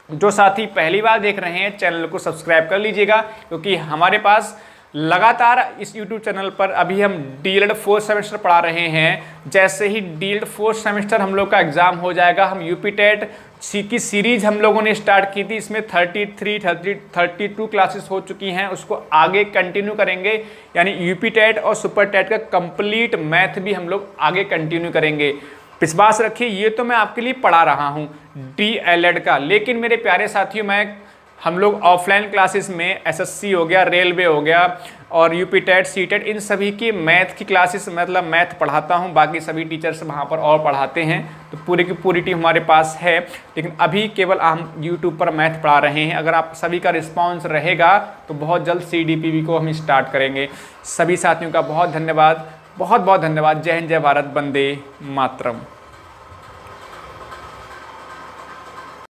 जो साथी पहली बार देख रहे हैं, चैनल को सब्सक्राइब कर लीजिएगा, क्योंकि हमारे पास लगातार इस YouTube चैनल पर अभी हम DELED 4th सेमेस्टर पढ़ा रहे हैं। जैसे ही DELED 4th सेमेस्टर हम लोग का एग्जाम हो जाएगा, हम यूपी टेट की सीरीज हम लोगों ने स्टार्ट की थी, इसमें 32 क्लासेस हो चुकी हैं, उसको आगे कंटिन्यू करेंगे, यानी यूपी टेट और सुपर टेट का कंप्लीट मैथ भी हम लोग आगे कंटिन्यू करेंगे। विश्वास रखिए, ये तो मैं आपके लिए पढ़ा रहा हूँ DELED का, लेकिन मेरे प्यारे साथियों, हम लोग ऑफलाइन क्लासेस में SSC हो गया, रेलवे हो गया और यूपी टेट, सी टेट, इन सभी की मैथ की क्लासेस, मतलब मैथ पढ़ाता हूं, बाकी सभी टीचर्स वहां पर और पढ़ाते हैं, तो पूरी की पूरी टीम हमारे पास है। लेकिन अभी केवल हम यूट्यूब पर मैथ पढ़ा रहे हैं। अगर आप सभी का रिस्पांस रहेगा तो बहुत जल्द CDPV को हम स्टार्ट करेंगे। सभी साथियों का बहुत धन्यवाद, बहुत बहुत धन्यवाद। जय हिंद, जय भारत, वंदे मातरम।